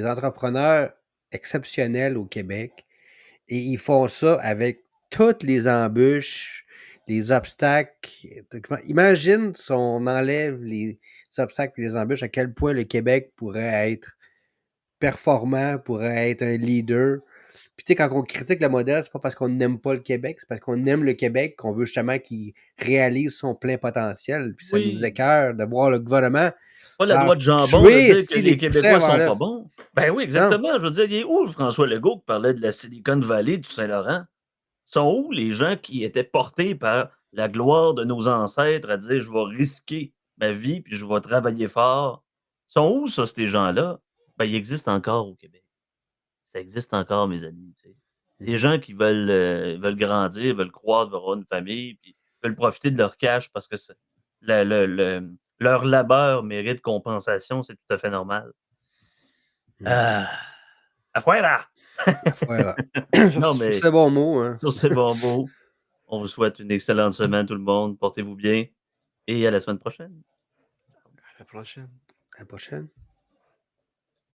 [SPEAKER 3] entrepreneurs exceptionnels au Québec et ils font ça avec toutes les embûches, les obstacles. Imagine si on enlève les obstacles et les embûches, à quel point le Québec pourrait être performant, pourrait être un leader. Puis tu sais, quand on critique le modèle, c'est pas parce qu'on n'aime pas le Québec, c'est parce qu'on aime le Québec, qu'on veut justement qu'il réalise son plein potentiel. Puis ça nous
[SPEAKER 1] Oui,
[SPEAKER 3] écœure de voir le gouvernement
[SPEAKER 1] pas la
[SPEAKER 3] faire
[SPEAKER 1] droite jambon de
[SPEAKER 3] tuer
[SPEAKER 1] dire que
[SPEAKER 3] si les
[SPEAKER 1] les
[SPEAKER 3] poussins
[SPEAKER 1] Québécois
[SPEAKER 3] avant
[SPEAKER 1] sont pas
[SPEAKER 3] l'œuf.
[SPEAKER 1] bons. Ben oui,
[SPEAKER 3] Non.
[SPEAKER 1] exactement. Je veux dire, il est où François Legault qui parlait de la Silicon Valley, du Saint-Laurent? Sont où les gens qui étaient portés par la gloire de nos ancêtres à dire je vais risquer ma vie puis je vais travailler fort? Sont où ça, ces gens-là? Ben, ils existent encore au Québec. Ça existe encore, mes amis. Tu sais. Des gens qui veulent grandir, veulent croître, veulent avoir une famille, puis veulent profiter de leur cash parce que leur labeur mérite compensation, c'est tout à fait normal. Ah, afuera!
[SPEAKER 3] Voilà.
[SPEAKER 1] Non,
[SPEAKER 3] Sur
[SPEAKER 1] mais
[SPEAKER 3] ce bon mot, hein.
[SPEAKER 1] sur ces bons mots, on vous souhaite une excellente semaine, tout le monde. Portez-vous bien et à la semaine prochaine.
[SPEAKER 2] À la prochaine.
[SPEAKER 3] À la prochaine.